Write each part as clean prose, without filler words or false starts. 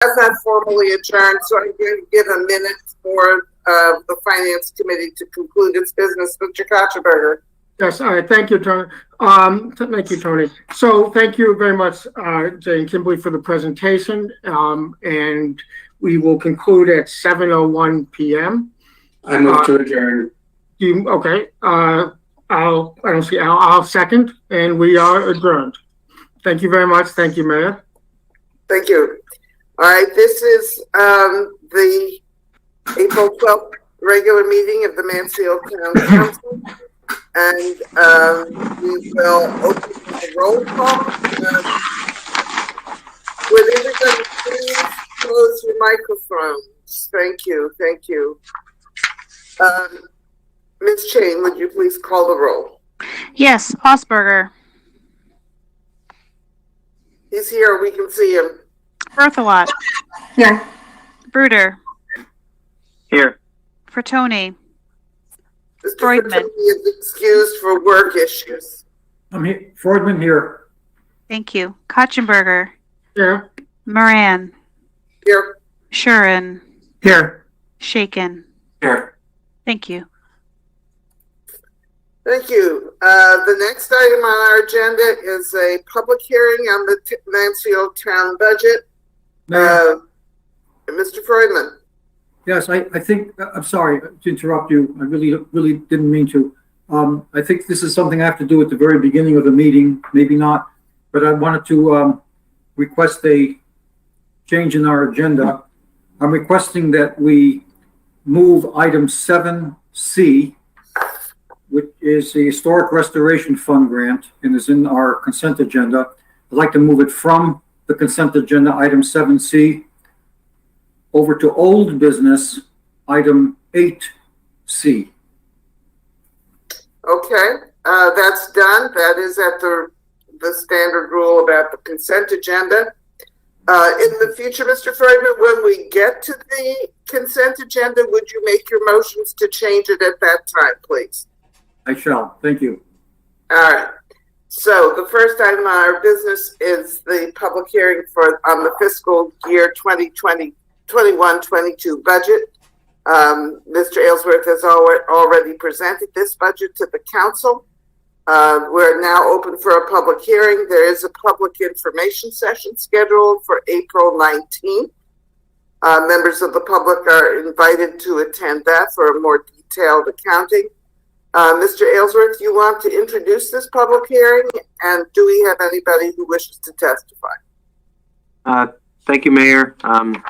As not formally adjourned, so I'm going to give a minute for the Finance Committee to conclude its business. Mr. Kotcheberger. Yes, all right. Thank you, Tony. Thank you, Tony. So thank you very much, Jay and Kimberly, for the presentation. And we will conclude at 7:01 p.m. I move to adjourn. Okay. I'll second, and we are adjourned. Thank you very much. Thank you, Mayor. Thank you. All right. This is the April 12th regular meeting of the Mansfield Town Council. And we will open the roll call. Would everybody please close your microphones? Thank you. Thank you. Ms. Chain, would you please call the roll? Yes, Osberger. He's here. We can see him. Berthelot. Here. Bruder. Here. Frattoni. Mr. Freudman. Frattoni is excused for work issues. I'm here. Freudman here. Thank you. Kotchenberger. Here. Moran. Here. Shuren. Here. Shaken. Here. Thank you. Thank you. The next item on our agenda is a public hearing on the Mansfield Town budget. Mr. Freudman. Yes, I think, I'm sorry to interrupt you. I really didn't mean to. I think this is something I have to do at the very beginning of the meeting, maybe not, but I wanted to request a change in our agenda. I'm requesting that we move item 7C, which is the Historic Restoration Fund grant and is in our consent agenda. I'd like to move it from the consent agenda, item 7C, over to old business, item 8C. Okay, that's done. That is at the standard rule about the consent agenda. In the future, Mr. Freudman, when we get to the consent agenda, would you make your motions to change it at that time, please? I shall. Thank you. All right. So the first item on our business is the public hearing on the fiscal year 2021-22 budget. Mr. Aylesworth has already presented this budget to the council. We're now open for a public hearing. There is a public information session scheduled for April 19th. Members of the public are invited to attend that for a more detailed accounting. Mr. Aylesworth, you want to introduce this public hearing, and do we have anybody who wishes to testify? Thank you, Mayor.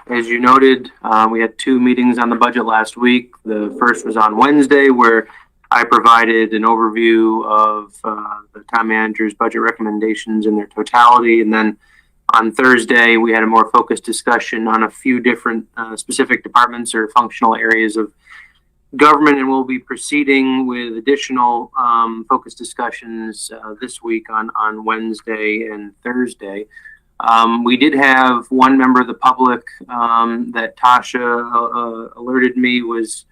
As you noted, we had two meetings on the budget last week. The first was on Wednesday, where I provided an overview of the town manager's budget recommendations in their totality. And then on Thursday, we had a more focused discussion on a few different specific departments or functional areas of government, and we'll be proceeding with additional focused discussions this week on Wednesday and Thursday. We did have one member of the public that Tasha alerted me was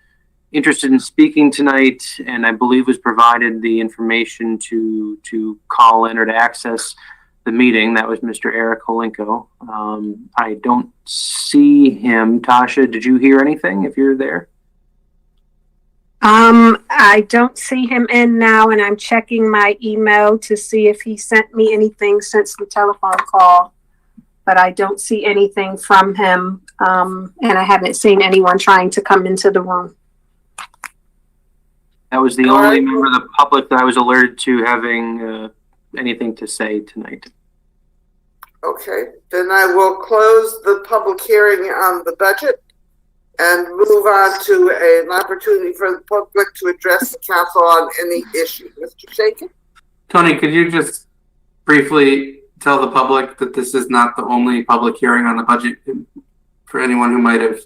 interested in speaking tonight, and I believe was provided the information to call in or to access the meeting. That was Mr. Eric Holinko. I don't see him. Tasha, did you hear anything if you're there? I don't see him in now, and I'm checking my email to see if he sent me anything since the telephone call, but I don't see anything from him, and I haven't seen anyone trying to come into the room. That was the only member of the public that I was alerted to having anything to say tonight. Okay, then I will close the public hearing on the budget and move on to an opportunity for the public to address the council on any issue. Mr. Shaken? Tony, could you just briefly tell the public that this is not the only public hearing on the budget? For anyone who might have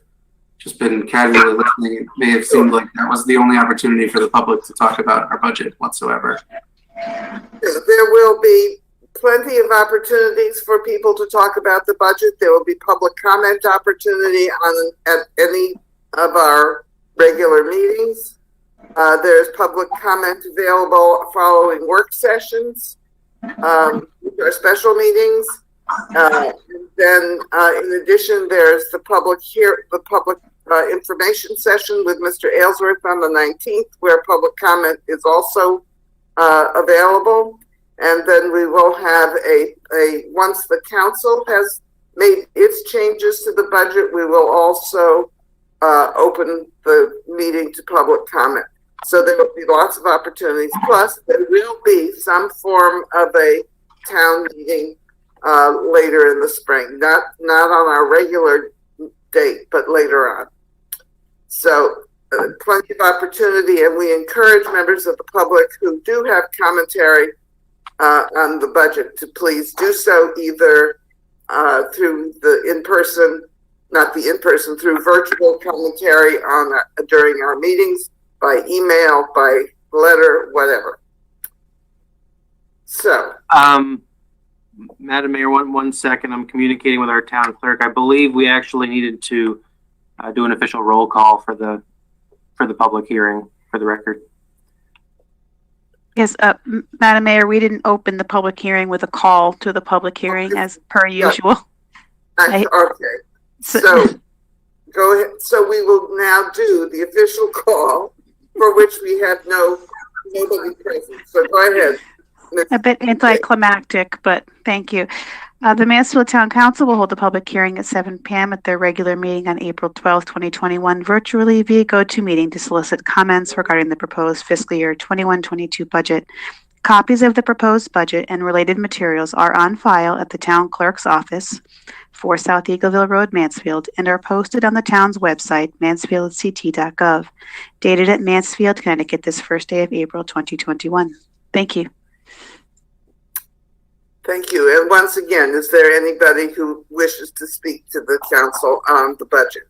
just been casually listening, it may have seemed like that was the only opportunity for the public to talk about our budget whatsoever. There will be plenty of opportunities for people to talk about the budget. There will be public comment opportunity at any of our regular meetings. There's public comment available following work sessions, or special meetings. Then, in addition, there's the public information session with Mr. Aylesworth on the 19th, where public comment is also available. And then we will have once the council has made its changes to the budget, we will also open the meeting to public comment. So there will be lots of opportunities. Plus, there will be some form of a town meeting later in the spring, not on our regular date, but later on. So plenty of opportunity, and we encourage members of the public who do have commentary on the budget to please do so either through the through virtual commentary during our meetings, by email, by letter, whatever. So, Madam Mayor, one second. I'm communicating with our town clerk. I believe we actually needed to do an official roll call for the public hearing, for the record. Yes, Madam Mayor, we didn't open the public hearing with a call to the public hearing as per usual. okay. So, go ahead. So we will now do the official call for which we have nobody present. So go ahead. A bit anticlimactic, but thank you. The Mansfield Town Council will hold a public hearing at 7 p.m. at their regular meeting on April 12, 2021, virtually via GoToMeeting to solicit comments regarding the proposed fiscal year 21-22 budget. Copies of the proposed budget and related materials are on file at the town clerk's office, 4 South Eagleville Road, Mansfield, and are posted on the town's website, mansfieldct.gov, dated at Mansfield, Connecticut, this first day of April 2021. Thank you. Thank you. And once again, is there anybody who wishes to speak to the council on the budget?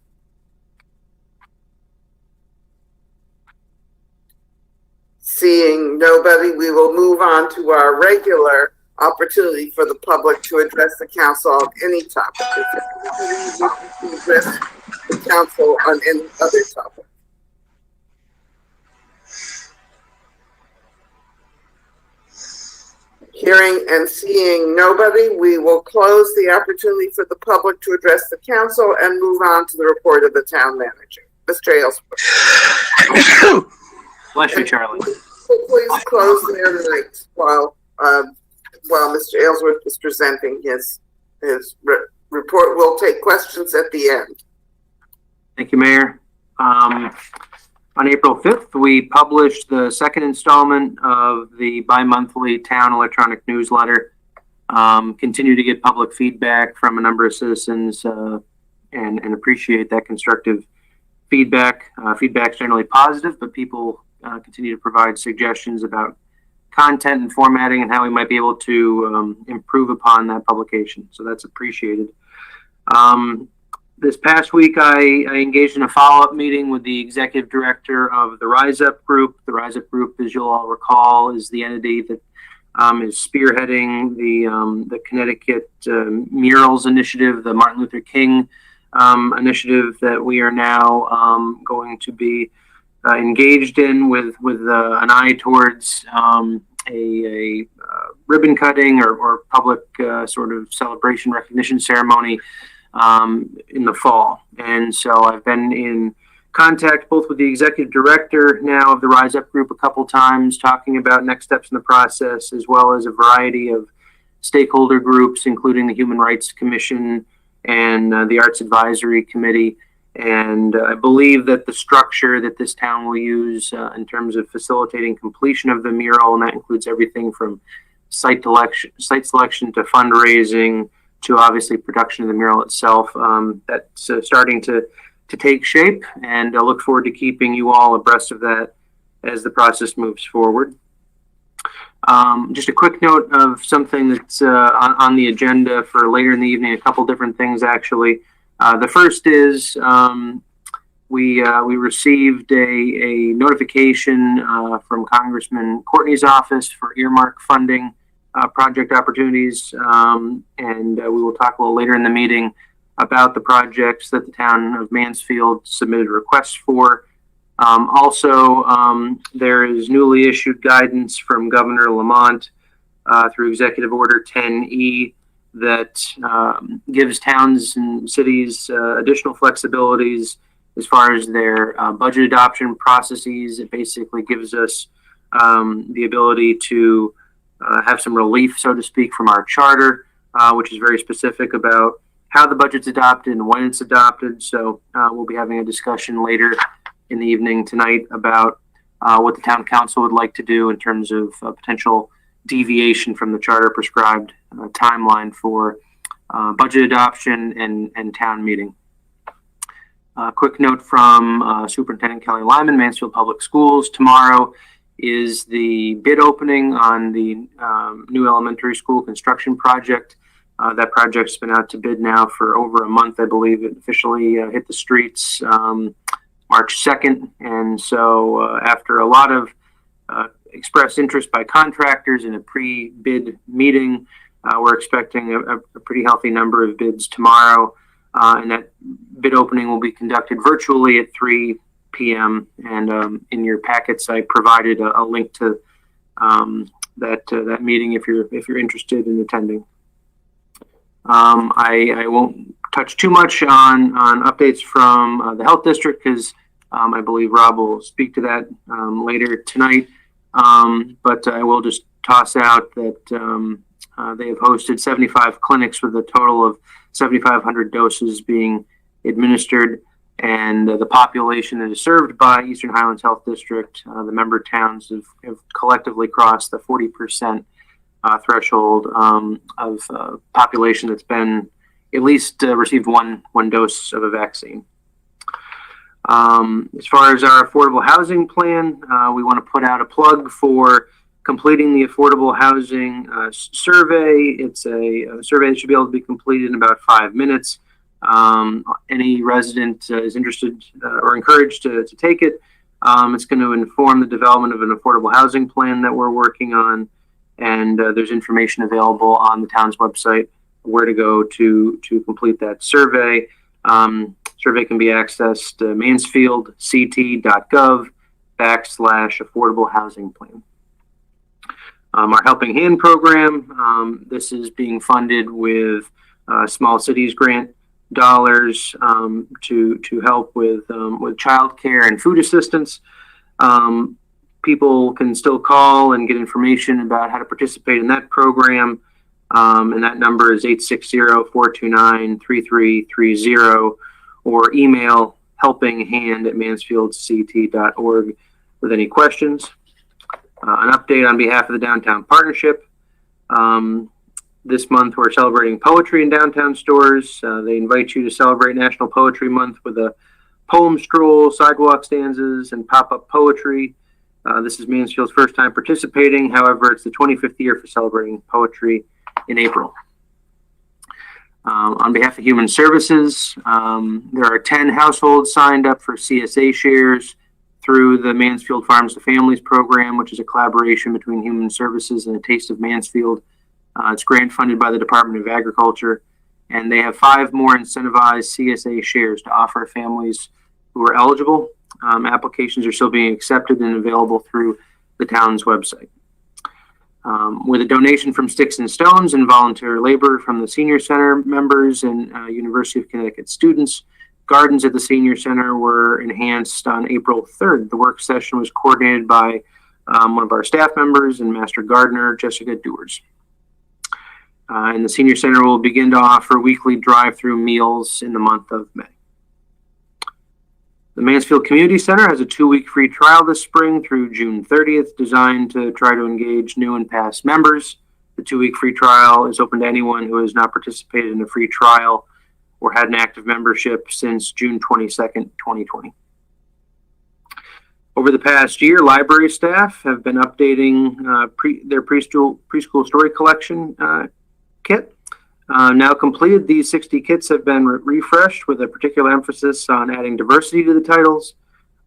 Seeing nobody, we will move on to our regular opportunity for the public to address the council on any topic. If anybody wishes to address the council on any other topic. Hearing and seeing nobody, we will close the opportunity for the public to address the council and move on to the report of the town manager. Mr. Aylesworth. Bless you, Charlie. So please close there tonight while Mr. Aylesworth is presenting his report. We'll take questions at the end. Thank you, Mayor. On April 5th, we published the second installment of the bi-monthly town electronic newsletter. Continue to get public feedback from a number of citizens and appreciate that constructive feedback. Feedback's generally positive, but people continue to provide suggestions about content and formatting and how we might be able to improve upon that publication. So that's appreciated. This past week, I engaged in a follow-up meeting with the executive director of the Rise Up Group. The Rise Up Group, as you'll all recall, is the entity that is spearheading the Connecticut Murals Initiative, the Martin Luther King initiative that we are now going to be engaged in with an eye towards a ribbon cutting or public sort of celebration recognition ceremony in the fall. And so I've been in contact both with the executive director now of the Rise Up Group a couple times, talking about next steps in the process, as well as a variety of stakeholder groups, including the Human Rights Commission and the Arts Advisory Committee. And I believe that the structure that this town will use in terms of facilitating completion of the mural, and that includes everything from site selection to fundraising, to obviously production of the mural itself, that's starting to take shape, and I look forward to keeping you all abreast of that as the process moves forward. Just a quick note of something that's on the agenda for later in the evening, a couple different things actually. The first is we received a notification from Congressman Courtney's office for earmark funding project opportunities, and we will talk a little later in the meeting about the projects that the town of Mansfield submitted requests for. Also, there is newly issued guidance from Governor Lamont through Executive Order 10E that gives towns and cities additional flexibilities as far as their budget adoption processes. It basically gives us the ability to have some relief, so to speak, from our charter, which is very specific about how the budget's adopted and when it's adopted. So we'll be having a discussion later in the evening tonight about what the town council would like to do in terms of potential deviation from the charter prescribed timeline for budget adoption and town meeting. Quick note from Superintendent Kelly Lyman, Mansfield Public Schools. Tomorrow is the bid opening on the new elementary school construction project. That project's been out to bid now for over a month, I believe. It officially hit the streets March 2nd. And so after a lot of expressed interest by contractors in a pre-bid meeting, we're expecting a pretty healthy number of bids tomorrow. And that bid opening will be conducted virtually at 3 p.m. And in your packets, I provided a link to that meeting if you're interested in attending. I won't touch too much on updates from the health district because I believe Rob will speak to that later tonight. But I will just toss out that they have hosted 75 clinics with a total of 7,500 doses being administered, and the population that is served by Eastern Highlands Health District, the member towns have collectively crossed the 40% threshold of population that's been at least received one dose of a vaccine. As far as our affordable housing plan, we want to put out a plug for completing the affordable housing survey. It's a survey that should be able to be completed in about 5 minutes. Any resident is interested or encouraged to take it. It's going to inform the development of an affordable housing plan that we're working on. And there's information available on the town's website where to go to complete that survey. Survey can be accessed mansfieldct.gov/affordable housing plan. Our Helping Hand program, this is being funded with Small Cities Grant dollars to help with childcare and food assistance. People can still call and get information about how to participate in that program. And that number is 860-429-3330, or email helpinghand@mansfieldct.org with any questions. An update on behalf of the Downtown Partnership. This month we're celebrating poetry in downtown stores. They invite you to celebrate National Poetry Month with a poem stroll, sidewalk stanzas, and pop-up poetry. This is Mansfield's first time participating. However, it's the 25th year for celebrating poetry in April. On behalf of Human Services, there are 10 households signed up for CSA shares through the Mansfield Farms to Families program, which is a collaboration between Human Services and A Taste of Mansfield. It's grant funded by the Department of Agriculture, and they have 5 more incentivized CSA shares to offer families who are eligible. Applications are still being accepted and available through the town's website. With a donation from Sticks and Stones and volunteer labor from the Senior Center members and University of Connecticut students, gardens at the Senior Center were enhanced on April 3rd. The work session was coordinated by one of our staff members and Master Gardener, Jessica Dewars. And the Senior Center will begin to offer weekly drive-through meals in the month of May. The Mansfield Community Center has a 2-week free trial this spring through June 30th, designed to try to engage new and past members. The 2-week free trial is open to anyone who has not participated in a free trial or had an active membership since June 22nd, 2020. Over the past year, library staff have been updating their preschool story collection kit. Now completed, these 60 kits have been refreshed with a particular emphasis on adding diversity to the titles.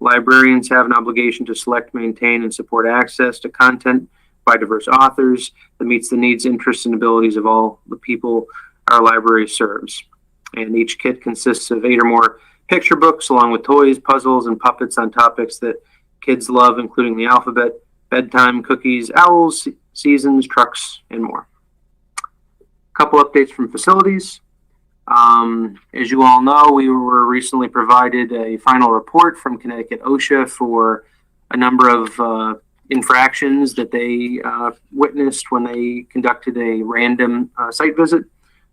Librarians have an obligation to select, maintain, and support access to content by diverse authors that meets the needs, interests, and abilities of all the people our library serves. And each kit consists of 8 or more picture books, along with toys, puzzles, and puppets on topics that kids love, including the alphabet, bedtime, cookies, owls, seasons, trucks, and more. Couple updates from facilities. As you all know, we were recently provided a final report from Connecticut OSHA for a number of infractions that they witnessed when they conducted a random site visit.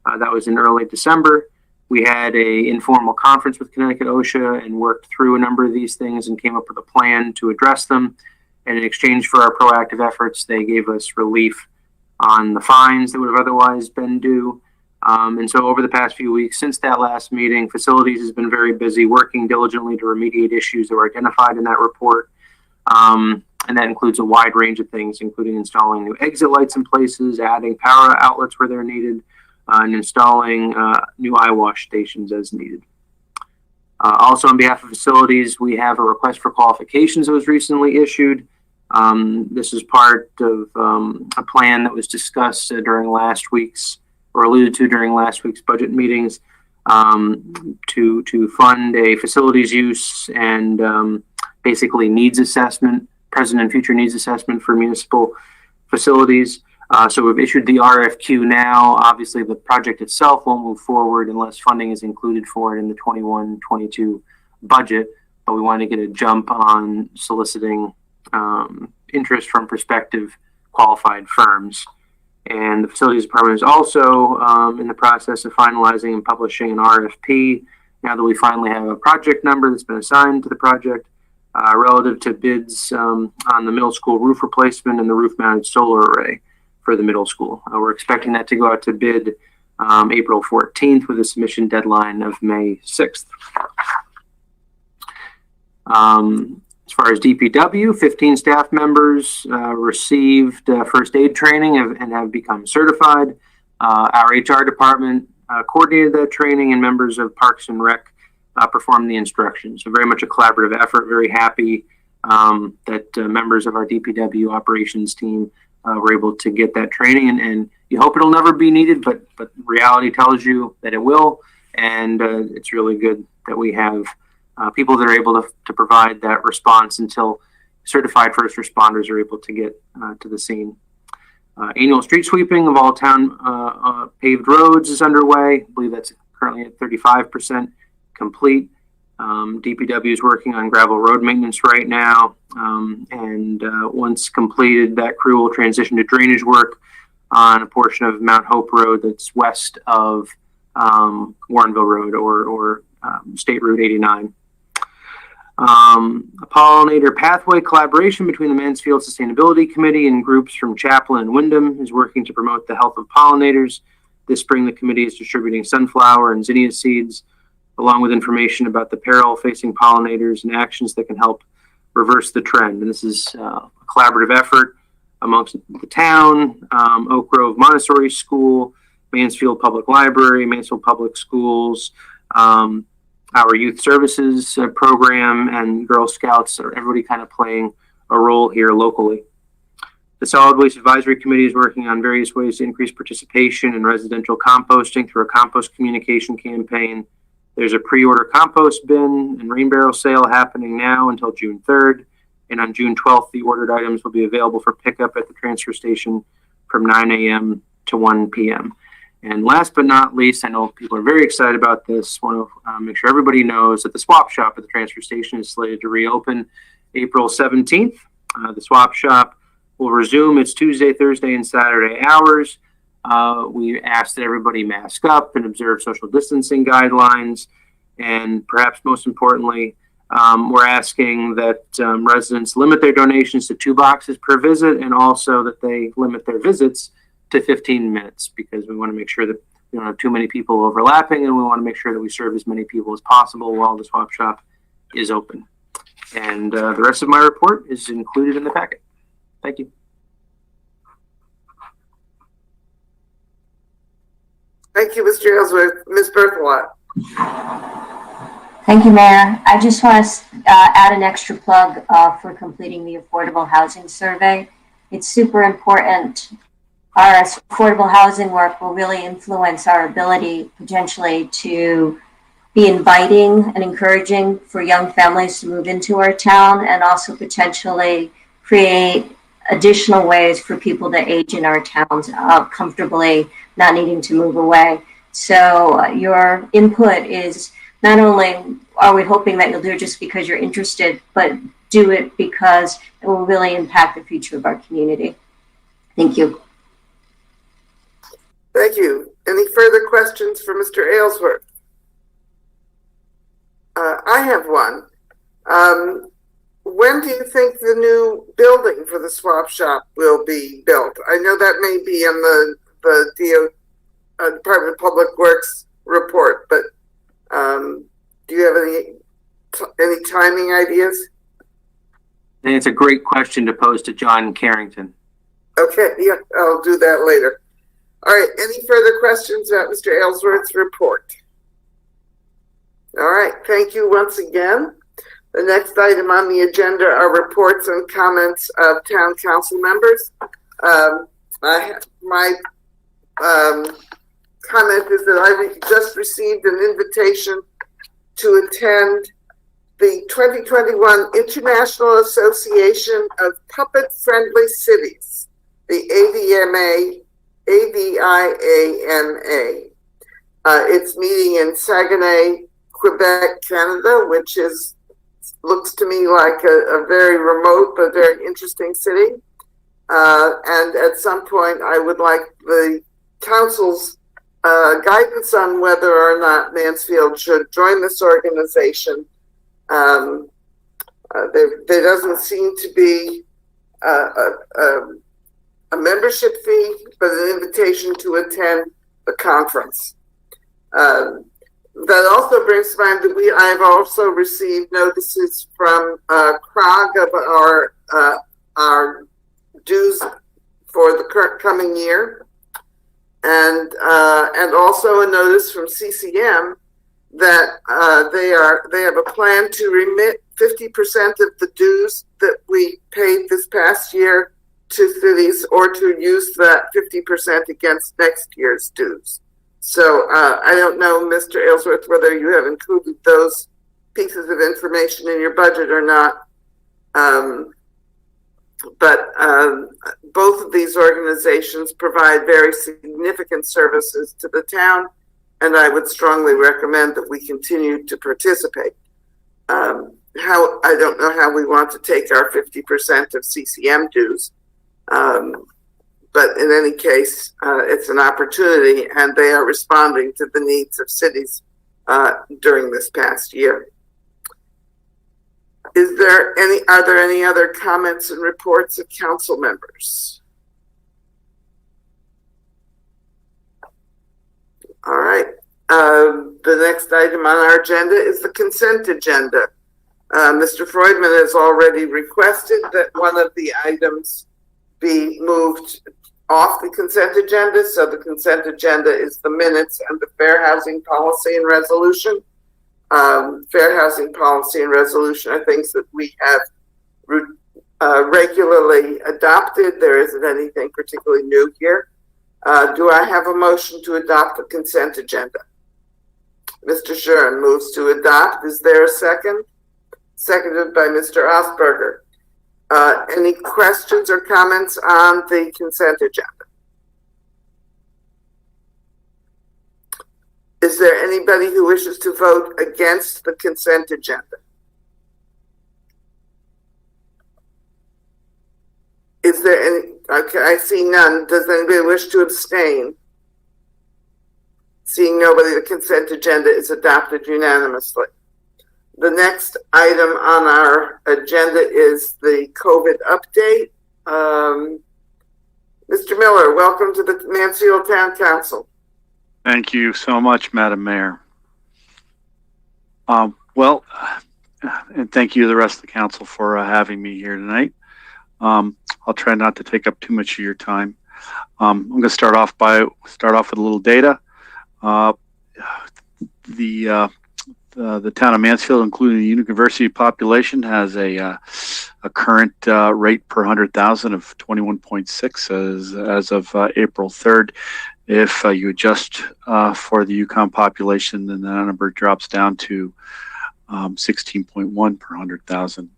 That was in early December. We had a informal conference with Connecticut OSHA and worked through a number of these things and came up with a plan to address them. And in exchange for our proactive efforts, they gave us relief on the fines that would have otherwise been due. And so over the past few weeks, since that last meeting, facilities has been very busy working diligently to remediate issues that were identified in that report. And that includes a wide range of things, including installing new exit lights in places, adding power outlets where they're needed, and installing new eye wash stations as needed. Also, on behalf of facilities, we have a request for qualifications that was recently issued. This is part of a plan that was discussed during last week's, or alluded to during last week's budget meetings, to fund a facilities use and basically needs assessment, present and future needs assessment for municipal facilities. So we've issued the RFQ now. Obviously, the project itself won't move forward unless funding is included for it in the 21-22 budget. But we want to get a jump on soliciting interest from prospective qualified firms. And the facilities department is also in the process of finalizing and publishing an RFP now that we finally have a project number that's been assigned to the project relative to bids on the middle school roof replacement and the roof mounted solar array for the middle school. We're expecting that to go out to bid April 14th with a submission deadline of May 6th. As far as DPW, 15 staff members received first aid training and have become certified. Our HR department coordinated that training, and members of Parks and Rec performed the instructions. So very much a collaborative effort. Very happy that members of our DPW operations team were able to get that training, and you hope it'll never be needed, but reality tells you that it will, and it's really good that we have people that are able to provide that response until certified first responders are able to get to the scene. Annual street sweeping of all town paved roads is underway. I believe that's currently at 35% complete. DPW is working on gravel road maintenance right now. And once completed, that crew will transition to drainage work on a portion of Mount Hope Road that's west of Warrenville Road or State Route 89. A pollinator pathway collaboration between the Mansfield Sustainability Committee and groups from Chaplin and Wyndham is working to promote the health of pollinators. This spring, the committee is distributing sunflower and zinnia seeds, along with information about the peril facing pollinators and actions that can help reverse the trend. And this is a collaborative effort amongst the town, Oak Grove Montessori School, Mansfield Public Library, Mansfield Public Schools, our youth services program, and Girl Scouts, are everybody kind of playing a role here locally. The Solid Waste Advisory Committee is working on various ways to increase participation in residential composting through a compost communication campaign. There's a pre-order compost bin and rain barrel sale happening now until June 3rd. And on June 12th, the ordered items will be available for pickup at the transfer station from 9 a.m. to 1 p.m. And last but not least, I know people are very excited about this. Want to make sure everybody knows that the swap shop at the transfer station is slated to reopen April 17th. The swap shop will resume its Tuesday, Thursday, and Saturday hours. We ask that everybody mask up and observe social distancing guidelines. And perhaps most importantly, we're asking that residents limit their donations to 2 boxes per visit, and also that they limit their visits to 15 minutes, because we want to make sure that we don't have too many people overlapping, and we want to make sure that we serve as many people as possible while the swap shop is open. And the rest of my report is included in the packet. Thank you. Thank you, Mr. Aylesworth. Ms. Berthelot. Thank you, Mayor. I just want to add an extra plug for completing the affordable housing survey. It's super important. Our affordable housing work will really influence our ability potentially to be inviting and encouraging for young families to move into our town, and also potentially create additional ways for people to age in our towns comfortably, not needing to move away. So your input is not only are we hoping that you'll do it just because you're interested, but do it because it will really impact the future of our community. Thank you. Thank you. Any further questions for Mr. Aylesworth? I have one. When do you think the new building for the swap shop will be built? I know that may be in the Department of Public Works report, but do you have any timing ideas? And it's a great question to pose to John Carrington. Okay, yeah, I'll do that later. All right, any further questions about Mr. Aylesworth's report? All right, thank you once again. The next item on the agenda are reports and comments of town council members. My comment is that I just received an invitation to attend the 2021 International Association of Puppet Friendly Cities, the AVIAMA. It's meeting in Saguenay, Quebec, Canada, which looks to me like a very remote but very interesting city. And at some point, I would like the council's guidance on whether or not Mansfield should join this organization. There doesn't seem to be a membership fee, but an invitation to attend the conference. That also brings to mind that I've also received notices from CROG of our dues for the coming year, and also a notice from CCM that they have a plan to remit 50% of the dues that we paid this past year to cities, or to use that 50% against next year's dues. So I don't know, Mr. Aylesworth, whether you have included those pieces of information in your budget or not. But both of these organizations provide very significant services to the town, and I would strongly recommend that we continue to participate. I don't know how we want to take our 50% of CCM dues, but in any case, it's an opportunity, and they are responding to the needs of cities during this past year. Are there any other comments and reports of council members? All right. The next item on our agenda is the consent agenda. Mr. Freudman has already requested that one of the items be moved off the consent agenda. So the consent agenda is the minutes and the fair housing policy and resolution. Fair housing policy and resolution are things that we have regularly adopted. There isn't anything particularly new here. Do I have a motion to adopt the consent agenda? Mr. Schern moves to adopt. Is there a second? Seconded by Mr. Osberger. Any questions or comments on the consent agenda? Is there anybody who wishes to vote against the consent agenda? Is there any? Okay, I see none. Does anybody wish to abstain? Seeing nobody, the consent agenda is adopted unanimously. The next item on our agenda is the COVID update. Mr. Miller, welcome to the Mansfield Town Council. Thank you so much, Madam Mayor. And thank you to the rest of the council for having me here tonight. I'll try not to take up too much of your time. I'm going to start off with a little data. The town of Mansfield, including the university population, has a current rate per 100,000 of 21.6 as of April 3rd. If you adjust for the Yukon population, then that number drops down to 16.1 per 100,000.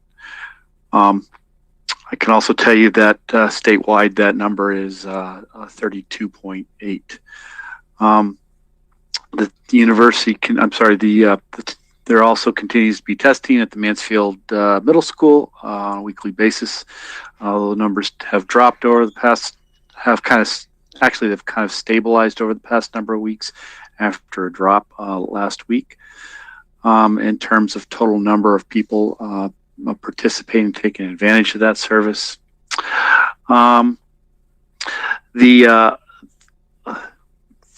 I can also tell you that statewide, that number is 32.8. The university there also continues to be testing at the Mansfield Middle School on a weekly basis. The numbers have dropped over the past, they've kind of stabilized over the past number of weeks after a drop last week. In terms of total number of people participating, taking advantage of that service. The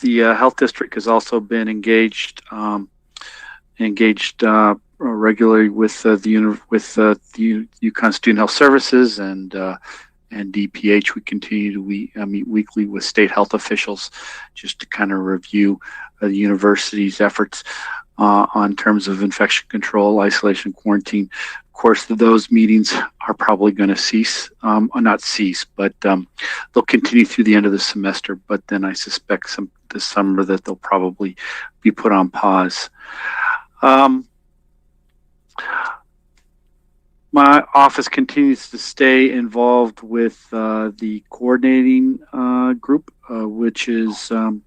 health district has also been engaged regularly with the UConn Student Health Services and DPH. We continue to meet weekly with state health officials just to kind of review the university's efforts on terms of infection control, isolation, quarantine. Of course, those meetings are probably going to cease, not cease, but they'll continue through the end of the semester. But then I suspect this summer that they'll probably be put on pause. My office continues to stay involved with the coordinating group, which stood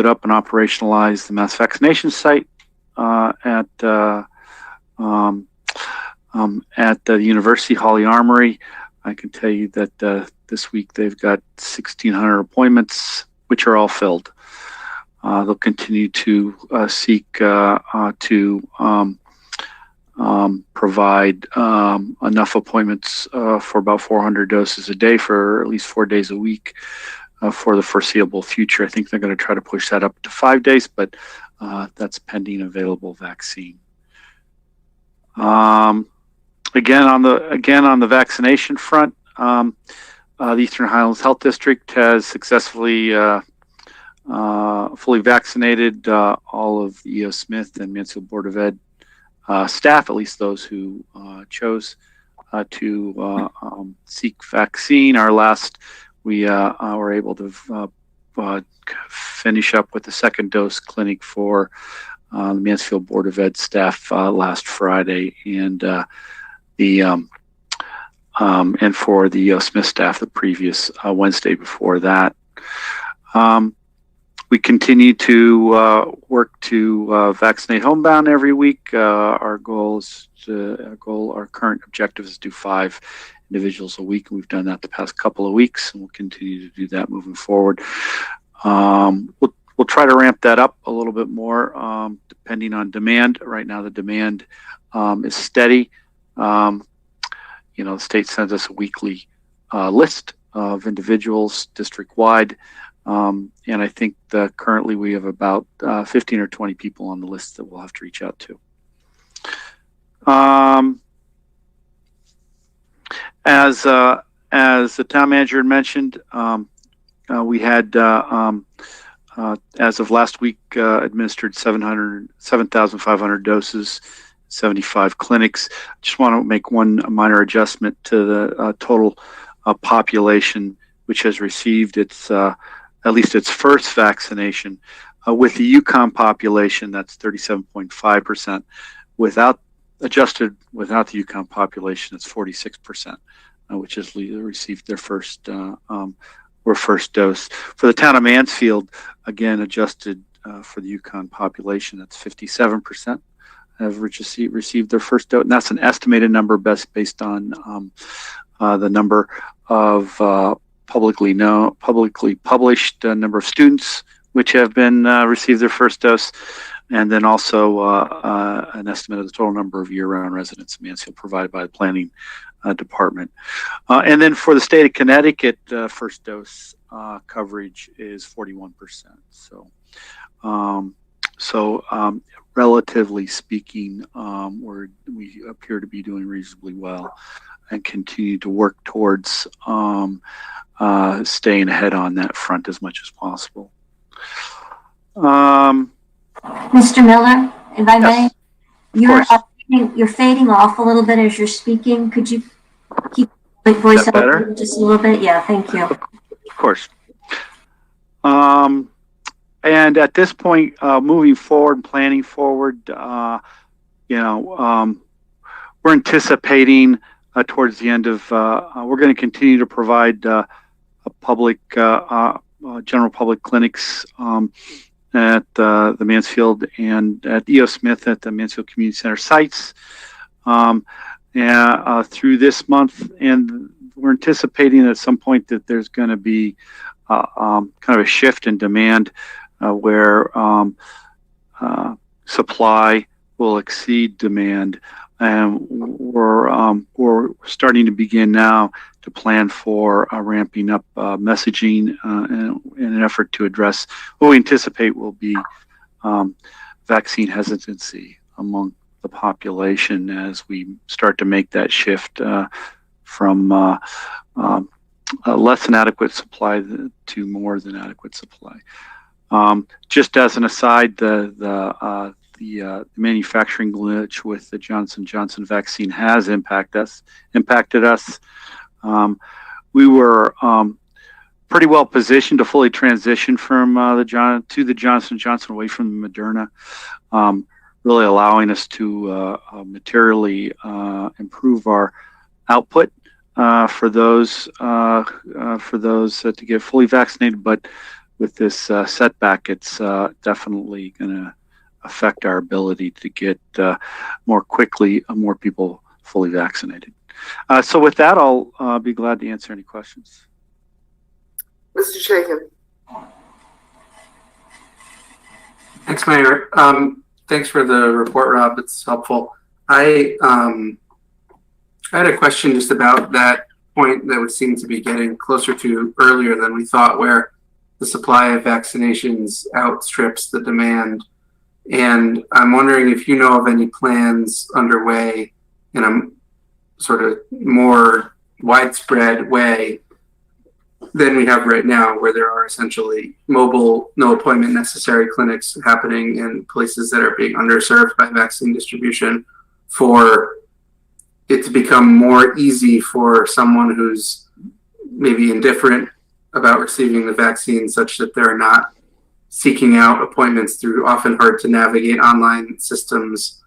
up and operationalized the mass vaccination site at the University Holly Armory. I can tell you that this week they've got 1,600 appointments, which are all filled. They'll continue to seek to provide enough appointments for about 400 doses a day for at least 4 days a week for the foreseeable future. I think they're going to try to push that up to 5 days, but that's pending available vaccine. Again on the vaccination front, the Eastern Highlands Health District has successfully fully vaccinated all of the E.O. Smith and Mansfield Board of Ed staff, at least those who chose to seek vaccine. We were able to finish up with the second dose clinic for the Mansfield Board of Ed staff last Friday, and for the Smith staff the previous Wednesday before that. We continue to work to vaccinate homebound every week. Our current objective is to do 5 individuals a week, and we've done that the past couple of weeks, and we'll continue to do that moving forward. We'll try to ramp that up a little bit more, depending on demand. Right now, the demand is steady. The state sends us a weekly list of individuals district-wide. And I think that currently we have about 15 or 20 people on the list that we'll have to reach out to. As the town manager had mentioned, we had, as of last week, administered 7,500 doses, 75 clinics. Just want to make one minor adjustment to the total population, which has received at least its first vaccination. With the UConn population, that's 37.5%. Adjusted without the UConn population, it's 46%, which has received their first dose. For the town of Mansfield, again, adjusted for the UConn population, that's 57% have received their first dose. And that's an estimated number based on the number of publicly published number of students which have been received their first dose, and then also an estimate of the total number of year-round residents in Mansfield provided by the planning department. And then for the state of Connecticut, first dose coverage is 41%. So relatively speaking, we appear to be doing reasonably well and continue to work towards staying ahead on that front as much as possible. Mr. Miller, if I may, Yes, you're fading off a little bit as you're speaking. Could you keep the voice up better? just a little bit? Yeah, thank you. Of course. And at this point, moving forward, planning forward, we're we're anticipating towards the end of, we're going to continue to provide a public, general public clinics at the Mansfield and at E.O. Smith at the Mansfield Community Center sites through this month. And we're anticipating at some point that there's going to be kind of a shift in demand where supply will exceed demand. And we're starting to begin now to plan for ramping up messaging in an effort to address what we anticipate will be vaccine hesitancy among the population as we start to make that shift from less than adequate supply to more than adequate supply. Just as an aside, the manufacturing glitch with the Johnson & Johnson vaccine has impacted us. We were pretty well positioned to fully transition from the Johnson & Johnson away from the Moderna, really allowing us to materially improve our output for those to get fully vaccinated. But with this setback, it's definitely going to affect our ability to get more quickly more people fully vaccinated. So with that, I'll be glad to answer any questions. Mr. Shakin. Thanks, Mayor. Thanks for the report, Rob. It's helpful. I had a question just about that point that would seem to be getting closer to earlier than we thought, where the supply of vaccinations outstrips the demand. And I'm wondering if you know of any plans underway in a sort of more widespread way than we have right now, where there are essentially mobile, no appointment necessary clinics happening in places that are being underserved by vaccine distribution, for it to become more easy for someone who's maybe indifferent about receiving the vaccine, such that they're not seeking out appointments through often hard to navigate online systems,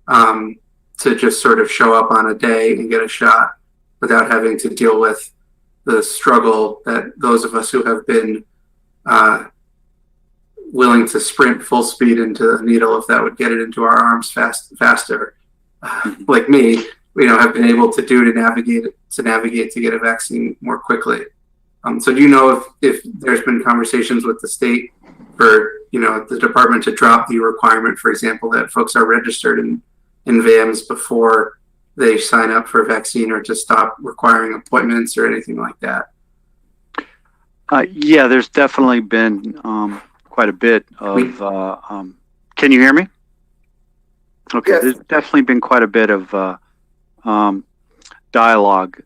to just sort of show up on a day and get a shot without having to deal with the struggle that those of us who have been willing to sprint full speed into the needle, if that would get it into our arms faster, like me, have been able to do to navigate to get a vaccine more quickly. So do you know if there's been conversations with the state for, the department to drop the requirement, for example, that folks are registered in VAMs before they sign up for a vaccine, or to stop requiring appointments or anything like that? Yeah, there's definitely been quite a bit of, can you hear me? Okay, Yes. There's definitely been quite a bit of dialogue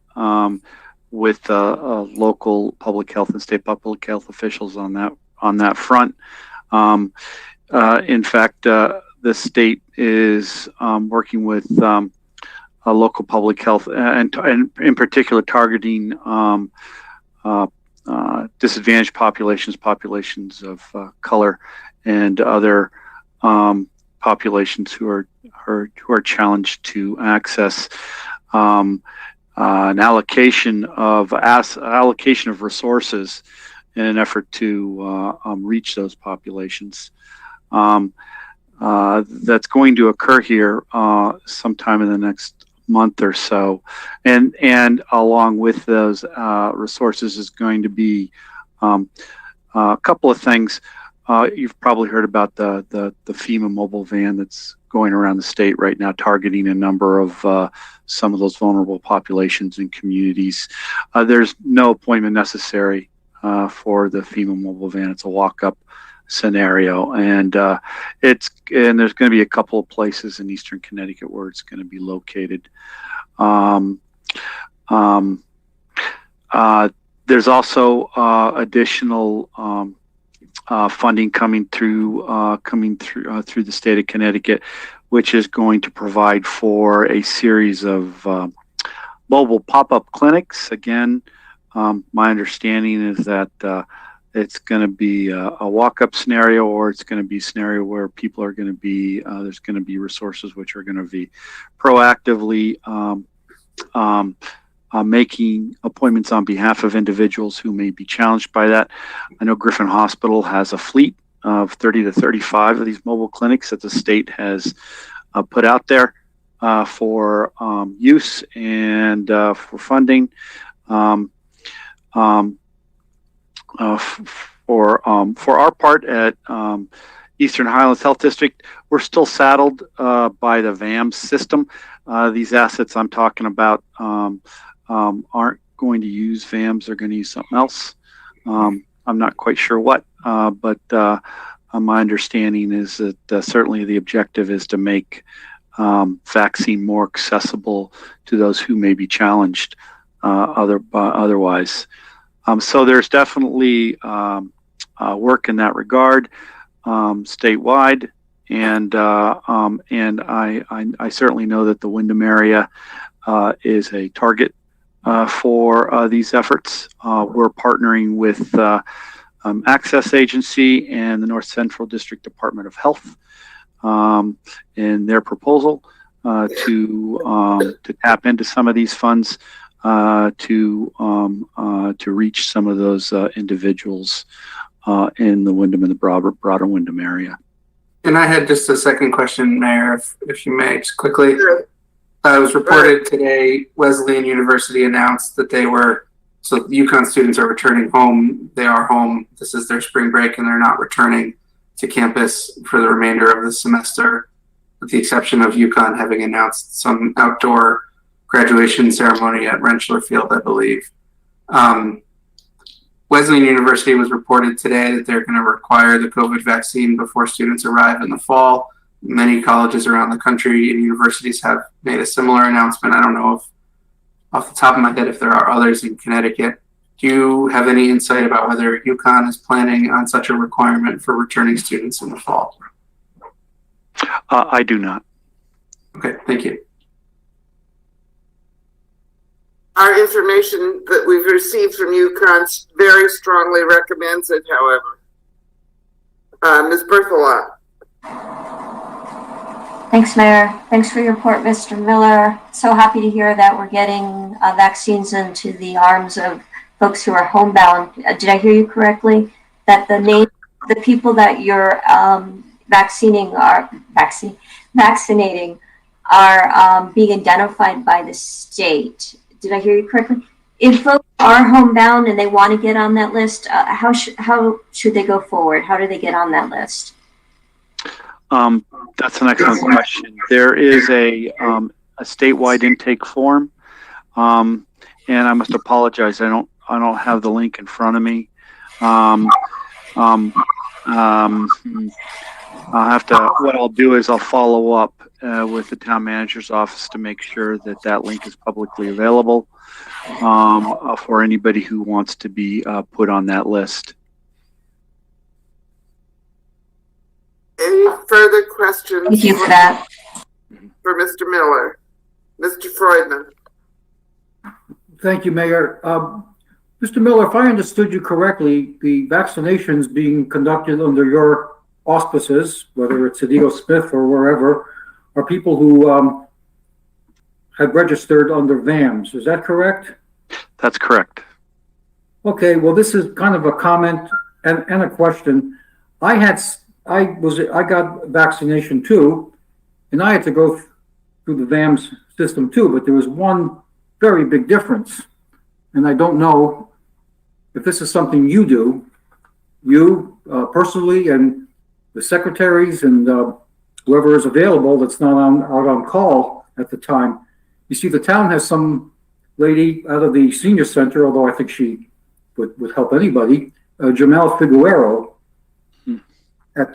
with local public health and state public health officials on that front. In fact, the state is working with local public health and in particular targeting disadvantaged populations of color and other populations who are challenged to access an allocation of resources in an effort to reach those populations. That's going to occur here sometime in the next month or so, and along with those resources is going to be a couple of things. You've probably heard about the FEMA mobile van that's going around the state right now, targeting a number of some of those vulnerable populations and communities. There's no appointment necessary for the FEMA mobile van. It's a walk-up scenario, and there's going to be a couple of places in Eastern Connecticut where it's going to be located. There's also additional funding coming through the state of Connecticut, which is going to provide for a series of mobile pop-up clinics. Again, my understanding is that it's going to be a walk-up scenario, or it's going to be a scenario where people are going to be, there's going to be resources which are going to be proactively making appointments on behalf of individuals who may be challenged by that. I know Griffin Hospital has a fleet of 30 to 35 of these mobile clinics that the state has put out there for use and for funding. For our part at Eastern Highlands Health District, we're still saddled by the VAMS system. These assets I'm talking about aren't going to use VAMS; they're going to use something else. I'm not quite sure what, but my understanding is that certainly the objective is to make vaccine more accessible to those who may be challenged otherwise. So there's definitely work in that regard statewide, and I certainly know that the Windham area is a target for these efforts. We're partnering with Access Agency and the North Central District Department of Health in their proposal to tap into some of these funds to reach some of those individuals in the Windham and the broader Windham area. And I had just a second question, Mayor, if you may, just quickly. Sure. It was reported today, Wesleyan University announced that so UConn students are returning home. They are home. This is their spring break, and they're not returning to campus for the remainder of the semester, with the exception of UConn having announced some outdoor graduation ceremony at Rentschler Field, I believe. Wesleyan University was reported today that they're going to require the COVID vaccine before students arrive in the fall. Many colleges around the country and universities have made a similar announcement. I don't know if, off the top of my head, if there are others in Connecticut. Do you have any insight about whether UConn is planning on such a requirement for returning students in the fall? I do not. Okay, thank you. Our information that we've received from UConn very strongly recommends it, however. Ms. Berthelot. Thanks, Mayor. Thanks for your report, Mr. Miller. So happy to hear that we're getting vaccines into the arms of folks who are homebound. Did I hear you correctly? That the people that you're vaccinating are being identified by the state. Did I hear you correctly? If folks are homebound and they want to get on that list, how should they go forward? How do they get on that list? That's an excellent question. There is a statewide intake form, and I must apologize. I don't have the link in front of me. I'll have to. What I'll do is I'll follow up with the town manager's office to make sure that link is publicly available for anybody who wants to be put on that list. Any further questions? Thank you for that. For Mr. Miller. Mr. Freudman. Thank you, Mayor. Mr. Miller, if I understood you correctly, the vaccinations being conducted under your auspices, whether it's at Eagle Smith or wherever, are people who have registered under VAMS. Is that correct? That's correct. Okay, well, this is kind of a comment and a question. I got vaccination too, and I had to go through the VAMS system too, but there was one very big difference. And I don't know if this is something you do, personally, and the secretaries and whoever is available that's not out on call at the time. You see, the town has some lady out of the senior center, although I think she would help anybody, Jamel Figueroa, at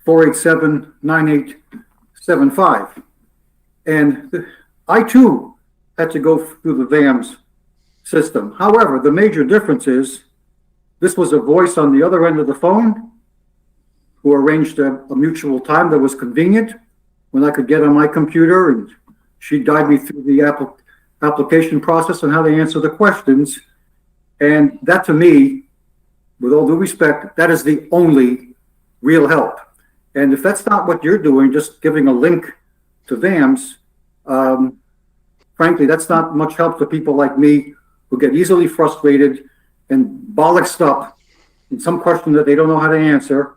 860-487-9875. And I too had to go through the VAMS system. However, the major difference is this was a voice on the other end of the phone who arranged a mutual time that was convenient when I could get on my computer, and she guided me through the application process and how to answer the questions. And that to me with all due respect, that is the only real help. And if that's not what you're doing, just giving a link to VAMS, frankly, that's not much help to people like me who get easily frustrated and bollocksed up in some question that they don't know how to answer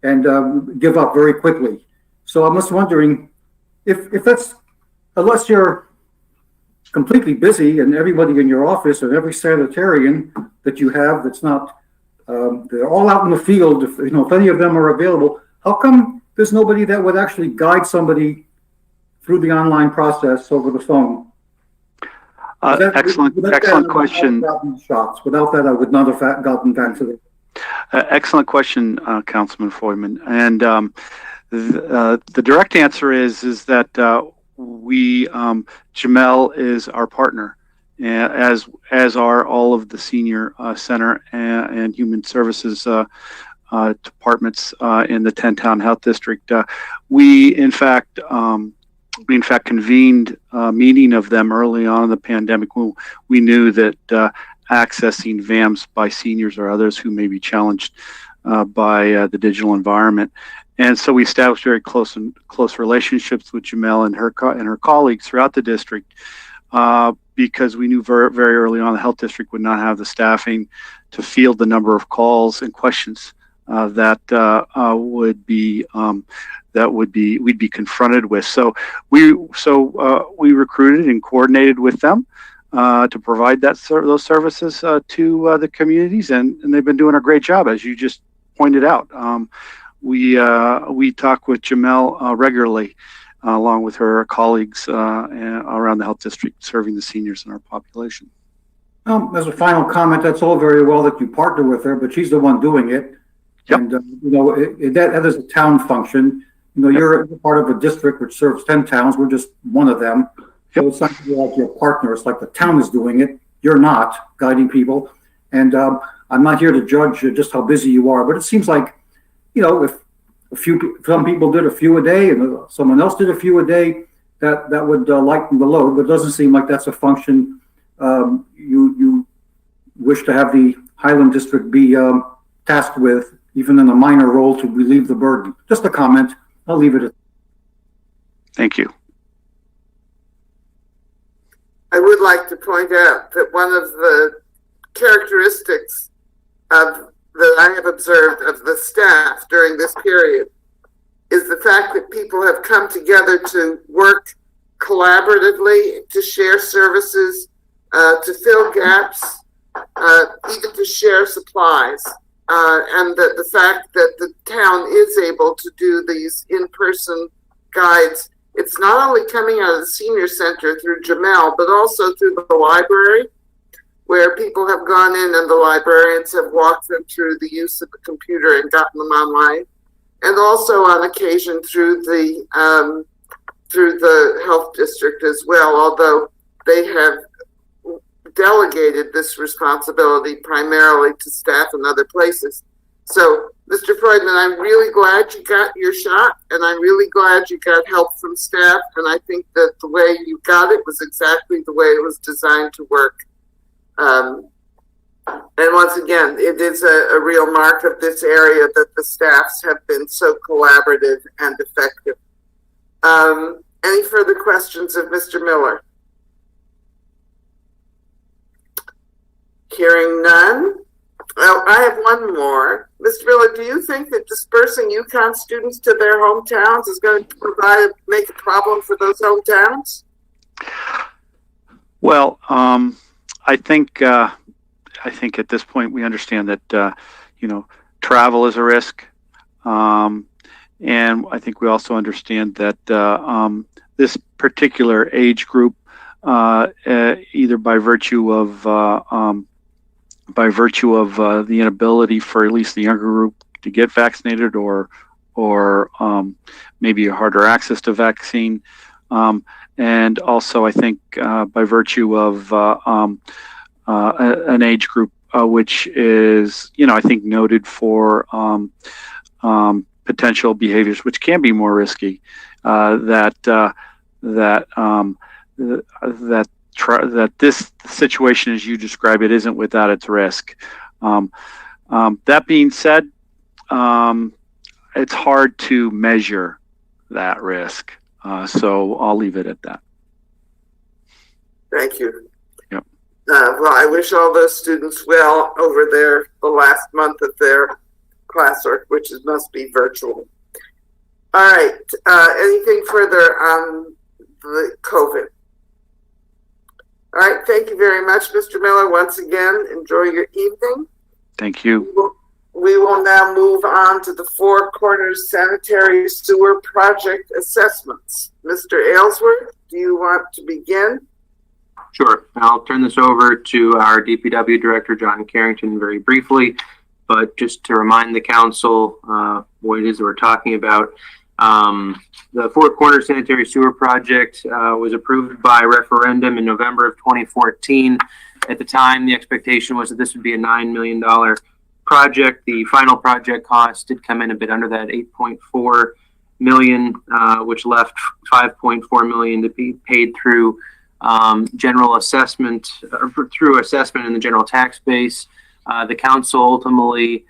and give up very quickly. So I'm just wondering if that's, unless you're completely busy and everybody in your office and every sanitarian that you have that's not, they're all out in the field, if any of them are available, how come there's nobody that would actually guide somebody through the online process over the phone? Excellent question. Without that, I would not have gotten back to it. Excellent question, Councilman Foyman. And the direct answer is that we Jamel is our partner, as are all of the senior center and human services departments in the 10-town health district. We in fact convened a meeting of them early on in the pandemic. We knew that accessing VAMS by seniors or others who may be challenged by the digital environment. And so we established very close relationships with Jamel and her colleagues throughout the district because we knew very, very early on the health district would not have the staffing to field the number of calls and questions that we'd be confronted with. So we recruited and coordinated with them to provide those services to the communities, and they've been doing a great job, as you just pointed out. We talk with Jamel regularly, along with her colleagues around the health district, serving the seniors in our population. As a final comment, that's all very well that you partner with her, but she's the one doing it. Yep. And that is a town function. You're part of a district which serves 10 towns. We're just one of them. So it's not like your partner. It's like the town is doing it. You're not guiding people. And I'm not here to judge just how busy you are, but it seems like, if some people did a few a day and someone else did a few a day, that would lighten the load. But it doesn't seem like that's a function you wish to have the Highland District be tasked with, even in a minor role, to relieve the burden. Just a comment. I'll leave it at. Thank you. I would like to point out that one of the characteristics that I have observed of the staff during this period is the fact that people have come together to work collaboratively, to share services, to fill gaps, even to share supplies. And the fact that the town is able to do these in-person guides, it's not only coming out of the senior center through Jamel, but also through the library, where people have gone in and the librarians have walked them through the use of the computer and gotten them online, and also on occasion through the health district as well, although they have delegated this responsibility primarily to staff in other places. So, Mr. Freudman, I'm really glad you got your shot, and I'm really glad you got help from staff, and I think that the way you got it was exactly the way it was designed to work. And once again, it is a real mark of this area that the staffs have been so collaborative and effective. Any further questions of Mr. Miller? Hearing none. Well, I have one more. Mr. Miller, do you think that dispersing UConn students to their hometowns is going to make a problem for those hometowns? Well, I think at this point we understand that travel is a risk, and I think we also understand that this particular age group, either by virtue of the inability for at least the younger group to get vaccinated, or maybe a harder access to vaccine, and also I think by virtue of an age group which is, I think, noted for potential behaviors which can be more risky, that this situation, as you describe it, isn't without its risk. That being said, it's hard to measure that risk. So I'll leave it at that. Thank you. Yep. Well, I wish all those students well over the last month of their classwork, which must be virtual. All right. Anything further on the COVID? All right. Thank you very much, Mr. Miller. Once again, enjoy your evening. Thank you. We will now move on to the Four Corners Sanitary Sewer Project assessments. Mr. Aylesworth, do you want to begin? Sure. I'll turn this over to our DPW Director, John Carrington, very briefly. But just to remind the council what it is that we're talking about, the Four Corners Sanitary Sewer Project was approved by referendum in November of 2014. At the time, the expectation was that this would be a $9 million project. The final project cost did come in a bit under that, $8.4 million, which left $5.4 million to be paid through general assessment, through assessment in the general tax base. The council ultimately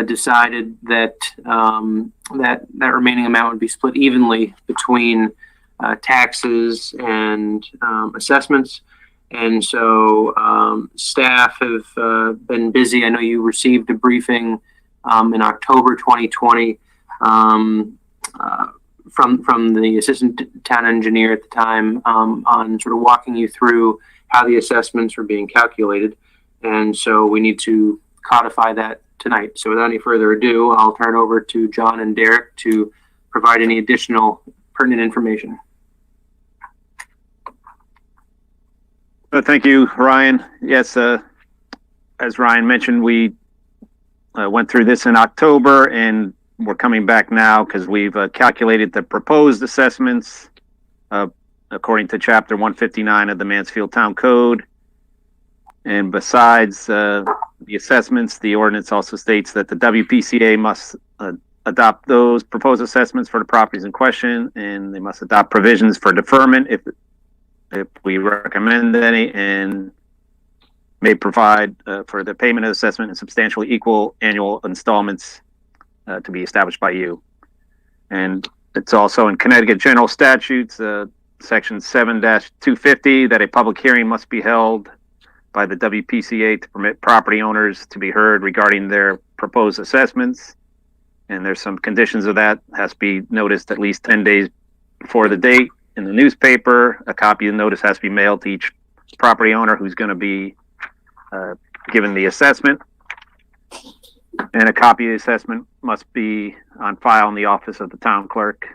decided that that remaining amount would be split evenly between taxes and assessments. And so staff have been busy. I know you received a briefing in October 2020 from the assistant town engineer at the time on sort of walking you through how the assessments were being calculated. And so we need to codify that tonight. So without any further ado, I'll turn over to John and Derek to provide any additional pertinent information. Thank you, Ryan. Yes, as Ryan mentioned, we went through this in October, and we're coming back now because we've calculated the proposed assessments according to Chapter 159 of the Mansfield Town Code. And besides the assessments, the ordinance also states that the WPCA must adopt those proposed assessments for the properties in question, and they must adopt provisions for deferment if we recommend any, and may provide for the payment of assessment in substantially equal annual installments to be established by you. And it's also in Connecticut General Statutes, Section 7-250, that a public hearing must be held by the WPCA to permit property owners to be heard regarding their proposed assessments. And there's some conditions of that. Has to be noticed at least 10 days before the date in the newspaper. A copy of the notice has to be mailed to each property owner who's going to be given the assessment. And a copy of the assessment must be on file in the office of the town clerk.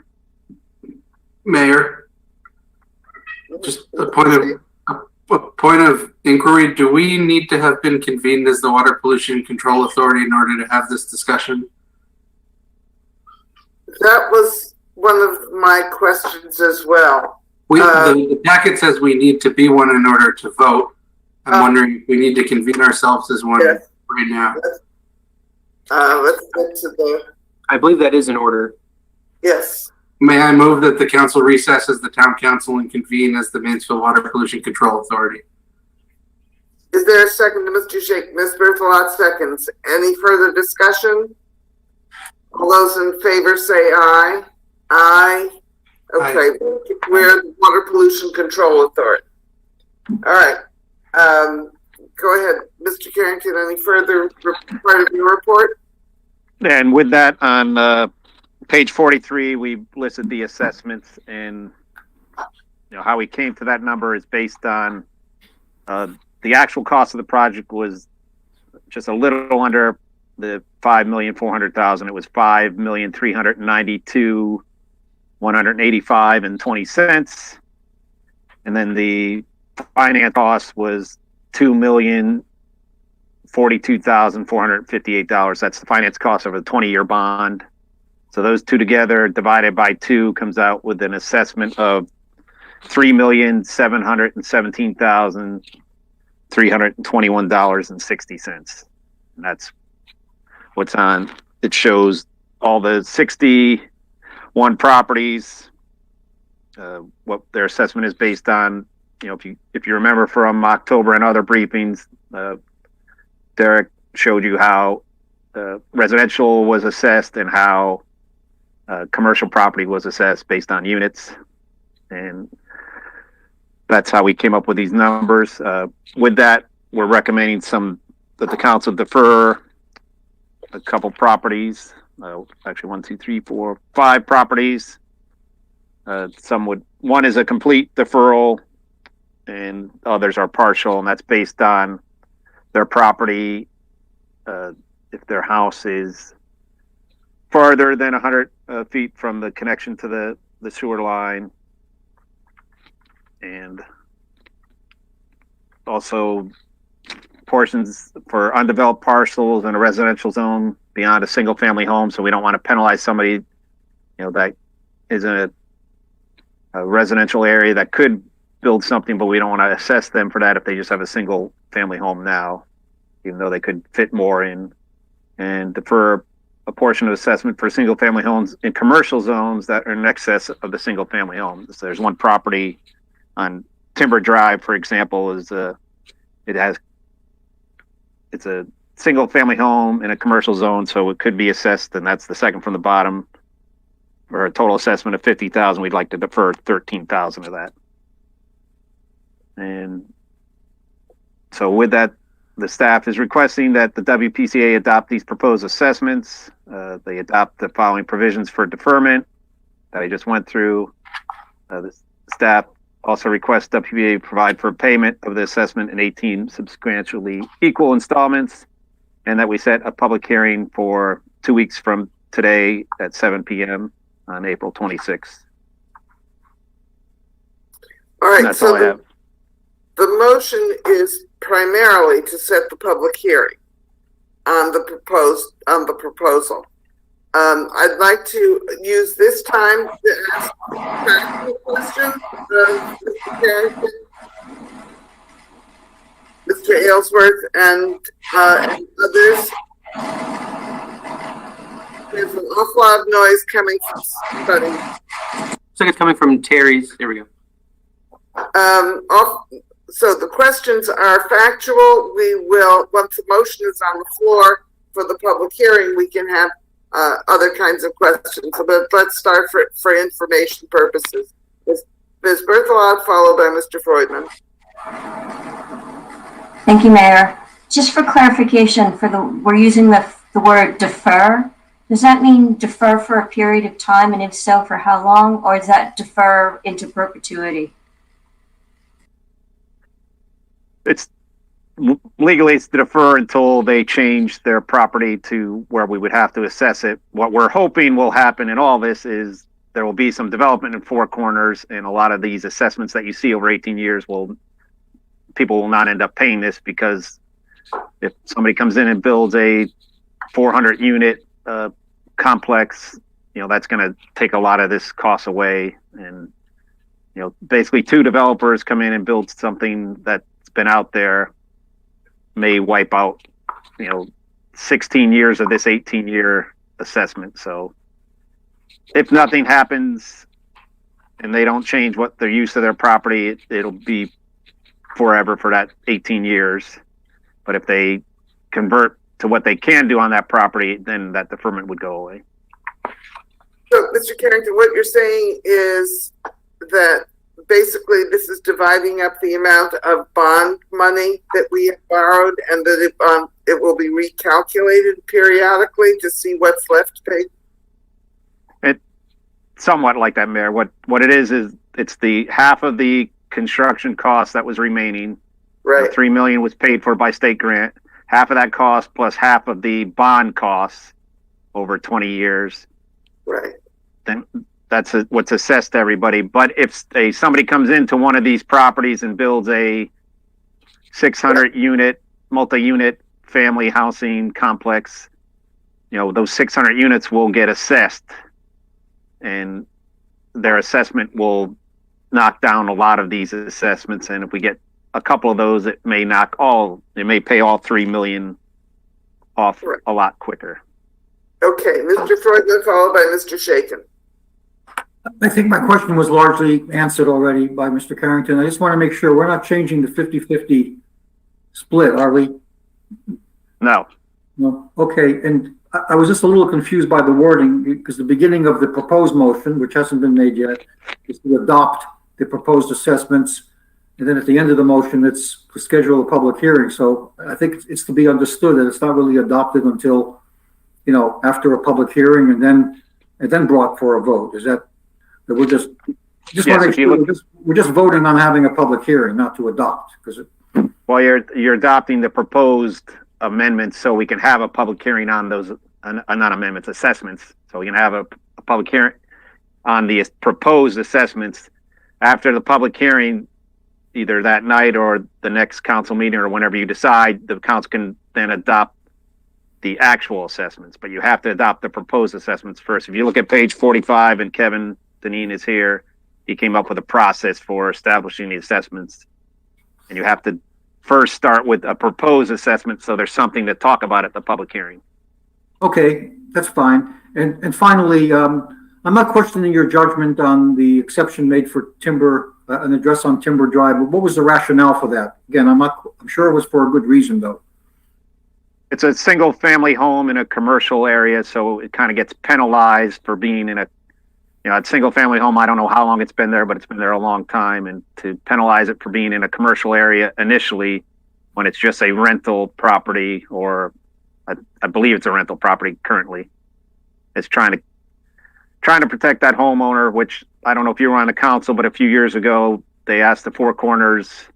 Mayor, just a point of inquiry. Do we need to have been convened as the Water Pollution Control Authority in order to have this discussion? That was one of my questions as well. The packet says we need to be one in order to vote. I'm wondering if we need to convene ourselves as one right now. Let's get to the... I believe that is in order. Yes. May I move that the council recess as the town council and convene as the Mansfield Water Pollution Control Authority? Is there a second to Mr. Shake? Ms. Berthelot seconds. Any further discussion? All those in favor say aye. Aye. Okay, we're the Water Pollution Control Authority. All right. Go ahead, Mr. Carrington. Any further part of your report? And with that, on page 43, we listed the assessments, and how we came to that number is based on the actual cost of the project was just a little under the $5,400,000. It was $5,392,185.20, and then the finance cost was $2,042,458. That's the finance cost over the 20-year bond. So those two together divided by 2 comes out with an assessment of $3,717,321.60. And that's what's on. It shows all the 61 properties, what their assessment is based on. If you remember from October and other briefings, Derek showed you how residential was assessed and how commercial property was assessed based on units. And that's how we came up with these numbers. With that, we're recommending that the council defer a couple properties, actually 1, 2, 3, 4, 5 properties. One is a complete deferral and others are partial, and that's based on their property. If their house is farther than 100 feet from the connection to the sewer line, and also portions for undeveloped parcels in a residential zone beyond a single family home. So we don't want to penalize somebody, that is in a residential area that could build something, but we don't want to assess them for that if they just have a single family home now, even though they could fit more in, and defer a portion of assessment for single family homes in commercial zones that are in excess of the single family homes. So there's one property on Timber Drive, for example, it's a single family home in a commercial zone, so it could be assessed, and that's the second from the bottom, for a total assessment of $50,000. We'd like to defer $13,000 of that. And so with that, the staff is requesting that the WPCA adopt these proposed assessments. They adopt the following provisions for deferment that I just went through. The staff also requests WPCA provide for payment of the assessment in 18 substantially equal installments, and that we set a public hearing for 2 weeks from today at 7 p.m. on April 26th. All And right, that's all I have. the motion is primarily to set the public hearing on the proposal. I'd like to use this time to ask a question of Mr. Carrington, Mr. Aylesworth, and others. There's an awful lot of noise coming from somebody. Looks like it's coming from Terry's. There we go. So the questions are factual. We will, once the motion is on the floor for the public hearing, we can have other kinds of questions. But let's start for information purposes. Ms. Berthelot, followed by Mr. Freudman. Thank you, Mayor. Just for clarification, we're using the word defer. Does that mean defer for a period of time, and if so, for how long, or is that defer into perpetuity? It's legally it's to defer until they change their property to where we would have to assess it. What we're hoping will happen in all this is there will be some development in Four Corners, and a lot of these assessments that you see over 18 years people will not end up paying this, because if somebody comes in and builds a 400 unit complex, that's going to take a lot of this cost away. And, basically 2 developers come in and build something that's been out there may wipe out, 16 years of this 18-year assessment. So if nothing happens and they don't change what their use of their property, it'll be forever for that 18 years. But if they convert to what they can do on that property, then that deferment would go away. So, Mr. Carrington, what you're saying is that basically this is dividing up the amount of bond money that we have borrowed, and that it will be recalculated periodically to see what's left paid? It's somewhat like that, Mayor. What it is it's the half of the construction cost that was remaining. Right. $3 million was paid for by state grant. Half of that cost plus half of the bond costs over 20 years. Right. Then that's what's assessed to everybody. But if somebody comes into one of these properties and builds a 600 unit, multi-unit family housing complex, those 600 units will get assessed, and their assessment will knock down a lot of these assessments. And if we get a couple of those, it may pay all 3 million off a lot quicker. Okay, Mr. Freudman, followed by Mr. Shaken. I think my question was largely answered already by Mr. Carrington. I just want to make sure we're not changing the 50-50 split, are we? No. No, okay, and I was just a little confused by the wording, because the beginning of the proposed motion, which hasn't been made yet, is to adopt the proposed assessments, and then at the end of the motion, it's to schedule a public hearing, so I think it's to be understood that it's not really adopted until, after a public hearing and then brought for a vote. Is that we're just Yes, want to if you make sure we're just voting on having a public hearing, not to adopt, because Well, you're adopting the proposed amendments so we can have a public hearing on those, not amendments, assessments. So we can have a public hearing on the proposed assessments. After the public hearing, either that night or the next council meeting or whenever you decide, the council can then adopt the actual assessments, but you have to adopt the proposed assessments first. If you look at page 45, and Kevin Deneen is here, he came up with a process for establishing the assessments, and you have to first start with a proposed assessment so there's something to talk about at the public hearing. okay, that's fine. And finally, I'm not questioning your judgment on the exception made for timber, an address on Timber Drive, but what was the rationale for that? Again, I'm sure it was for a good reason, though. It's a single family home in a commercial area, so it kind of gets penalized for being in a single family home. I don't know how long it's been there, but it's been there a long time. And to penalize it for being in a commercial area initially, when it's just a rental property, or I believe it's a rental property currently, it's trying to protect that homeowner, which I don't know if you were on the council, but a few years ago, they asked the Four Corners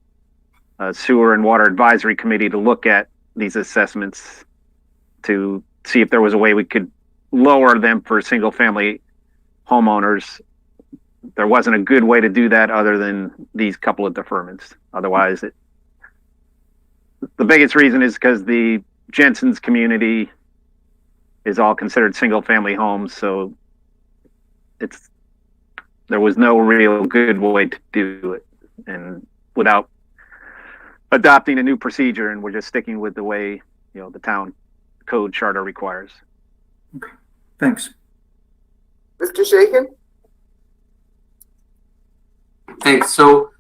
Sewer and Water Advisory Committee to look at these assessments to see if there was a way we could lower them for single family homeowners. There wasn't a good way to do that other than these couple of deferments. Otherwise, the biggest reason is because the Jensen's community is all considered single family homes, so there was no real good way to do it, and without adopting a new procedure, and we're just sticking with the way the town code charter requires. Okay, thanks. Mr. Shaken? Thanks. So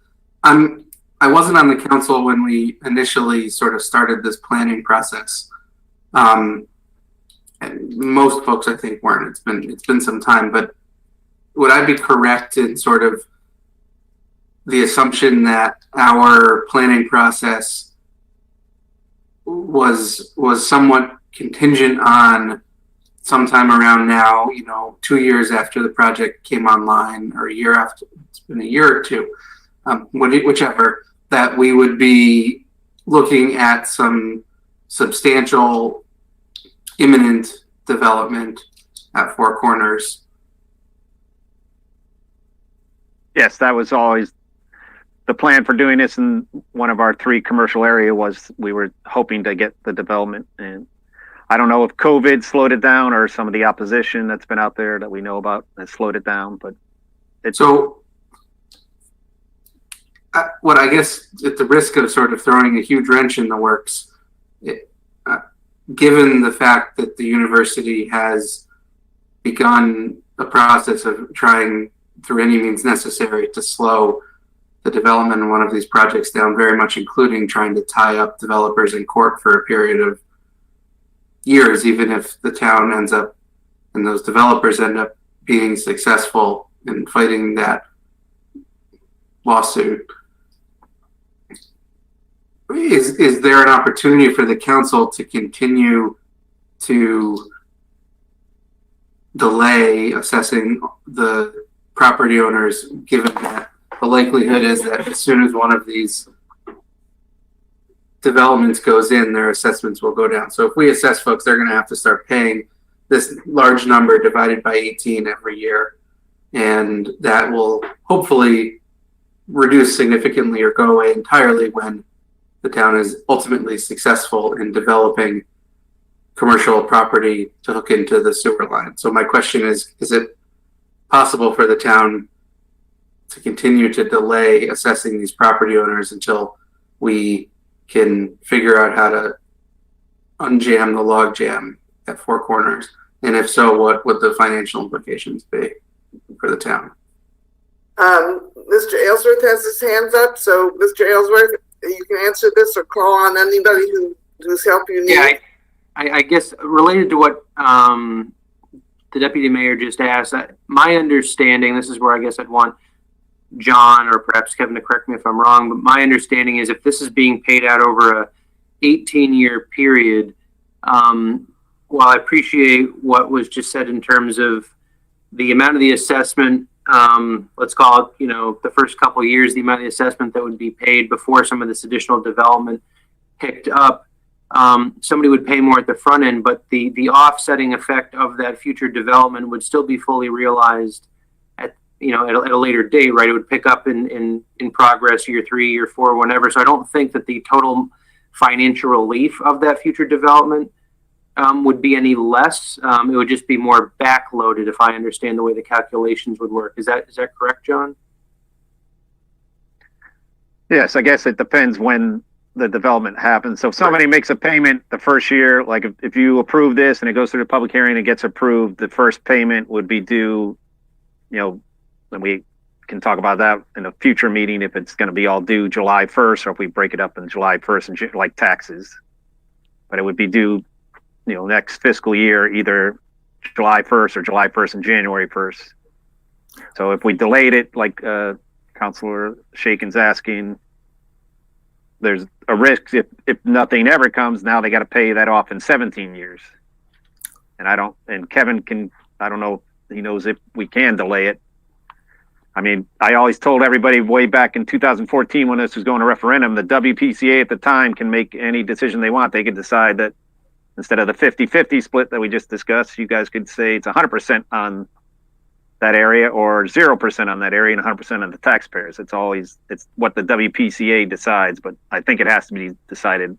I wasn't on the council when we initially sort of started this planning process. And most folks I think weren't. It's been some time, but would I be correct in sort of the assumption that our planning process was somewhat contingent on sometime around now, 2 years after the project came online, or a year after, it's been a year or two, whichever, that we would be looking at some substantial imminent development at Four Corners? Yes, that was always the plan for doing this in one of our 3 commercial area. Was we were hoping to get the development, and I don't know if COVID slowed it down or some of the opposition that's been out there that we know about has slowed it down, but it's what I guess, at the risk of sort of throwing a huge wrench in the works, given the fact that the university has begun a process of trying through any means necessary to slow the development of one of these projects down, very much including trying to tie up developers in court for a period of years, even if the town ends up and those developers end up being successful in fighting that lawsuit. Is there an opportunity for the council to continue to delay assessing the property owners, given that the likelihood is that as soon as one of these developments goes in, their assessments will go down? So if we assess folks, they're going to have to start paying this large number divided by 18 every year, and that will hopefully reduce significantly or go away entirely when the town is ultimately successful in developing commercial property to hook into the sewer line. So my question is it possible for the town to continue to delay assessing these property owners until we can figure out how to unjam the log jam at Four Corners? And if so, what would the financial implications be for the town? Mr. Aylesworth has his hands up, so Mr. Aylesworth, you can answer this or call on anybody whose help you need. Yeah, I guess related to what the deputy mayor just asked, my understanding, this is where I guess I'd want John or perhaps Kevin to correct me if I'm wrong, but my understanding is if this is being paid out over a 18-year period, while I appreciate what was just said in terms of the amount of the assessment, let's call it, the first couple of years, the amount of the assessment that would be paid before some of this additional development picked up, somebody would pay more at the front end, but the offsetting effect of that future development would still be fully realized at a later date, right? It would pick up in progress year 3, year 4, whenever. So I don't think that the total financial relief of that future development would be any less. It would just be more backloaded, if I understand the way the calculations would work. Is that correct, John? Yes, I guess it depends when the development happens. So if somebody makes a payment the first year, like if you approve this and it goes through the public hearing and it gets approved, the first payment would be due, and we can talk about that in a future meeting if it's going to be all due July 1st or if we break it up in July 1st and like taxes. But it would be due, next fiscal year, either July 1st or July 1st and January 1st. So if we delayed it, like Councilor Shakin's asking, there's a risk if nothing ever comes, now they got to pay that off in 17 years. And Kevin I don't know if he knows if we can delay it. I mean, I always told everybody way back in 2014 when this was going to referendum, the WPCA at the time can make any decision they want. They could decide that instead of the 50-50 split that we just discussed, you guys could say it's 100% on that area or 0% on that area and 100% on the taxpayers. It's what the WPCA decides, but I think it has to be decided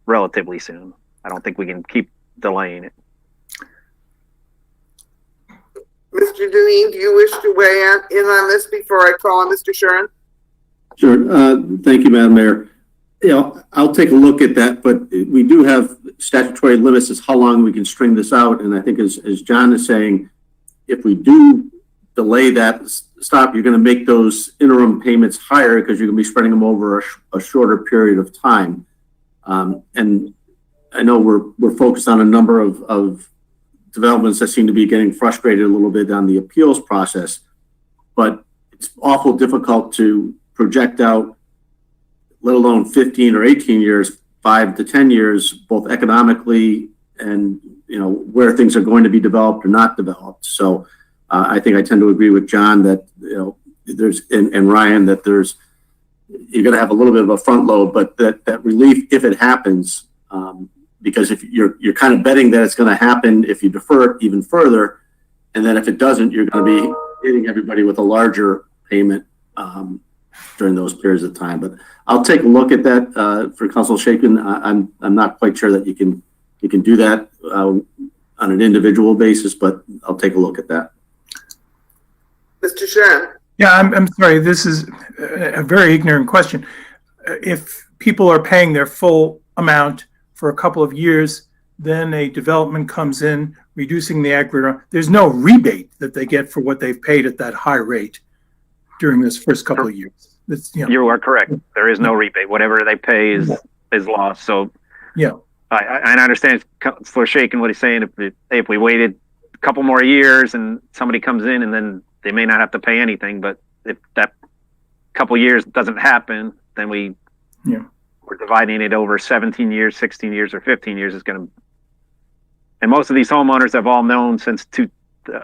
relatively soon. I don't think we can keep delaying it. Mr. Deneen, do you wish to weigh in on this before I call on Mr. Shuren? Sure. Thank you, Madam Mayor. I'll take a look at that, but we do have statutory limits as how long we can string this out. And I think as John is saying, if we do delay that stop, you're going to make those interim payments higher because you're going to be spreading them over a shorter period of time. And I know we're focused on a number of developments that seem to be getting frustrated a little bit on the appeals process, but it's awful difficult to project out, let alone 15 or 18 years, 5 to 10 years, both economically and, where things are going to be developed or not developed. So I think I tend to agree with John that, there's, and Ryan, that you're going to have a little bit of a front load, but that relief, if it happens, because if you're kind of betting that it's going to happen if you defer it even further, and then if it doesn't, you're going to be hitting everybody with a larger payment during those periods of time. But I'll take a look at that for Council Shakin. I'm not quite sure that you can do that on an individual basis, but I'll take a look at that. Mr. Shuren? Yeah, I'm sorry. This is a very ignorant question. If people are paying their full amount for a couple of years, then a development comes in, reducing the aggregate. There's no rebate that they get for what they've paid at that high rate during this first couple of years. You are correct. There is no rebate. Whatever they pay is lost. So yeah, I understand for Shakin what he's saying. If we waited a couple more years and somebody comes in and then they may not have to pay anything, but if that couple years doesn't happen, then we're dividing it over 17 years, 16 years, or 15 years is going to. And most of these homeowners have all known since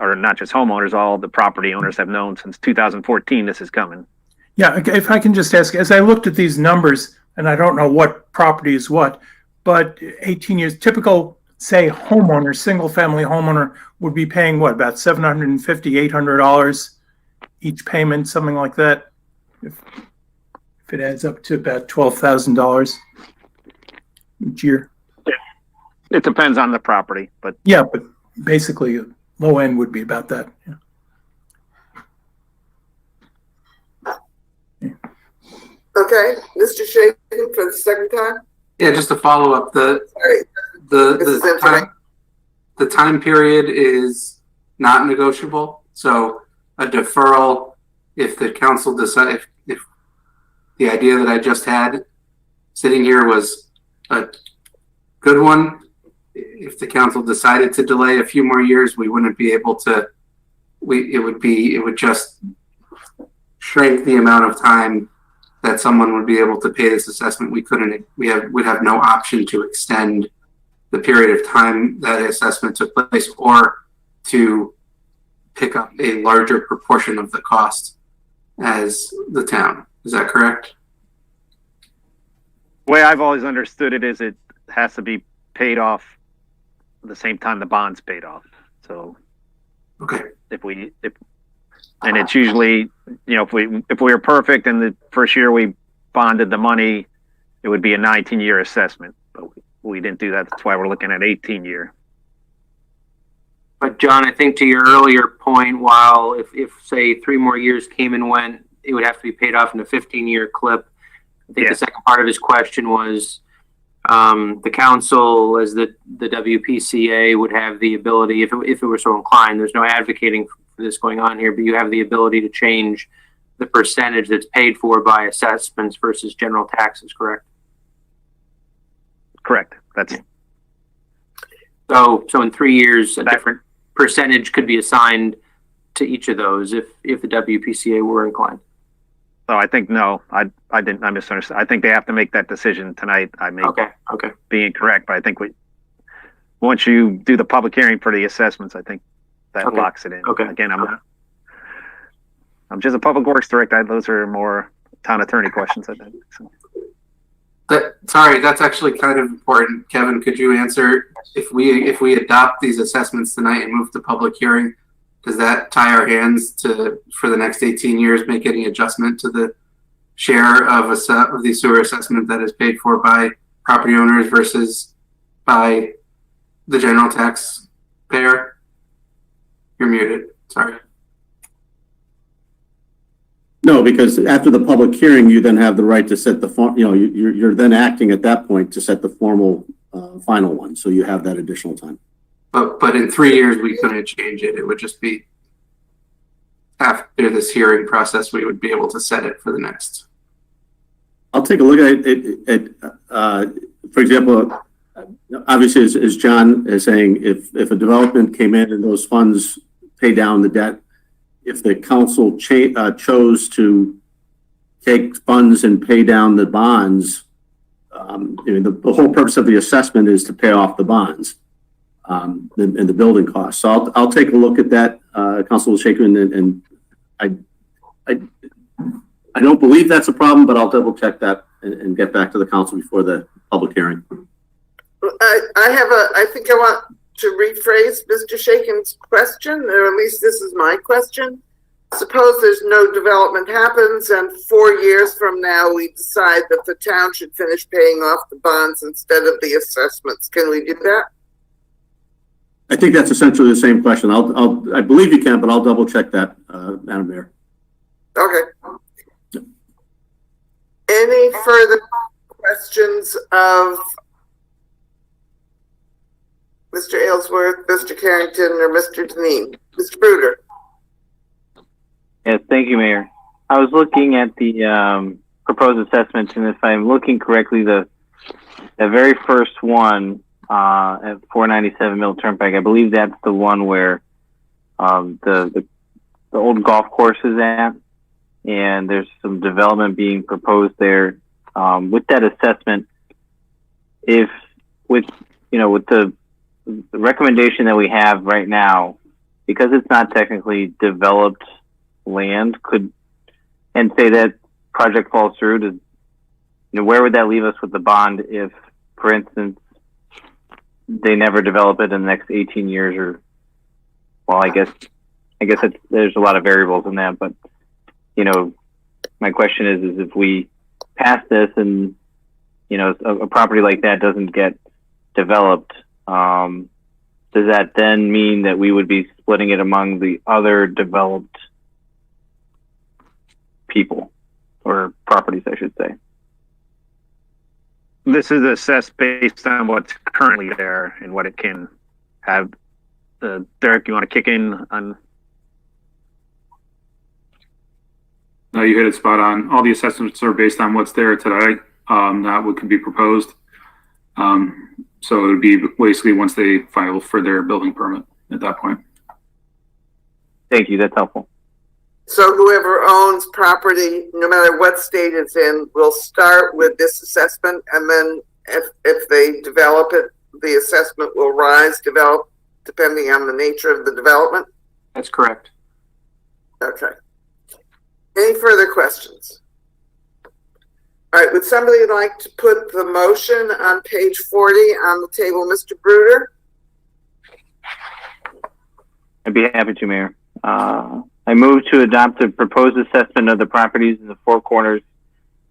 or not just homeowners, all the property owners have known since 2014 this is coming. Yeah, if I can just ask, as I looked at these numbers, and I don't know what property is what, but 18 years, typical, say, homeowner, single-family homeowner would be paying what, about $750, $800 each payment, something like that. If it adds up to about $12,000 each year. It depends on the property, but yeah, but basically, low end would be about that. Yeah. Okay, Mr. Shakin for the second time. Yeah, just to follow up, the time period is not negotiable. So a deferral, if the council decide, if the idea that I just had sitting here was a good one, if the council decided to delay a few more years, we wouldn't be able to, it would just shrink the amount of time that someone would be able to pay this assessment. Would have no option to extend the period of time that assessment took place or to pick up a larger proportion of the cost as the town. Is that correct? The way I've always understood it is it has to be paid off at the same time the bond's paid off. So Okay. And it's usually, if we were perfect and the first year we bonded the money, it would be a 19-year assessment, but we didn't do that. That's why we're looking at 18-year. But John, I think to your earlier point, while if say 3 more years came and went, it would have to be paid off in a 15-year clip. I think the second part of his question was the council, as the WPCA, would have the ability, if it were so inclined, there's no advocating for this going on here, but you have the ability to change the percentage that's paid for by assessments versus general taxes, correct? Correct. That's so in 3 years, a different percentage could be assigned to each of those if the WPCA were inclined. Oh, I think no. I misunderstood. I think they have to make that decision tonight. I may be incorrect, but I think once you do the public hearing for the assessments, I think that locks it in. Okay. Again, I'm just a public works director. Those are more town attorney questions, I think. So. Sorry, that's actually kind of important. Kevin, could you answer if we adopt these assessments tonight and move to public hearing? Does that tie our hands for the next 18 years, make any adjustment to the share of the sewer assessment that is paid for by property owners versus by the general taxpayer? You're muted. Sorry. No, because after the public hearing, you then have the right to set the you're then acting at that point to set the formal final one. So you have that additional time. But in 3 years, we couldn't change it. It would just be after this hearing process, we would be able to set it for the next. I'll take a look at it. For example, obviously, as John is saying, if a development came in and those funds pay down the debt, if the council chose to take funds and pay down the bonds, the whole purpose of the assessment is to pay off the bonds. And the building costs. So I'll take a look at that, Councilor Shaker, and I don't believe that's a problem, but I'll double check that and get back to the council before the public hearing. I think I want to rephrase Mr. Shaken's question, or at least this is my question. Suppose there's no development happens and 4 years from now we decide that the town should finish paying off the bonds instead of the assessments. Can we do that? I think that's essentially the same question. I believe you can, but I'll double check that, Madam Mayor. Okay. Any further questions of Mr. Aylesworth, Mr. Carrington, or Mr. Deneen? Mr. Bruder? Yes, thank you, Mayor. I was looking at the proposed assessments, and if I'm looking correctly, the very first one at 497 Mill Turnpike, I believe that's the one where the old golf course is at, and there's some development being proposed there. With that assessment, with the recommendation that we have right now, because it's not technically developed land, and say that project falls through, where would that leave us with the bond if, for instance, they never develop it in the next 18 years, or, well, I guess there's a lot of variables in that, but, my question is if we pass this and, a property like that doesn't get developed, does that then mean that we would be splitting it among the other developed people or properties, I should say? This is assessed based on what's currently there and what it can have. Derek, you want to kick in on? No, you hit it spot on. All the assessments are based on what's there today, not what can be proposed. So it would be basically once they file for their building permit at that point. Thank you. That's helpful. So whoever owns property, no matter what state it's in, will start with this assessment, and then if they develop it, the assessment will develop, depending on the nature of the development? That's correct. Okay. Any further questions? All right, would somebody like to put the motion on page 40 on the table, Mr. Bruder? I'd be happy to, Mayor. I move to adopt the proposed assessment of the properties in the Four Corners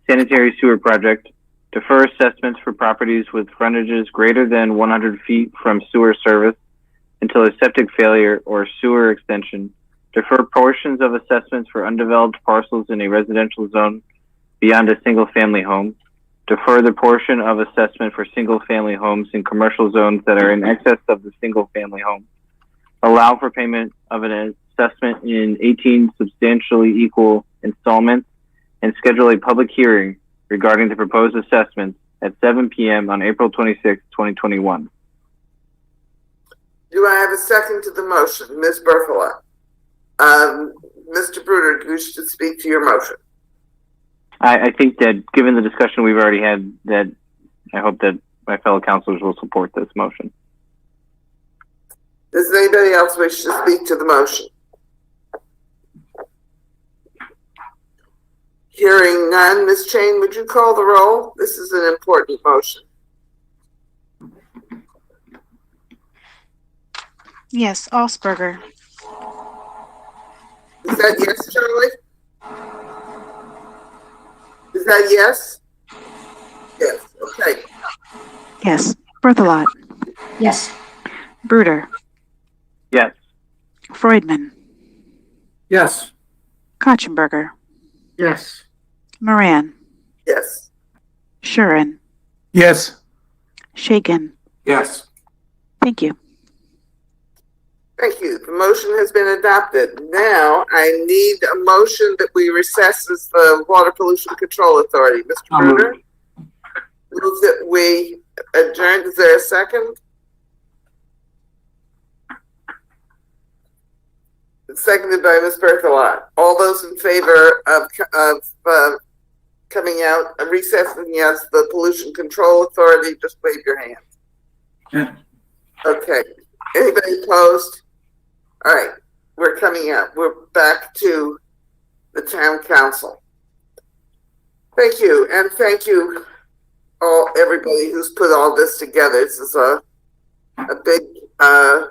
sanitary sewer project, defer assessments for properties with frontages greater than 100 feet from sewer service until a septic failure or sewer extension, defer portions of assessments for undeveloped parcels in a residential zone beyond a single-family home, defer the portion of assessment for single-family homes in commercial zones that are in excess of the single-family home, allow for payment of an assessment in 18 substantially equal installments, and schedule a public hearing regarding the proposed assessments at 7 p.m. on April 26, 2021. Do I have a second to the motion? Ms. Berthelot? Mr. Bruder, do you wish to speak to your motion? I think that given the discussion we've already had, that I hope that my fellow councilors will support this motion. Does anybody else wish to speak to the motion? Hearing none, Ms. Chain, would you call the roll? This is an important motion. Yes, Augsburger. Is that yes, Charlie? Is that yes? Yes, okay. Yes. Berthelot. Yes. Bruder. Yes. Freudman. Yes. Kotchenberger. Yes. Moran. Yes. Shuren. Yes. Shaken. Yes. Thank you. Thank you. The motion has been adopted. Now I need a motion that we recesses the Water Pollution Control Authority. Mr. Bruder? Move that we adjourn. Is there a second? Seconded by Ms. Berthelot. All those in favor of coming out, recessing, yes, the Pollution Control Authority, just wave your hand. Yeah. Okay. Anybody opposed? All right. We're coming out. We're back to the town council. Thank you. And thank you everybody who's put all this together. This is a big, the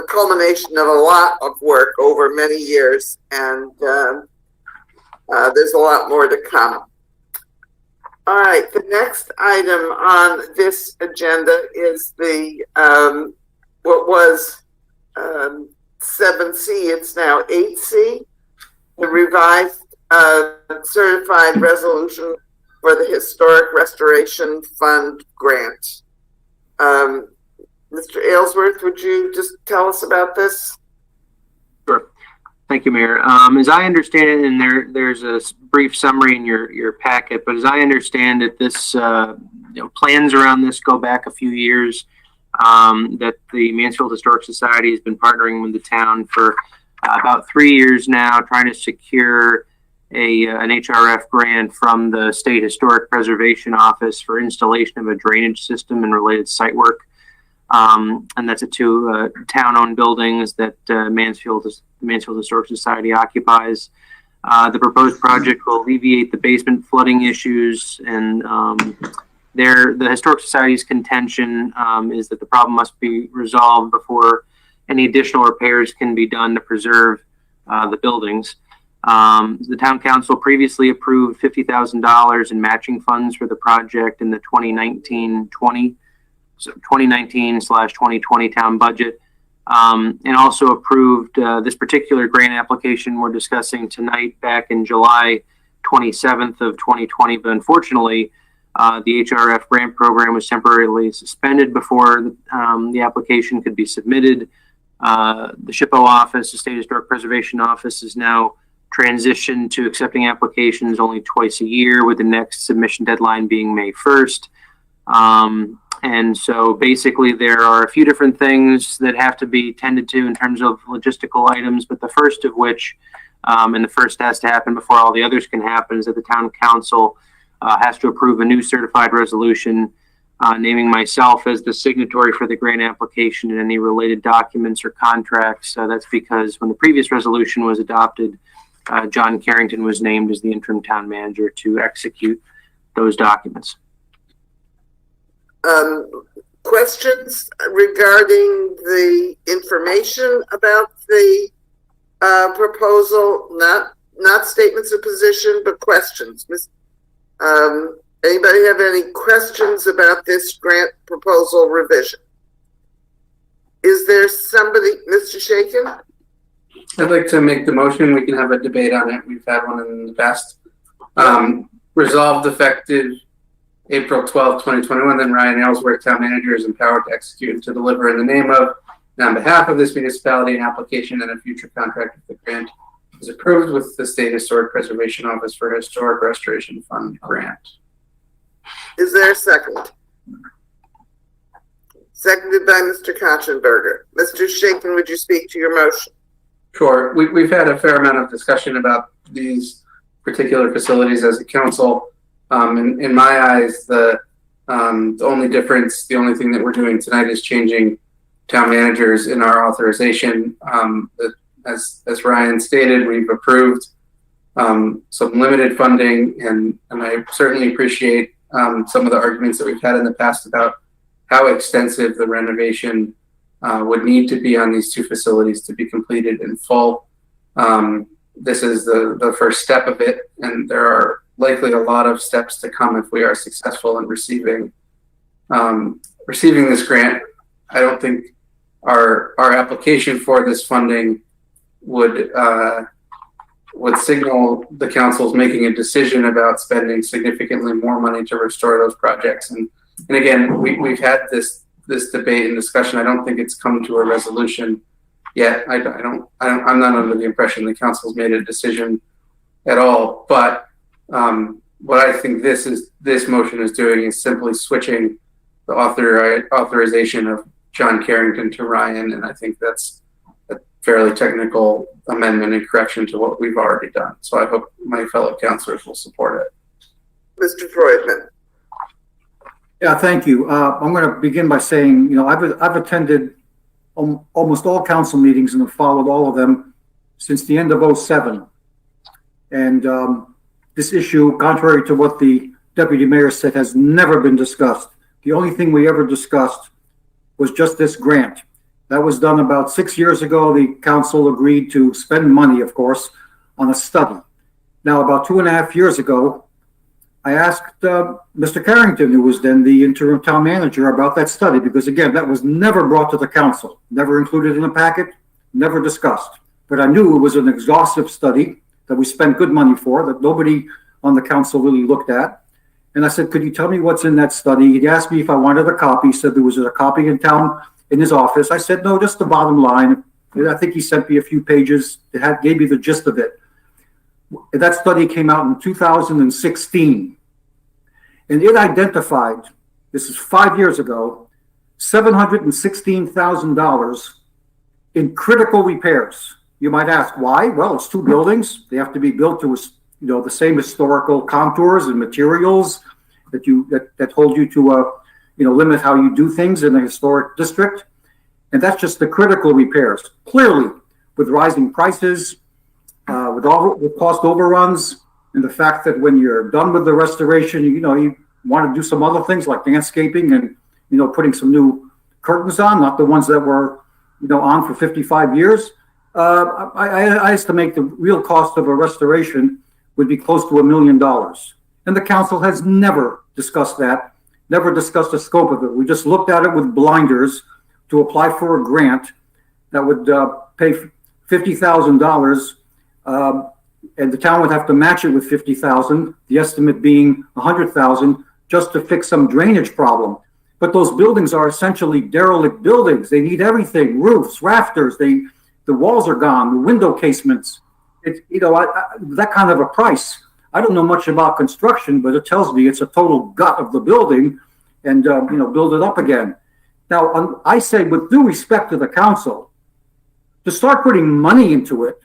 culmination of a lot of work over many years, and there's a lot more to come. All right, the next item on this agenda is the what was 7C, it's now 8C, the revised certified resolution for the Historic Restoration Fund grant. Mr. Aylesworth, would you just tell us about this? Sure. Thank you, Mayor. As I understand it, and there's a brief summary in your packet, but as I understand it, this plans around this go back a few years. That the Mansfield Historic Society has been partnering with the town for about 3 years now, trying to secure an HRF grant from the State Historic Preservation Office for installation of a drainage system and related site work. And that's at two town-owned buildings that Mansfield Historic Society occupies. The proposed project will alleviate the basement flooding issues, and the Historic Society's contention is that the problem must be resolved before any additional repairs can be done to preserve the buildings. The town council previously approved $50,000 in matching funds for the project in the 2019/2020 town budget, and also approved this particular grant application we're discussing tonight back in July 27th of 2020. But unfortunately, the HRF grant program was temporarily suspended before the application could be submitted. The SHPO office, the State Historic Preservation Office, is now transitioned to accepting applications only twice a year, with the next submission deadline being May 1st. And so basically there are a few different things that have to be tended to in terms of logistical items, but the first of which, and the first has to happen before all the others can happen, is that the town council has to approve a new certified resolution naming myself as the signatory for the grant application and any related documents or contracts. That's because when the previous resolution was adopted, John Carrington was named as the interim town manager to execute those documents. Questions regarding the information about the proposal? Not statements of position, but questions. Anybody have any questions about this grant proposal revision? Is there somebody, Mr. Shaken? I'd like to make the motion. We can have a debate on it. We've had one in the past. Resolved effective April 12th, 2021, then Ryan Ellsworth, town manager, is empowered to execute and to deliver in the name of and on behalf of this municipality an application and a future contract if the grant is approved with the State Historic Preservation Office for Historic Restoration Fund grant. Is there a second? Seconded by Mr. Konchenberger. Mr. Shaken, would you speak to your motion? Sure. We've had a fair amount of discussion about these particular facilities as a council. In my eyes, the only difference, the only thing that we're doing tonight is changing town managers in our authorization. As Ryan stated, we've approved some limited funding, and I certainly appreciate some of the arguments that we've had in the past about how extensive the renovation would need to be on these two facilities to be completed in full. This is the first step of it, and there are likely a lot of steps to come if we are successful in receiving this grant. I don't think our application for this funding would signal the council's making a decision about spending significantly more money to restore those projects. And again, we've had this debate and discussion. I don't think it's come to a resolution yet. I'm not under the impression the council's made a decision at all. But what I think this motion is doing is simply switching the authorization of John Carrington to Ryan, and I think that's a fairly technical amendment and correction to what we've already done. So I hope my fellow councilors will support it. Mr. Freudman. Yeah, thank you. I'm going to begin by saying, I've attended almost all council meetings and have followed all of them since the end of '07. And this issue, contrary to what the deputy mayor said, has never been discussed. The only thing we ever discussed was just this grant. That was done about 6 years ago. The council agreed to spend money, of course, on a study. Now, about 2.5 years ago, I asked Mr. Carrington, who was then the interim town manager, about that study, because again, that was never brought to the council, never included in the packet, never discussed. But I knew it was an exhaustive study that we spent good money for, that nobody on the council really looked at. And I said, could you tell me what's in that study? He asked me if I wanted a copy. He said there was a copy in town in his office. I said, no, just the bottom line. I think he sent me a few pages. It gave me the gist of it. That study came out in 2016. And it identified, this is 5 years ago, $716,000 in critical repairs. You might ask why? Well, it's two buildings. They have to be built to the same historical contours and materials that hold you to limit how you do things in a historic district. And that's just the critical repairs. Clearly, with rising prices, with cost overruns, and the fact that when you're done with the restoration, you want to do some other things like landscaping and putting some new curtains on, not the ones that were on for 55 years. I estimate the real cost of a restoration would be close to $1 million. And the council has never discussed that, never discussed the scope of it. We just looked at it with blinders to apply for a grant that would pay $50,000, and the town would have to match it with $50,000, the estimate being $100,000, just to fix some drainage problem. But those buildings are essentially derelict buildings. They need everything: roofs, rafters, the walls are gone, the window casements. That kind of a price. I don't know much about construction, but it tells me it's a total gut of the building. and, build it up again. Now, I say with due respect to the council, to start putting money into it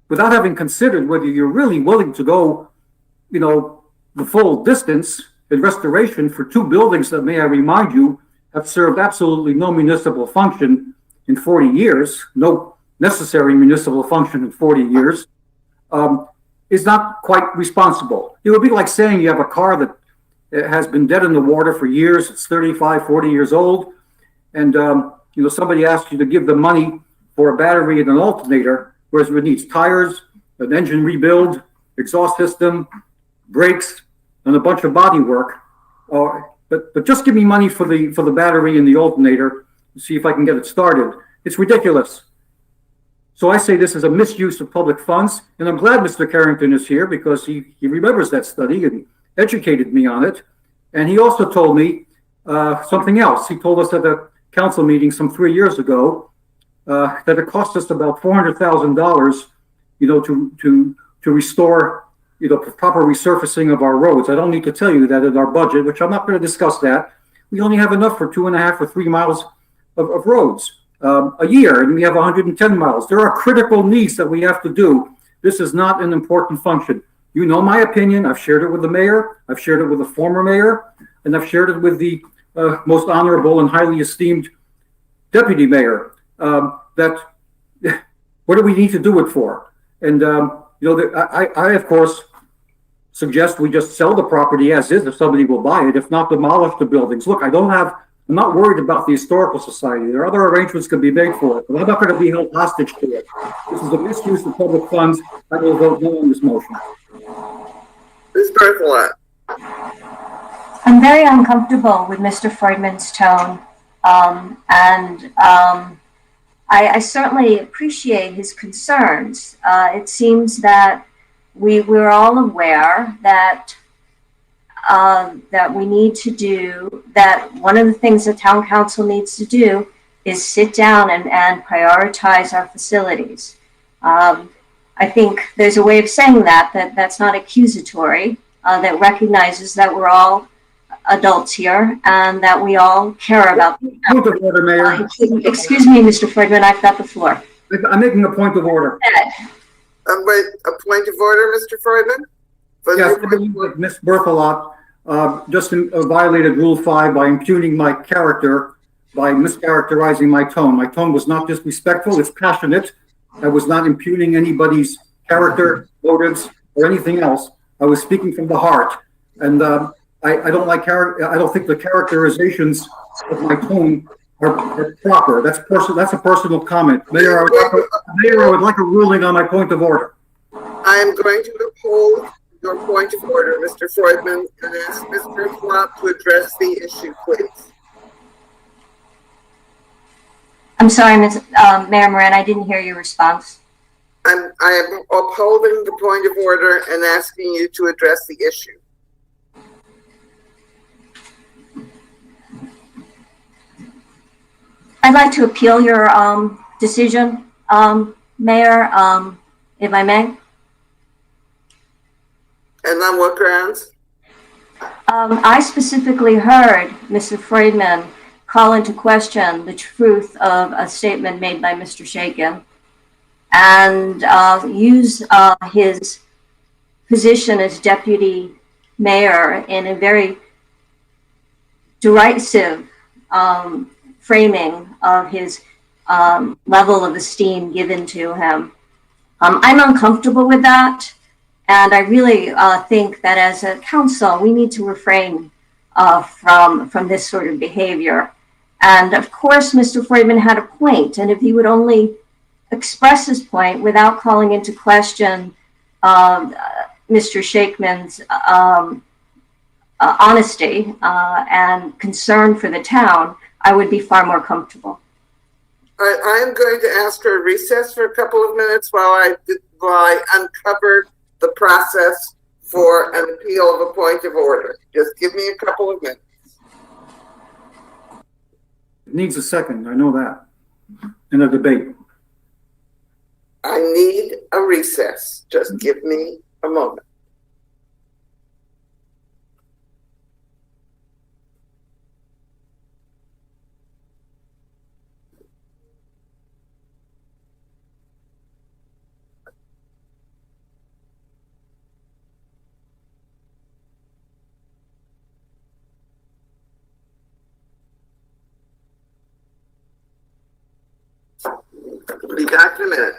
without having considered whether you're really willing to go, the full distance in restoration for two buildings that, may I remind you, have served absolutely no municipal function in 40 years, no necessary municipal function in 40 years, is not quite responsible. It would be like saying you have a car that has been dead in the water for years, it's 35, 40 years old, and somebody asks you to give them money for a battery and an alternator, whereas it needs tires, an engine rebuild, exhaust system, brakes, and a bunch of body work. But just give me money for the battery and the alternator to see if I can get it started. It's ridiculous. So I say this is a misuse of public funds, and I'm glad Mr. Carrington is here because he remembers that study and educated me on it. And he also told me something else. He told us at a council meeting some 3 years ago that it cost us about $400,000, to restore, proper resurfacing of our roads. I don't need to tell you that in our budget, which I'm not going to discuss that, we only have enough for 2.5 or 3 miles of roads a year, and we have 110 miles. There are critical needs that we have to do. This is not an important function. You know my opinion. I've shared it with the mayor. I've shared it with the former mayor, and I've shared it with the most honorable and highly esteemed deputy mayor. That what do we need to do it for? And I of course suggest we just sell the property as is if somebody will buy it. If not, demolish the buildings. Look, I'm not worried about the Historical Society. There are other arrangements can be made for it, but I'm not going to be held hostage to it. This is a misuse of public funds. I will vote no on this motion. Ms. Berthelot. I'm very uncomfortable with Mr. Freudman's tone, I certainly appreciate his concerns. It seems that we're all aware that we need to do, that one of the things the town council needs to do is sit down and prioritize our facilities. I think there's a way of saying that's not accusatory, that recognizes that we're all adults here and that we all care about. Point of order, Mayor. Excuse me, Mr. Friedman, I've got the floor. I'm making a point of order. Wait, a point of order, Mr. Freudman? Yes, Ms. Berthelot just violated Rule 5 by impugning my character, by mischaracterizing my tone. My tone was not disrespectful, it's passionate. I was not impugning anybody's character, motives, or anything else. I was speaking from the heart. And I don't like I don't think the characterizations of my tone are proper. That's a personal comment. Mayor, I would like a ruling on my point of order. I am going to uphold your point of order, Mr. Freudman, and ask Ms. Berthelot to address the issue, please. I'm sorry, Mayor Moran, I didn't hear your response. I am upholding the point of order and asking you to address the issue. I'd like to appeal your decision, Mayor, if I may. And on what grounds? I specifically heard Mr. Freudman call into question the truth of a statement made by Mr. Shaken and use his position as deputy mayor in a very derisive framing of his level of esteem given to him. I'm uncomfortable with that. And I really think that as a council, we need to refrain from this sort of behavior. And of course, Mr. Freudman had a point. And if he would only express his point without calling into question Mr. Shakeman's honesty and concern for the town, I would be far more comfortable. I am going to ask for a recess for a couple of minutes while I uncover the process for an appeal of a point of order. Just give me a couple of minutes. It needs a second, I know that, in a debate. I need a recess. Just give me a moment. Be back in a minute.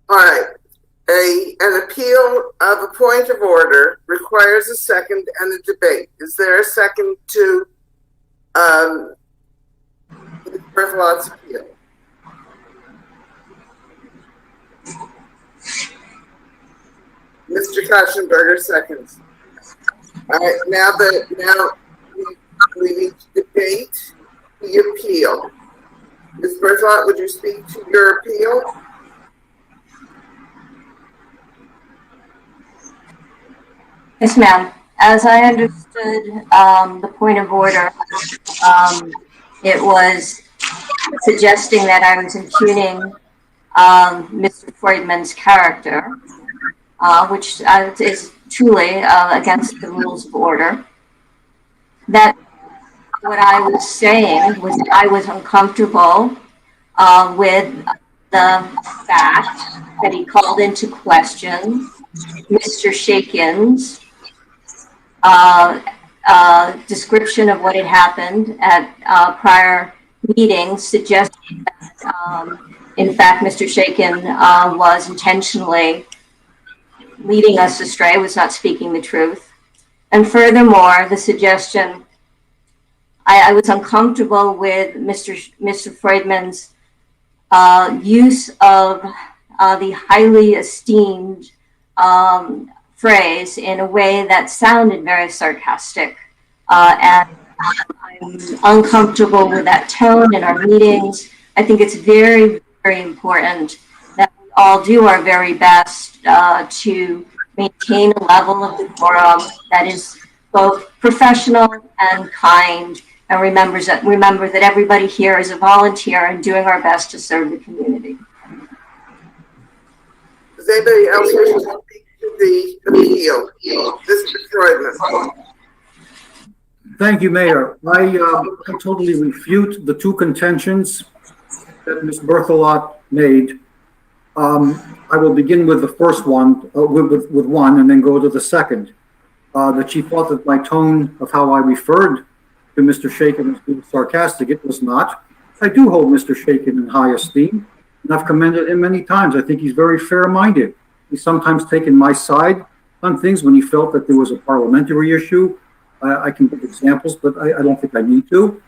All right. An appeal of a point of order requires a second and a debate. Is there a second to Ms. Berthelot's appeal? Mr. Katzenberger seconds. All right, now we need to debate the appeal. Ms. Berthelot, would you speak to your appeal? Yes, ma'am. As I understood the point of order, it was suggesting that I was impugning Mr. Freudman's character, which is truly against the rules of order. That what I was saying was that I was uncomfortable with the fact that he called into question Mr. Shakin's description of what had happened at prior meetings, suggesting that, in fact, Mr. Shakin was intentionally leading us astray, was not speaking the truth. And furthermore, the suggestion, I was uncomfortable with Mr. Freudman's use of the highly esteemed phrase in a way that sounded very sarcastic. And I'm uncomfortable with that tone in our meetings. I think it's very, very important that we all do our very best to maintain a level of decorum that is both professional and kind, and remember that everybody here is a volunteer and doing our best to serve the community. Does anybody else wish to speak to the appeal? Mr. Freudman. Thank you, Mayor. I totally refute the two contentions that Ms. Berthelot made. I will begin with the first one, with one, and then go to the second. That she thought that my tone of how I referred to Mr. Shakin was being sarcastic. It was not. I do hold Mr. Shakin in high esteem, and I've commended him many times. I think he's very fair-minded. He's sometimes taken my side on things when he felt that there was a parliamentary issue. I can give examples, but I don't think I need to.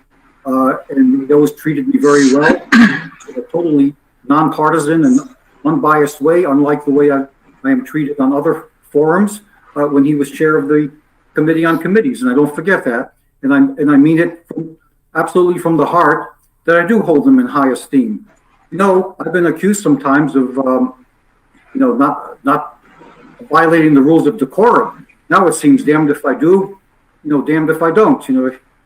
and he always treated me very well in a totally nonpartisan and unbiased way, unlike the way I am treated on other forums when he was chair of the Committee on Committees, and I don't forget that, and I mean it absolutely from the heart that I do hold him in high esteem. You know, I've been accused sometimes of, not violating the rules of decorum. Now it seems damned if I do, damned if I don't.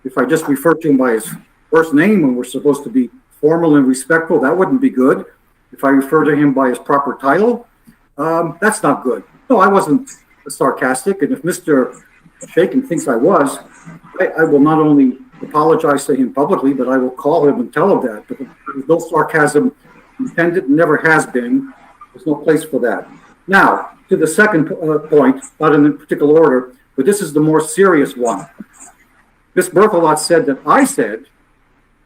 If I just refer to him by his first name when we're supposed to be formal and respectful, that wouldn't be good. If I refer to him by his proper title, that's not good. No, I wasn't sarcastic, and if Mr. Shaken thinks I was, I will not only apologize to him publicly, but I will call him and tell him that. But there's no sarcasm intended, never has been. There's no place for that. Now, to the second point, not in particular order, but this is the more serious one. Ms. Berthelot said that I said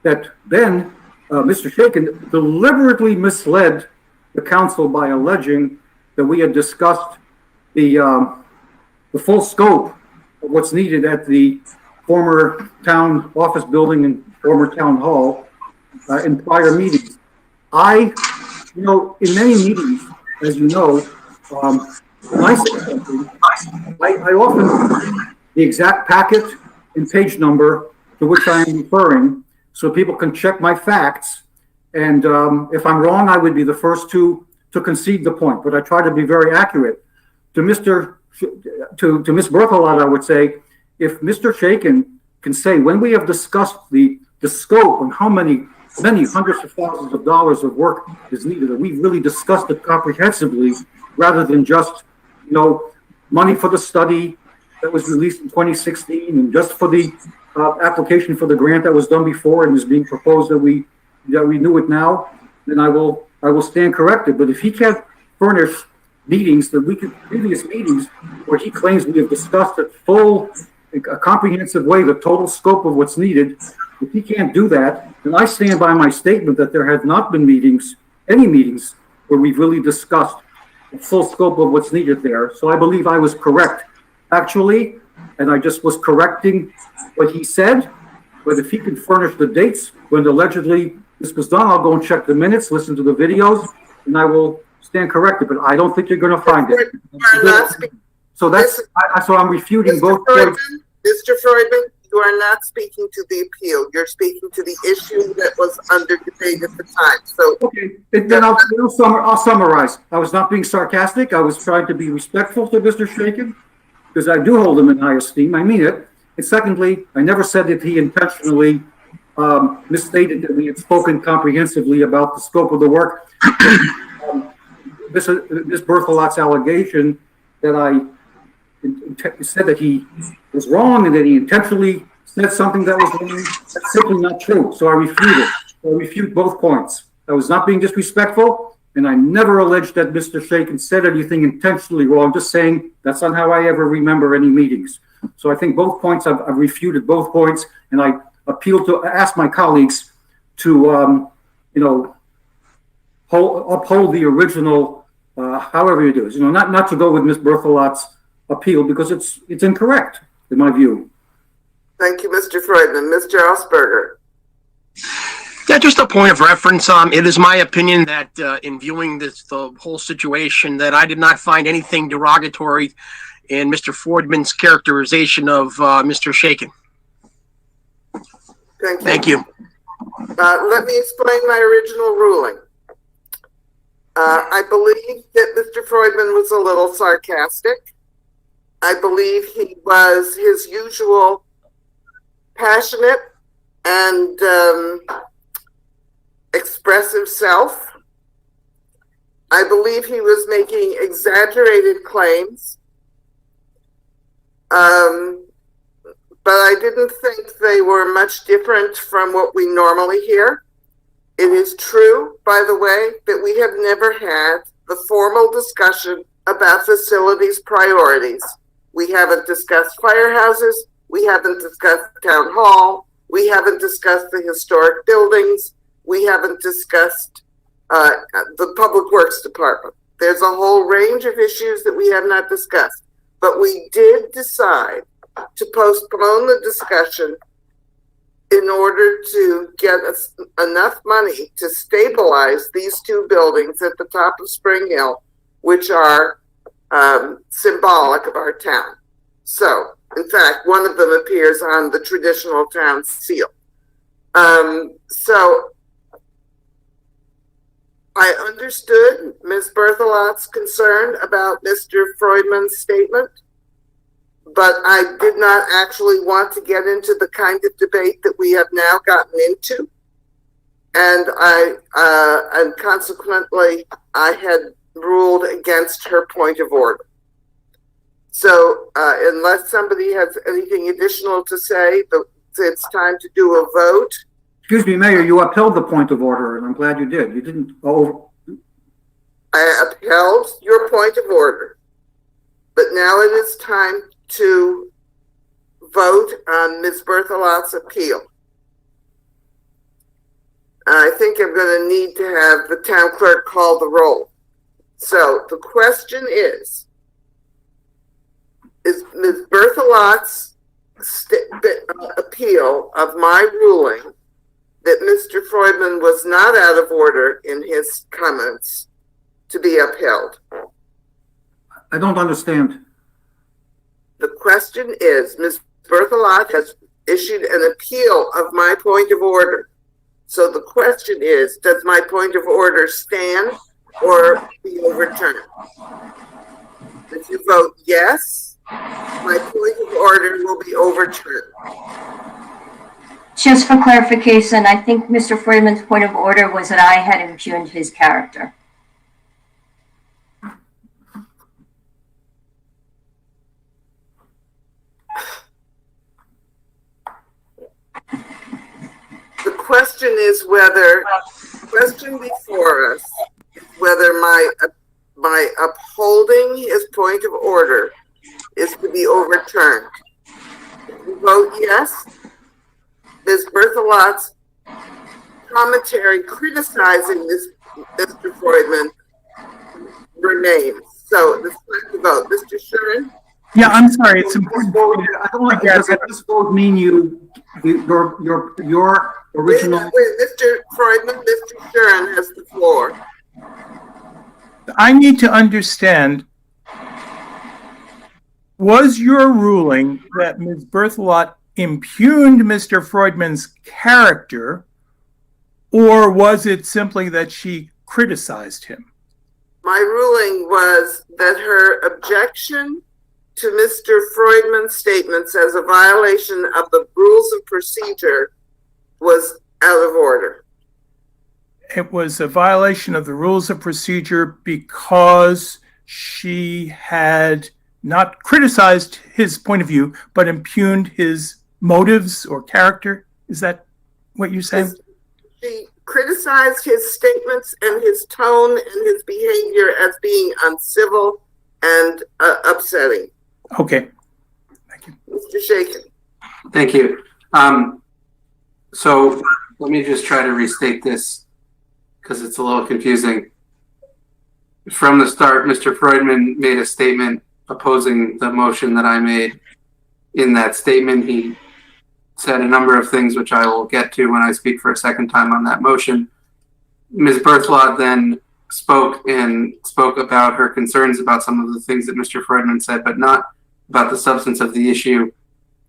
that then Mr. Shaken deliberately misled the council by alleging that we had discussed the full scope of what's needed at the former town office building and former town hall in prior meetings. In many meetings, as you know, when I say something, I often the exact packet and page number to which I am referring, so people can check my facts. And if I'm wrong, I would be the first to concede the point. But I try to be very accurate. To Ms. Berthelot, I would say, if Mr. Shaken can say when we have discussed the scope and how many hundreds of thousands of dollars of work is needed, and we really discussed it comprehensively, rather than just money for the study that was released in 2016 and just for the application for the grant that was done before and is being proposed that we knew it now, then I will stand corrected. But if he can't furnish meetings, previous meetings where he claims we have discussed it a comprehensive way, the total scope of what's needed, if he can't do that, then I stand by my statement that there have not been any meetings where we've really discussed the full scope of what's needed there. So I believe I was correct, actually, and I just was correcting what he said. But if he can furnish the dates when allegedly this was done, I'll go and check the minutes, listen to the videos, and I will stand corrected. But I don't think you're going to find it. So so I'm refuting both. Mr. Freudman, you are not speaking to the appeal. You're speaking to the issue that was under debate at the time. So okay, then I'll summarize. I was not being sarcastic. I was trying to be respectful to Mr. Shaken because I do hold him in high esteem. I mean it. And secondly, I never said that he intentionally misstated that we had spoken comprehensively about the scope of the work. Ms. Berthelot's allegation that I said that he was wrong and that he intentionally said something that was wrong, that's simply not true. So I refute it. I refute both points. I was not being disrespectful, and I never alleged that Mr. Shaken said anything intentionally wrong, just saying that's not how I ever remember any meetings. So I think both points, I've refuted both points, and I ask my colleagues to, uphold the original, however you do it, not to go with Ms. Berthelot's appeal because it's incorrect in my view. Thank you, Mr. Freudman. Mr. Elsberger. Yeah, just a point of reference. It is my opinion that in viewing the whole situation, that I did not find anything derogatory in Mr. Freudman's characterization of Mr. Shaken. Thank you. Let me explain my original ruling. I believe that Mr. Freudman was a little sarcastic. I believe he was his usual passionate and expressive self. I believe he was making exaggerated claims. But I didn't think they were much different from what we normally hear. It is true, by the way, that we have never had the formal discussion about facilities priorities. We haven't discussed firehouses. We haven't discussed town hall. We haven't discussed the historic buildings. We haven't discussed the public works department. There's a whole range of issues that we have not discussed. But we did decide to postpone the discussion in order to get us enough money to stabilize these two buildings at the top of Spring Hill, which are symbolic of our town. So, in fact, one of them appears on the traditional town seal. So, I understood Ms. Berthelot's concern about Mr. Freudman's statement, but I did not actually want to get into the kind of debate that we have now gotten into. And and consequently, I had ruled against her point of order. So unless somebody has anything additional to say, it's time to do a vote. Excuse me, Mayor, you upheld the point of order, and I'm glad you did. You didn't. I upheld your point of order, but now it is time to vote on Ms. Berthelot's appeal. I think I'm going to need to have the town clerk call the roll. So the question is Ms. Berthelot's appeal of my ruling that Mr. Freudman was not out of order in his comments to be upheld? I don't understand. The question is, Ms. Berthelot has issued an appeal of my point of order. So the question is, does my point of order stand or be overturned? If you vote yes, my point of order will be overturned. Just for clarification, I think Mr. Freudman's point of order was that I had impugned his character. The question is whether, question before us, whether my upholding his point of order is to be overturned. If you vote yes, Ms. Berthelot's commentary criticizing Mr. Freudman remains. So this is the vote. Mr. Shuren? Yeah, I'm sorry. It's important. Does this vote mean your original? Wait, Mr. Freudman, Mr. Shuren has the floor. I need to understand, was your ruling that Ms. Berthelot impugned Mr. Freudman's character, or was it simply that she criticized him? My ruling was that her objection to Mr. Freudman's statements as a violation of the rules of procedure was out of order. It was a violation of the rules of procedure because she had not criticized his point of view, but impugned his motives or character. Is that what you're saying? She criticized his statements and his tone and his behavior as being uncivil and upsetting. Okay. Thank you. Mr. Shaken. Thank you. So let me just try to restate this because it's a little confusing. From the start, Mr. Freudman made a statement opposing the motion that I made. In that statement, he said a number of things, which I will get to when I speak for a second time on that motion. Ms. Berthelot then spoke about her concerns about some of the things that Mr. Freudman said, but not about the substance of the issue,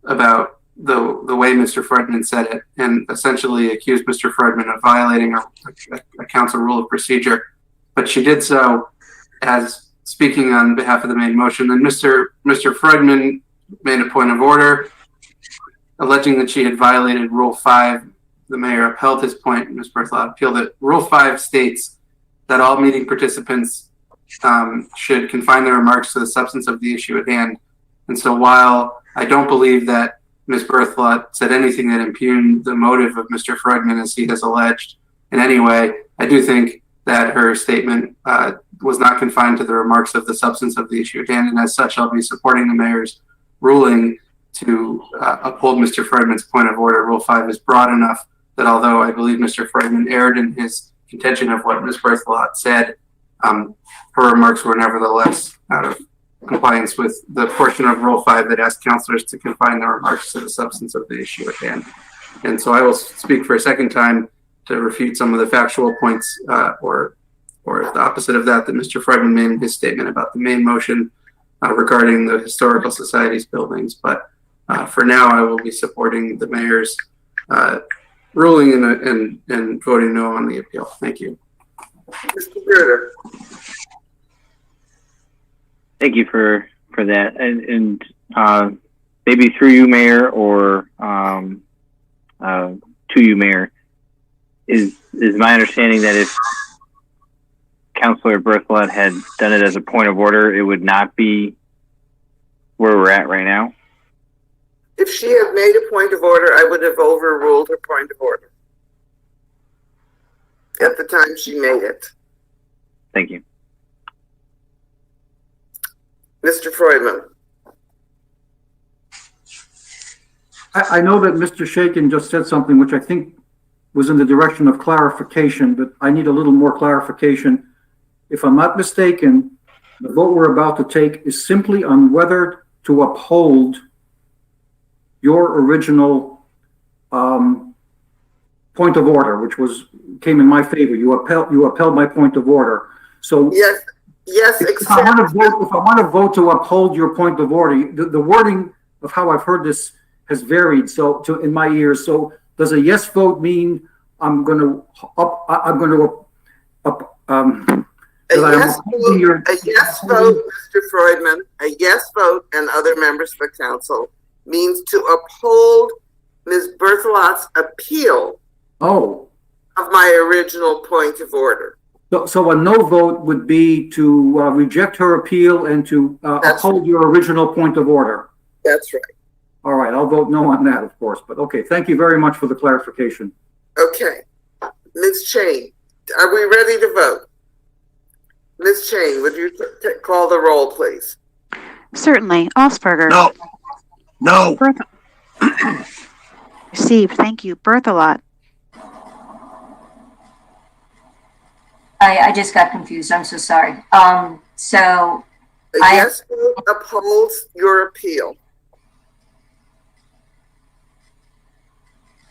about the way Mr. Freudman said it, and essentially accused Mr. Freudman of violating a council rule of procedure. But she did so as speaking on behalf of the main motion. Then Mr. Freudman made a point of order, alleging that she had violated Rule 5. The mayor upheld his point, and Ms. Berthelot appealed it. Rule 5 states that all meeting participants should confine their remarks to the substance of the issue at hand. And so while I don't believe that Ms. Berthelot said anything that impugned the motive of Mr. Freudman, as he has alleged in any way, I do think that her statement was not confined to the remarks of the substance of the issue at hand. And as such, I'll be supporting the mayor's ruling to uphold Mr. Freudman's point of order. Rule 5 is broad enough that although I believe Mr. Freudman erred in his contention of what Ms. Berthelot said, her remarks were nevertheless out of compliance with the portion of Rule 5 that asked councilors to confine their remarks to the substance of the issue at hand. And so I will speak for a second time to refute some of the factual points, or the opposite of that Mr. Freudman made in his statement about the main motion regarding the Historical Society's buildings. But for now, I will be supporting the mayor's ruling and voting no on the appeal. Thank you. Mr. Bruder. Thank you for that. And maybe through you, Mayor, or to you, Mayor, is my understanding that if Councilor Berthelot had done it as a point of order, it would not be where we're at right now? If she had made a point of order, I would have overruled her point of order at the time she made it. Thank you. Mr. Freudman. I know that Mr. Shaken just said something which I think was in the direction of clarification, but I need a little more clarification. If I'm not mistaken, the vote we're about to take is simply on whether to uphold your original point of order, which came in my favor. You upheld my point of order. So yes, if I want to vote to uphold your point of order, the wording of how I've heard this has varied in my ears. So does a yes vote mean I'm going to a yes vote, Mr. Freudman, a yes vote, and other members of the council means to uphold Ms. Berthelot's appeal of my original point of order. So a no vote would be to reject her appeal and to uphold your original point of order. That's right. All right, I'll vote no on that, of course. But okay, thank you very much for the clarification. Okay. Ms. Chain, are we ready to vote? Ms. Chain, would you call the roll, please? Certainly. Osberger. No. No. Received. Thank you. Berthelot. I just got confused. I'm so sorry. So a yes vote upholds your appeal.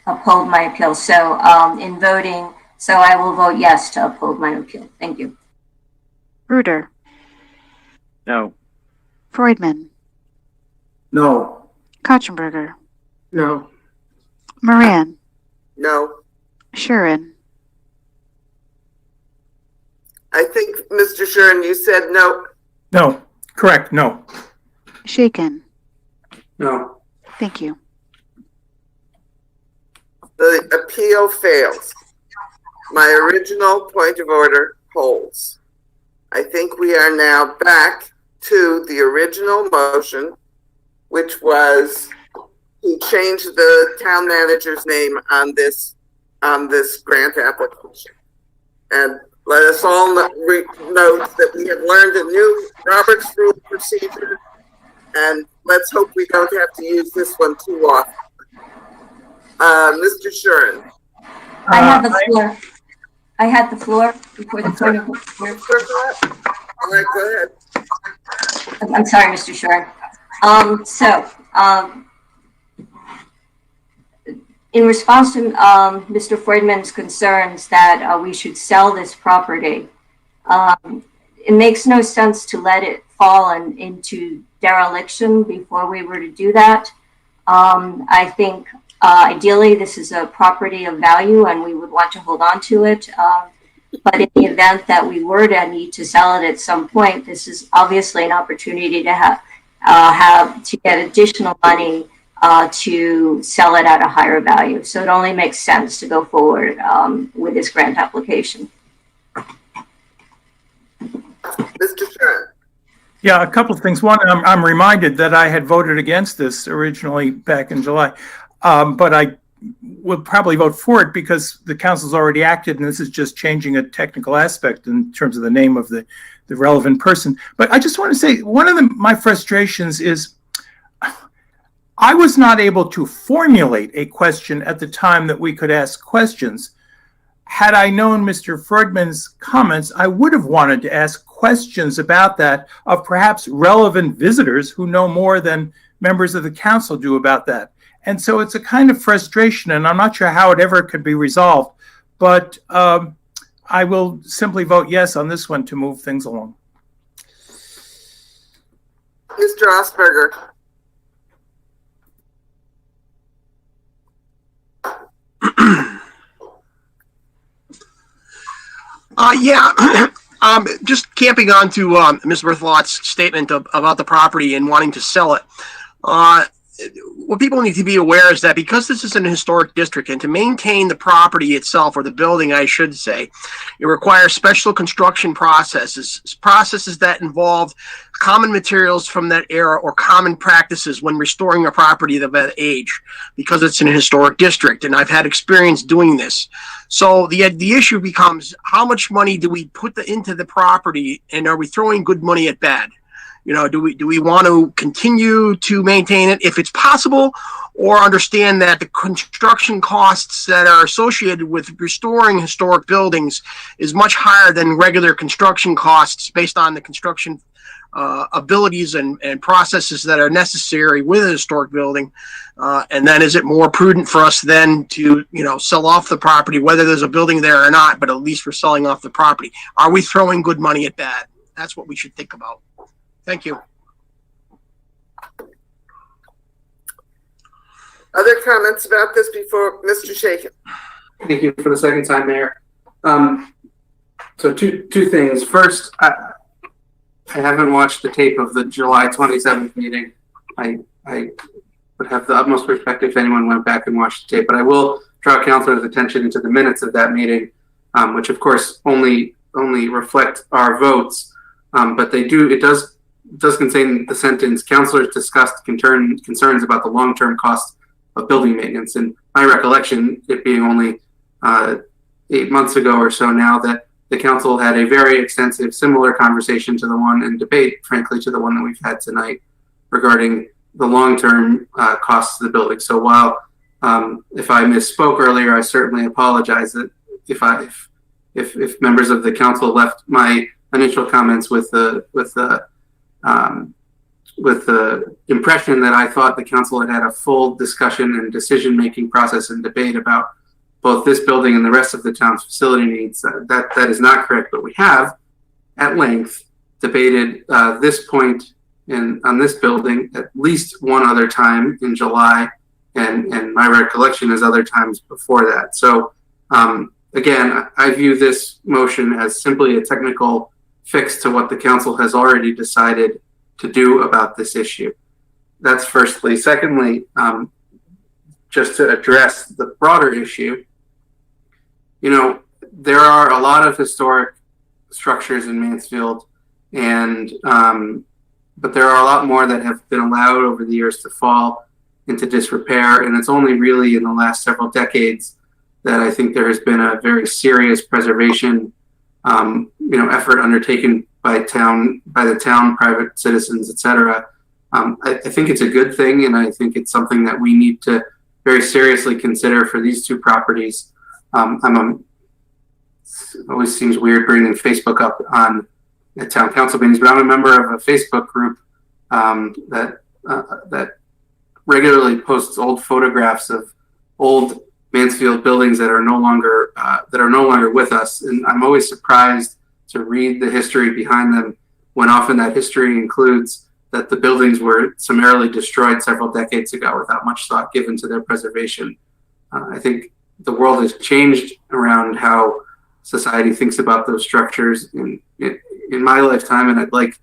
Uphold my appeal. So in voting, so I will vote yes to uphold my appeal. Thank you. Bruder. No. Freudman. No. Kotchenberger. No. Moran. No. Shuren. I think, Mr. Shuren, you said no. No. Correct. No. Shaken. No. Thank you. The appeal fails. My original point of order holds. I think we are now back to the original motion, which was to change the town manager's name on this grant application. And let us all note that we have learned a new Robert's Rule procedure, and let's hope we don't have to use this one too often. Mr. Shuren. I have the floor. I had the floor before the point of order. All right, go ahead. I'm sorry, Mr. Shuren. In response to Mr. Freudman's concerns that we should sell this property, it makes no sense to let it fall into dereliction before we were to do that. I think ideally this is a property of value and we would want to hold on to it. But in the event that we were to need to sell it at some point, this is obviously an opportunity to to get additional money to sell it at a higher value. So it only makes sense to go forward with this grant application. Mr. Shuren. Yeah, a couple of things. One, I'm reminded that I had voted against this originally back in July, but I will probably vote for it because the council's already acted, and this is just changing a technical aspect in terms of the name of the relevant person. But I just want to say one of my frustrations is I was not able to formulate a question at the time that we could ask questions. Had I known Mr. Freudman's comments, I would have wanted to ask questions about that of perhaps relevant visitors who know more than members of the council do about that. And so it's a kind of frustration, and I'm not sure how it ever could be resolved. But I will simply vote yes on this one to move things along. Mr. Osberger. Yeah, just camping on to Ms. Berthelot's statement about the property and wanting to sell it. What people need to be aware is that because this is an historic district, and to maintain the property itself, or the building, I should say, it requires special construction processes that involve common materials from that era or common practices when restoring a property of that age, because it's an historic district, and I've had experience doing this. So the issue becomes, how much money do we put into the property, and are we throwing good money at bad? You know, do we want to continue to maintain it if it's possible, or understand that the construction costs that are associated with restoring historic buildings is much higher than regular construction costs based on the construction abilities and processes that are necessary with a historic building? And then is it more prudent for us then to, sell off the property, whether there's a building there or not, but at least we're selling off the property? Are we throwing good money at bad? That's what we should think about. Thank you. Other comments about this before Mr. Shaken? Thank you for the second time, Mayor. So two things. First, I haven't watched the tape of the July 27th meeting. I would have the utmost respect if anyone went back and watched the tape, but I will draw councilors' attention to the minutes of that meeting, which of course only reflect our votes, but it does contain the sentence, councilors discussed concerns about the long-term cost of building maintenance. And my recollection, it being only 8 months ago or so now, that the council had a very extensive similar conversation to the one, and debate, frankly, to the one that we've had tonight regarding the long-term costs of the building. So while if I misspoke earlier, I certainly apologize that if members of the council left my initial comments with the impression that I thought the council had a full discussion and decision-making process and debate about both this building and the rest of the town's facility needs. That is not correct, but we have at length debated this point on this building at least one other time in July, and my recollection is other times before that. So again, I view this motion as simply a technical fix to what the council has already decided to do about this issue. That's firstly. Secondly, just to address the broader issue, there are a lot of historic structures in Mansfield, and but there are a lot more that have been allowed over the years to fall into disrepair, and it's only really in the last several decades that I think there has been a very serious preservation effort undertaken by the town, private citizens, etc. I think it's a good thing, and I think it's something that we need to very seriously consider for these two properties. It always seems weird bringing Facebook up on the town council meetings, but I'm a member of a Facebook group that regularly posts old photographs of old Mansfield buildings that are no longer with us, and I'm always surprised to read the history behind them, when often that history includes that the buildings were summarily destroyed several decades ago without much thought given to their preservation. I think the world has changed around how society thinks about those structures in my lifetime, and I'd like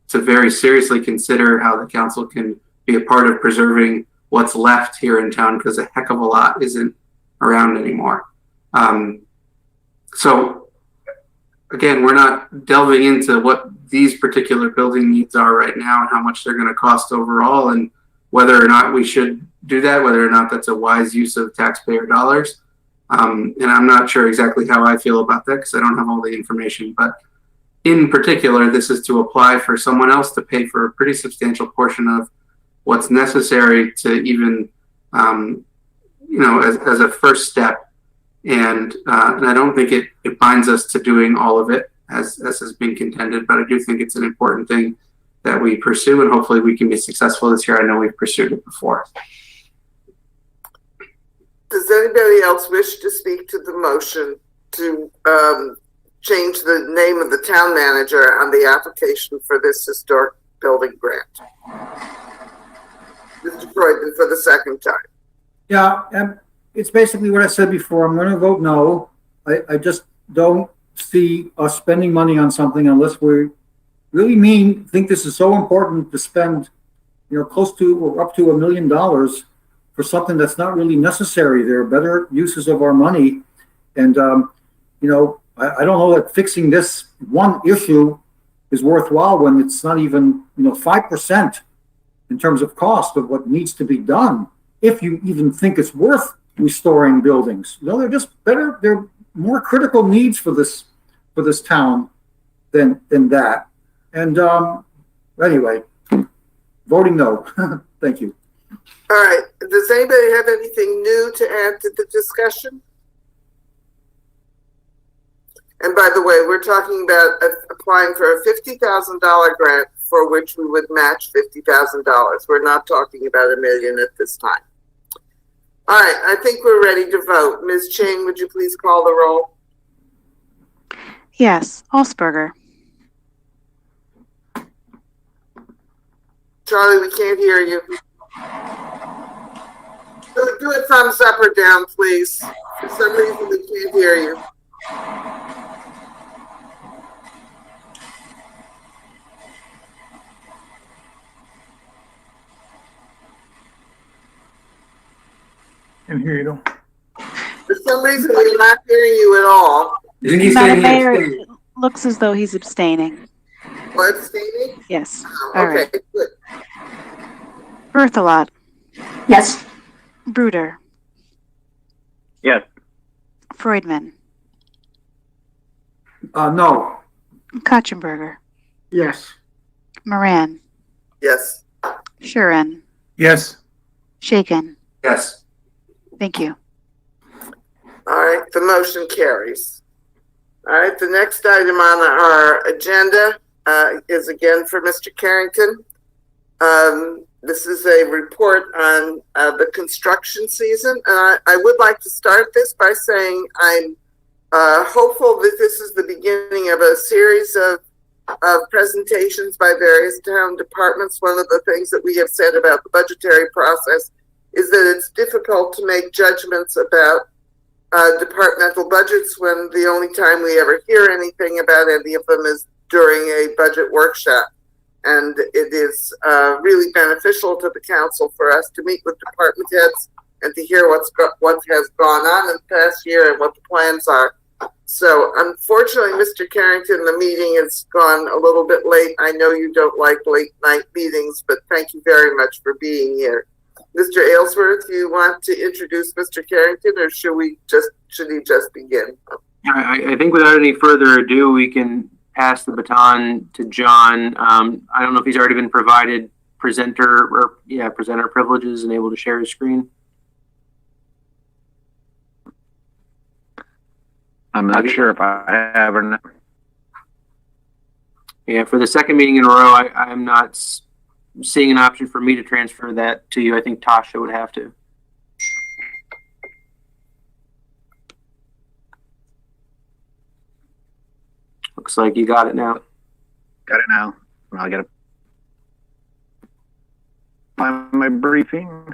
to very seriously consider how the council can be a part of preserving what's left here in town, because a heck of a lot isn't around anymore. So again, we're not delving into what these particular building needs are right now and how much they're going to cost overall, and whether or not we should do that, whether or not that's a wise use of taxpayer dollars. And I'm not sure exactly how I feel about that because I don't have all the information, but in particular, this is to apply for someone else to pay for a pretty substantial portion of what's necessary to even, as a first step. And I don't think it binds us to doing all of it as has been contended, but I do think it's an important thing that we pursue, and hopefully we can be successful this year. I know we've pursued it before. Does anybody else wish to speak to the motion to change the name of the town manager on the application for this historic building grant? Mr. Freudman, for the second time. Yeah, and it's basically what I said before. I'm going to vote no. I just don't see us spending money on something unless we really think this is so important to spend, close to or up to $1 million for something that's not really necessary. There are better uses of our money. And, I don't know that fixing this one issue is worthwhile when it's not even, 5% in terms of cost of what needs to be done. If you even think it's worth restoring buildings, they're just better. They're more critical needs for this town than that. And anyway, voting no. Thank you. All right. Does anybody have anything new to add to the discussion? And by the way, we're talking about applying for a $50,000 grant for which we would match $50,000. We're not talking about $1 million at this time. All right. I think we're ready to vote. Ms. Ching, would you please call the roll? Yes. Alsberger. Charlie, we can't hear you. Do a thumbs up or down, please. For some reason, we can't hear you. And here you go. For some reason, we're not hearing you at all. Isn't he Madam saying Mayor, abstain? it looks as though he's abstaining. What, abstaining? Yes. Oh, All okay, right. good. Berthelot. Yes. Bruder. Yes. Freudman. No. Katchenberger. Yes. Moran. Yes. Shuren. Yes. Shaken. Yes. Thank you. All right, the motion carries. All right, the next item on our agenda is again for Mr. Carrington. This is a report on the construction season. I would like to start this by saying I'm hopeful that this is the beginning of a series of presentations by various town departments. One of the things that we have said about the budgetary process is that it's difficult to make judgments about departmental budgets when the only time we ever hear anything about any of them is during a budget workshop. And it is really beneficial to the council for us to meet with department heads and to hear what has gone on in the past year and what the plans are. So unfortunately, Mr. Carrington, the meeting has gone a little bit late. I know you don't like late night meetings, but thank you very much for being here. Mr. Aylesworth, do you want to introduce Mr. Carrington, or should he just begin? I think without any further ado, we can pass the baton to John. I don't know if he's already been provided presenter privileges and able to share his screen. I'm not sure if I have or not. Yeah, for the second meeting in a row, I'm not seeing an option for me to transfer that to you. I think Tasha would have to. Looks like you got it now. Got it now. I gotta find my briefing.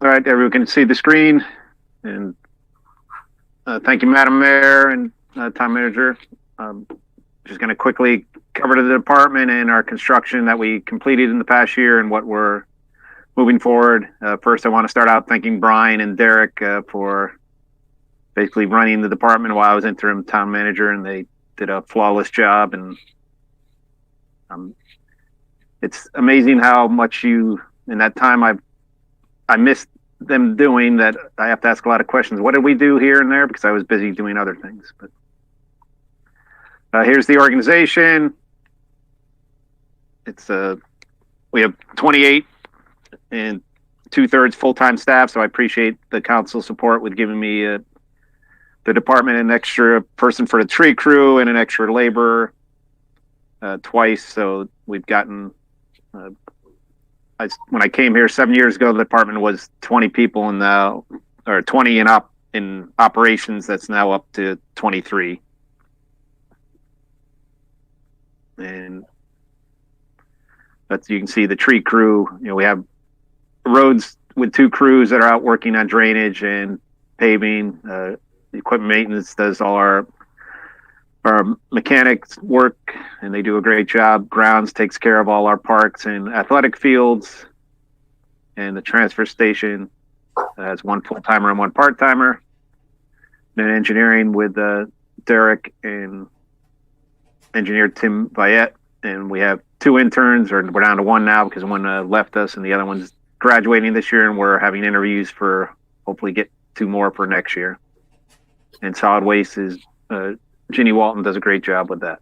All right, everyone can see the screen. And thank you, Madam Mayor and Town Manager. Just going to quickly cover the department and our construction that we completed in the past year and what we're moving forward. First, I want to start out thanking Brian and Derek for basically running the department while I was interim town manager, and they did a flawless job. And it's amazing how much in that time I missed them doing that. I have to ask a lot of questions. What did we do here and there? Because I was busy doing other things. But here's the organization. It's we have 28 and 2/3 full-time staff. So I appreciate the council support with giving me the department an extra person for the tree crew and an extra laborer twice. So we've gotten, when I came here 7 years ago, the department was 20 people and now, or 20 in operations. That's now up to 23. And that's, you can see the tree crew, we have roads with 2 crews that are out working on drainage and paving. The equipment maintenance does all our mechanics work, and they do a great job. Grounds takes care of all our parks and athletic fields. And the transfer station has 1 full-timer and 1 part-timer. Then engineering with Derek and engineer Tim Viette. And we have 2 interns, or we're down to 1 now because one left us and the other one's graduating this year, and we're having interviews for hopefully get 2 more for next year. And solid waste is Ginny Walton does a great job with that.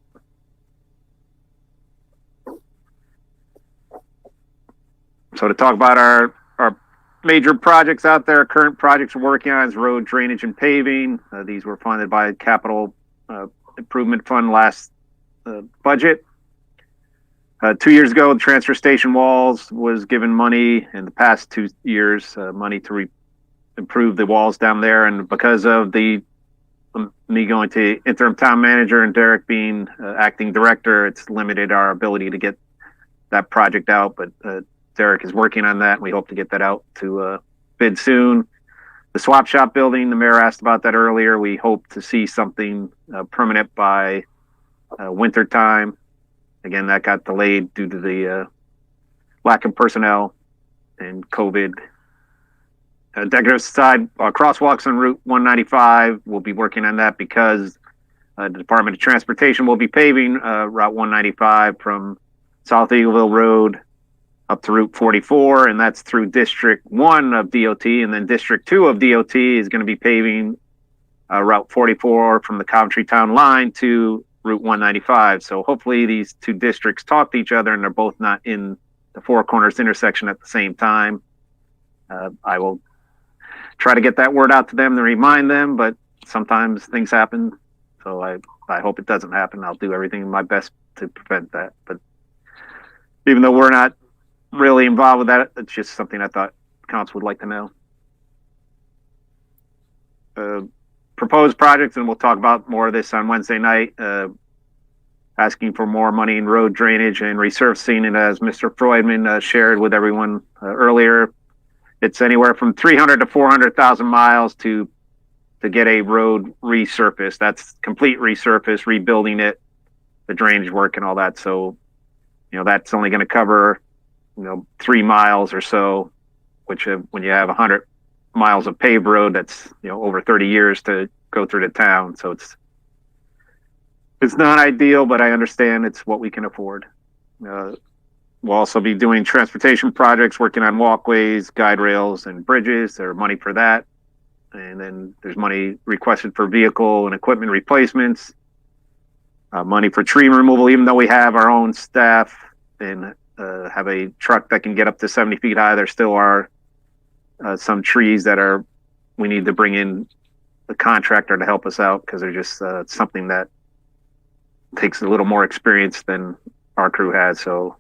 So to talk about our major projects out there, current projects we're working on is road drainage and paving. These were funded by Capital Improvement Fund last budget. 2 years ago, the transfer station walls was given money in the past 2 years, money to improve the walls down there. And because of me going to interim town manager and Derek being acting director, it's limited our ability to get that project out. But Derek is working on that, and we hope to get that out to bid soon. The swap shop building, the mayor asked about that earlier. We hope to see something permanent by winter time. Again, that got delayed due to the lack of personnel and COVID. Decorative side crosswalks on Route 195. We'll be working on that because the Department of Transportation will be paving Route 195 from South Eagleville Road up to Route 44, and that's through District 1 of DOT, and then District 2 of DOT is going to be paving Route 44 from the Coventry Town line to Route 195. So hopefully these 2 districts talk to each other and they're both not in the Four Corners intersection at the same time. I will try to get that word out to them to remind them, but sometimes things happen. So I hope it doesn't happen. I'll do everything in my best to prevent that. But even though we're not really involved with that, it's just something I thought council would like to know. Proposed projects, and we'll talk about more of this on Wednesday night, asking for more money in road drainage and resurfacing. And as Mr. Freudman shared with everyone earlier, it's anywhere from 300 to 400,000 miles to get a road resurfaced. That's complete resurface, rebuilding it, the drainage work and all that. So, that's only going to cover, 3 miles or so, which when you have 100 miles of paved road, that's, over 30 years to go through the town. So it's not ideal, but I understand it's what we can afford. We'll also be doing transportation projects, working on walkways, guide rails, and bridges. There's money for that. And then there's money requested for vehicle and equipment replacements, money for tree removal, even though we have our own staff and have a truck that can get up to 70 feet high. There still are some trees that we need to bring in the contractor to help us out because they're just something that takes a little more experience than our crew has. So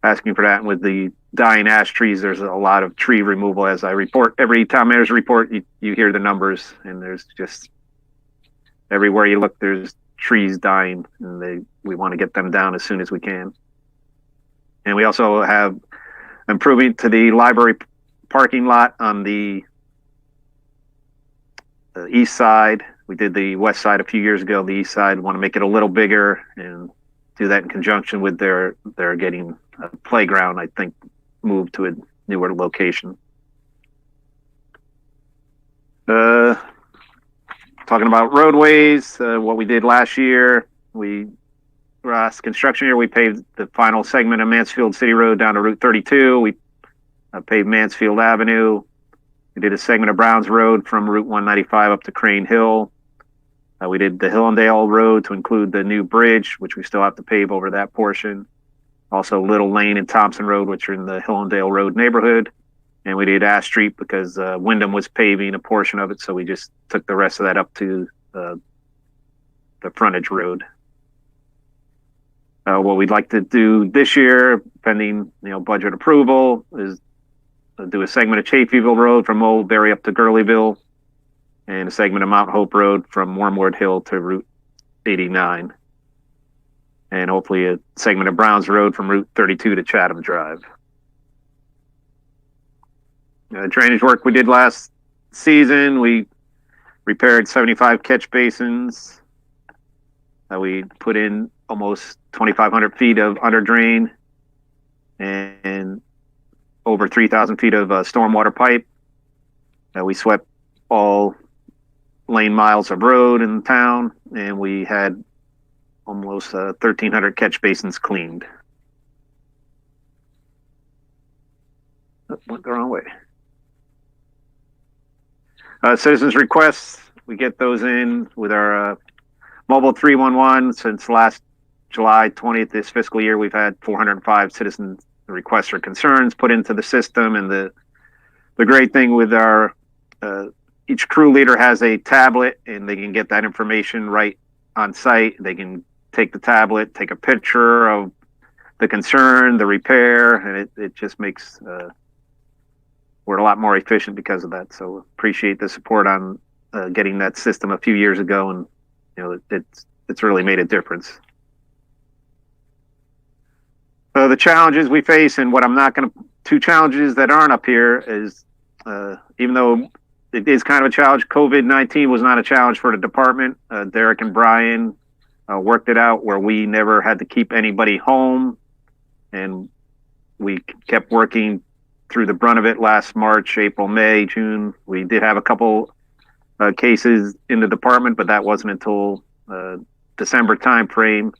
asking for that. And with the dying ash trees, there's a lot of tree removal. As I report, every town manager's report, you hear the numbers, and there's just everywhere you look, there's trees dying, and we want to get them down as soon as we can. And we also have improving to the library parking lot on the east side. We did the west side a few years ago. The east side, want to make it a little bigger and do that in conjunction with their getting a playground, I think, moved to a newer location. Talking about roadways, what we did last year, last construction year, we paved the final segment of Mansfield City Road down to Route 32. We paved Mansfield Avenue. We did a segment of Browns Road from Route 195 up to Crane Hill. We did the Hillendale Road to include the new bridge, which we still have to pave over that portion. Also Little Lane and Thompson Road, which are in the Hillendale Road neighborhood. And we did Ash Street because Wyndham was paving a portion of it, so we just took the rest of that up to the frontage road. What we'd like to do this year, pending budget approval, is do a segment of Chafeeville Road from Oldbury up to Gurleyville, and a segment of Mount Hope Road from Wormwood Hill to Route 89, and hopefully a segment of Browns Road from Route 32 to Chatham Drive. Drainage work we did last season, we repaired 75 catch basins. We put in almost 2,500 feet of under drain and over 3,000 feet of stormwater pipe. We swept all lane miles of road in the town, and we had almost 1,300 catch basins cleaned. Went the wrong way. Citizens' requests, we get those in with our mobile 311. Since last July 20th, this fiscal year, we've had 405 citizen requests or concerns put into the system. And the great thing with our, each crew leader has a tablet, and they can get that information right on site. They can take the tablet, take a picture of the concern, the repair, and it just makes, we're a lot more efficient because of that. So appreciate the support on getting that system a few years ago, and it's really made a difference. So the challenges we face, and what I'm not going to, two challenges that aren't up here is, even though it is kind of a challenge, COVID-19 was not a challenge for the department. Derek and Brian worked it out where we never had to keep anybody home, and we kept working through the brunt of it last March, April, May, June. We did have a couple cases in the department, but that wasn't until December time frame.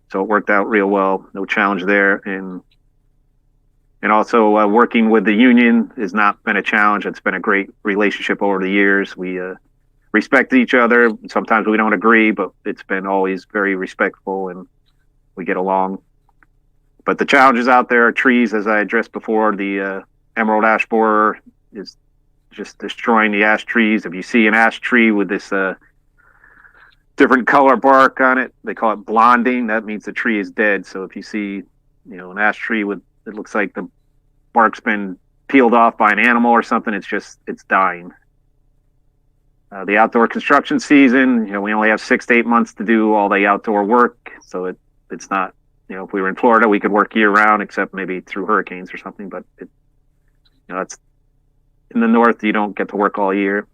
So it worked out real well. No challenge there. And also working with the union has not been a challenge. It's been a great relationship over the years. We respect each other. Sometimes we don't agree, but it's been always very respectful, and we get along. But the challenges out there are trees, as I addressed before. The emerald ash borer is just destroying the ash trees. If you see an ash tree with this different color bark on it, they call it blonding. That means the tree is dead. So if you see, an ash tree with, it looks like the bark's been peeled off by an animal or something, it's dying. The outdoor construction season, we only have 6 to 8 months to do all the outdoor work. So it's not, if we were in Florida, we could work year round, except maybe through hurricanes or something. But it's in the north, you don't get to work all year.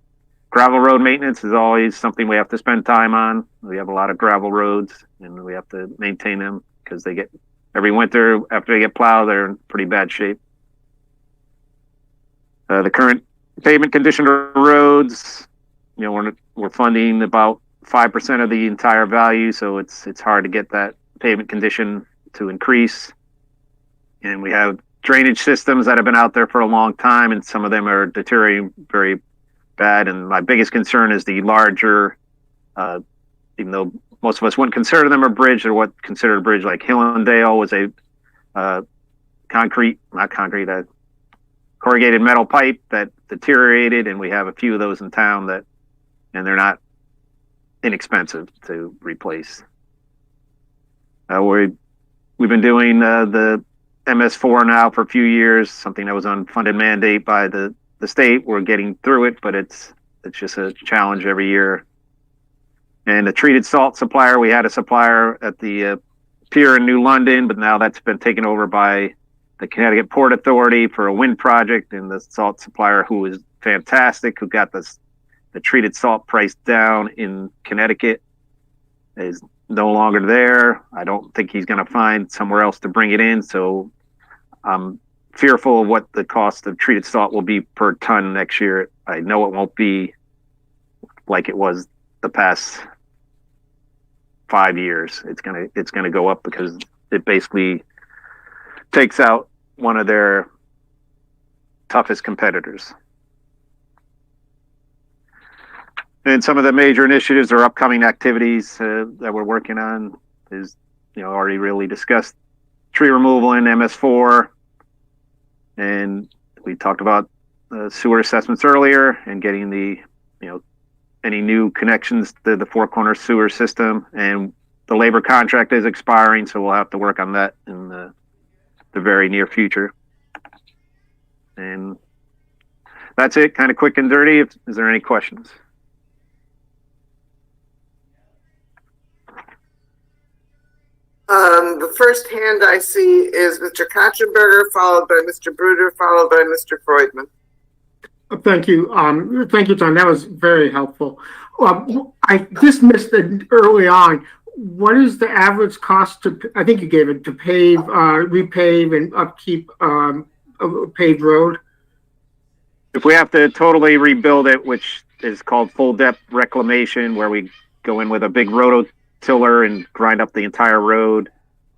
Gravel road maintenance is always something we have to spend time on. We have a lot of gravel roads, and we have to maintain them because they get, every winter after they get plowed, they're in pretty bad shape. The current pavement condition of roads, we're funding about 5% of the entire value, so it's hard to get that pavement condition to increase. And we have drainage systems that have been out there for a long time, and some of them are deteriorating very bad. And my biggest concern is the larger, even though most of us wouldn't consider them a bridge, they're what considered a bridge. Like Hillendale was a corrugated metal pipe that deteriorated, and we have a few of those in town and they're not inexpensive to replace. We've been doing the MS4 now for a few years, something that was unfunded mandate by the state. We're getting through it, but it's just a challenge every year. And the treated salt supplier, we had a supplier at the pier in New London, but now that's been taken over by the Connecticut Port Authority for a wind project. And the salt supplier, who is fantastic, who got the treated salt price down in Connecticut, is no longer there. I don't think he's going to find somewhere else to bring it in. So I'm fearful of what the cost of treated salt will be per ton next year. I know it won't be like it was the past 5 years. It's gonna go up because it basically takes out one of their toughest competitors. And some of the major initiatives or upcoming activities that we're working on is, already really discussed tree removal in MS4. And we talked about sewer assessments earlier and getting any new connections to the Four Corners sewer system, and the labor contract is expiring, so we'll have to work on that in the very near future. And that's it, kind of quick and dirty. Is there any questions? The first hand I see is Mr. Katzenberger, followed by Mr. Bruder, followed by Mr. Freudman. Thank you. Thank you, John. That was very helpful. I just missed it early on. What is the average cost I think you gave it, to pave, repave and upkeep a paved road? If we have to totally rebuild it, which is called full depth reclamation, where we go in with a big rototiller and grind up the entire road,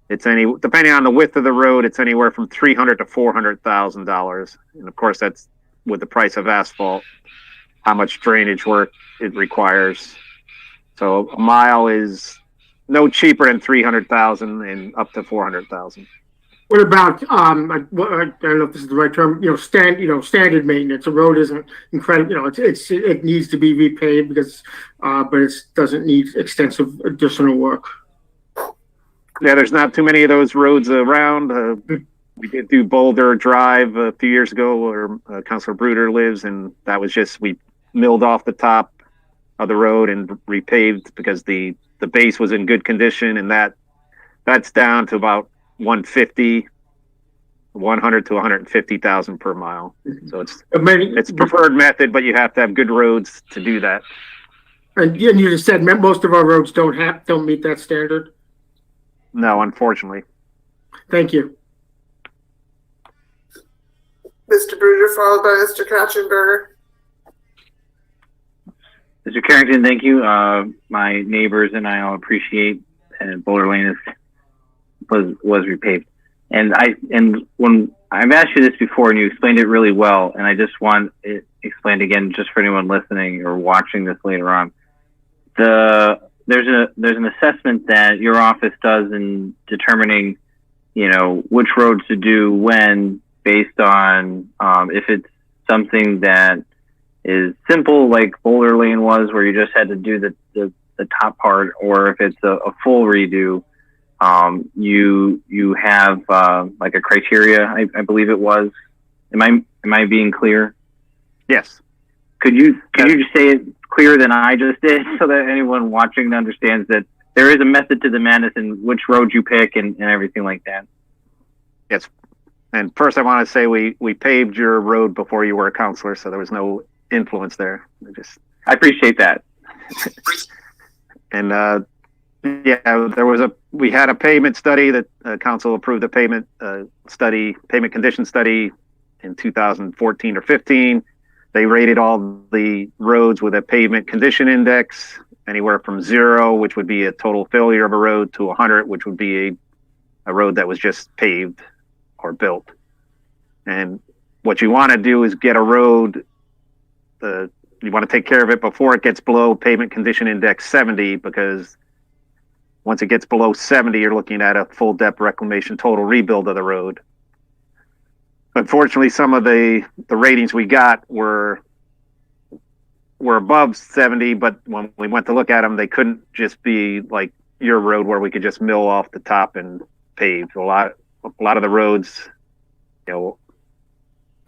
depending on the width of the road, it's anywhere from $300,000 to $400,000. And of course, that's with the price of asphalt, how much drainage work it requires. So a mile is no cheaper than $300,000 and up to $400,000. What about I don't know if this is the right term, standard maintenance? A road isn't incredible, it needs to be repaved because but it doesn't need extensive additional work. Yeah, there's not too many of those roads around. We did do Boulder Drive a few years ago, where Councilor Bruder lives, and that was just, we milled off the top of the road and repaved because the base was in good condition, and that's down to about 100 to 150,000 per mile. So it's preferred method, but you have to have good roads to do that. And you just said most of our roads don't meet that standard. No, unfortunately. Thank you. Mr. Bruder, followed by Mr. Katzenberger. Mr. Carrington, thank you. My neighbors and I all appreciate, and Boulder Lane was repaved. And when I've asked you this before, and you explained it really well, and I just want it explained again, just for anyone listening or watching this later on. There's an assessment that your office does in determining, which roads to do when, based on if it's something that is simple, like Boulder Lane was, where you just had to do the top part, or if it's a full redo. You have like a criteria, I believe it was. Am I being clear? Yes. Could you just say it clearer than I just did, so that anyone watching understands that there is a method to the madness in which road you pick and everything like that? Yes. And first, I want to say we paved your road before you were a counselor, so there was no influence there. I appreciate that. And we had a pavement study that council approved a pavement condition study in 2014 or 15. They rated all the roads with a pavement condition index anywhere from 0, which would be a total failure of a road, to 100, which would be a road that was just paved or built. And what you want to do is get a road, you want to take care of it before it gets below pavement condition index 70, because once it gets below 70, you're looking at a full depth reclamation, total rebuild of the road. Unfortunately, some of the ratings we got were above 70, but when we went to look at them, they couldn't just be like your road where we could just mill off the top and pave. A lot of the roads,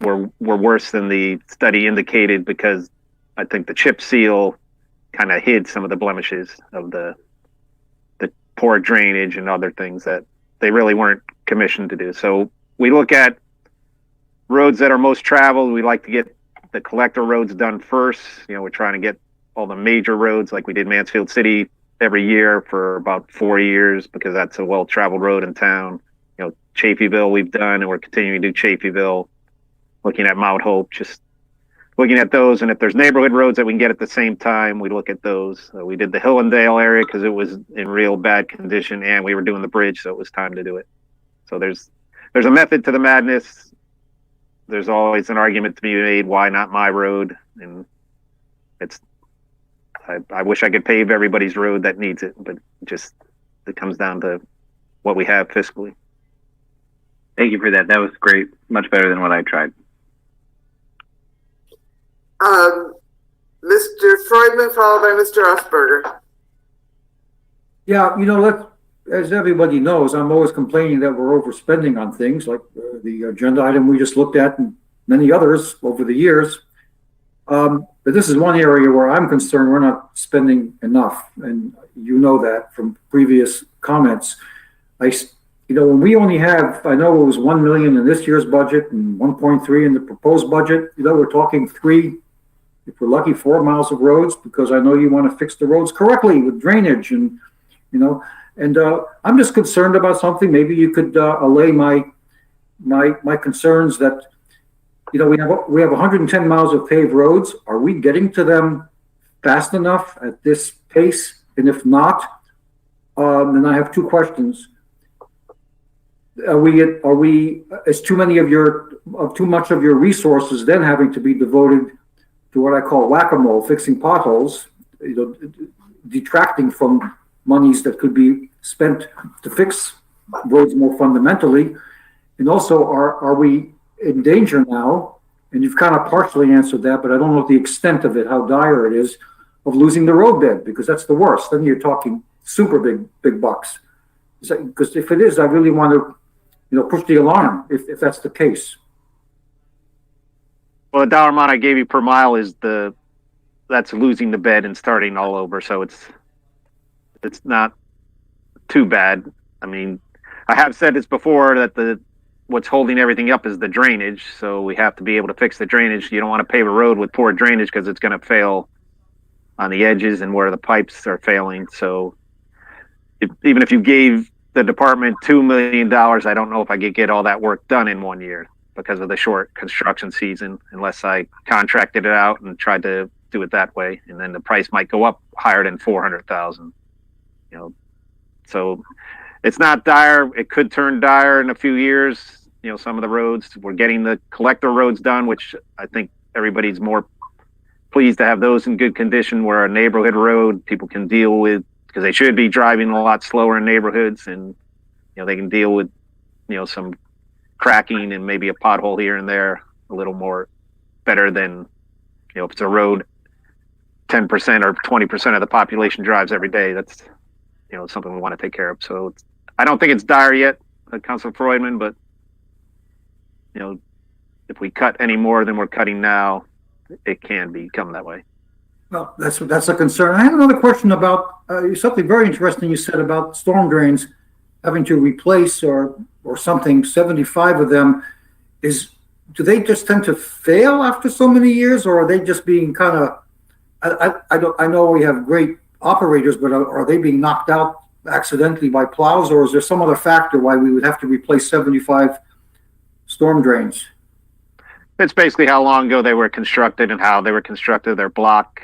were worse than the study indicated, because I think the chip seal kind of hid some of the blemishes of the poor drainage and other things that they really weren't commissioned to do. So we look at roads that are most traveled. We like to get the collector roads done first. We're trying to get all the major roads, like we did Mansfield City every year for about 4 years, because that's a well-traveled road in town. Chafeeville we've done, and we're continuing to do Chafeeville. Looking at Mount Hope, just looking at those, and if there's neighborhood roads that we can get at the same time, we look at those. We did the Hillendale area because it was in real bad condition, and we were doing the bridge, so it was time to do it. So there's a method to the madness. There's always an argument to be made, why not my road? And I wish I could pave everybody's road that needs it, but it comes down to what we have fiscally. Thank you for that. That was great. Much better than what I tried. Mr. Freudman, followed by Mr. Osberger. Yeah, as everybody knows, I'm always complaining that we're overspending on things like the agenda item we just looked at and many others over the years. But this is one area where I'm concerned we're not spending enough. And you know that from previous comments. When we only have, I know it was 1 million in this year's budget and 1.3 in the proposed budget, we're talking 3, if we're lucky, 4 miles of roads, because I know you want to fix the roads correctly with drainage and, I'm just concerned about something. Maybe you could allay my concerns that, we have 110 miles of paved roads. Are we getting to them fast enough at this pace? And if not, then I have 2 questions. Is too much of your resources then having to be devoted to what I call whack-a-mole, fixing potholes, detracting from monies that could be spent to fix roads more fundamentally? And also, are we in danger now? And you've kind of partially answered that, but I don't know the extent of it, how dire it is, of losing the roadbed, because that's the worst. Then you're talking super big bucks. Because if it is, I really want to push the alarm if that's the case. Well, the dollar amount I gave you per mile is that's losing the bed and starting all over. So it's not too bad. I mean, I have said this before that what's holding everything up is the drainage. So we have to be able to fix the drainage. You don't want to pave a road with poor drainage because it's going to fail on the edges and where the pipes are failing. So even if you gave the department $2 million, I don't know if I could get all that work done in 1 year because of the short construction season, unless I contracted it out and tried to do it that way. And then the price might go up higher than $400,000, so it's not dire. It could turn dire in a few years. Some of the roads, we're getting the collector roads done, which I think everybody's more pleased to have those in good condition, where a neighborhood road people can deal with, because they should be driving a lot slower in neighborhoods, and they can deal with some cracking and maybe a pothole here and there a little more better than if it's a road 10% or 20% of the population drives every day. That's something we want to take care of. So I don't think it's dire yet, Councilor Freudman, but if we cut any more than we're cutting now, it can become that way. Well, that's a concern. I have another question about something very interesting you said about storm drains having to replace or something. 75 of them. Do they just tend to fail after so many years, or are they just being kind of? I know we have great operators, but are they being knocked out accidentally by plows, or is there some other factor why we would have to replace 75 storm drains? It's basically how long ago they were constructed and how they were constructed. They're block,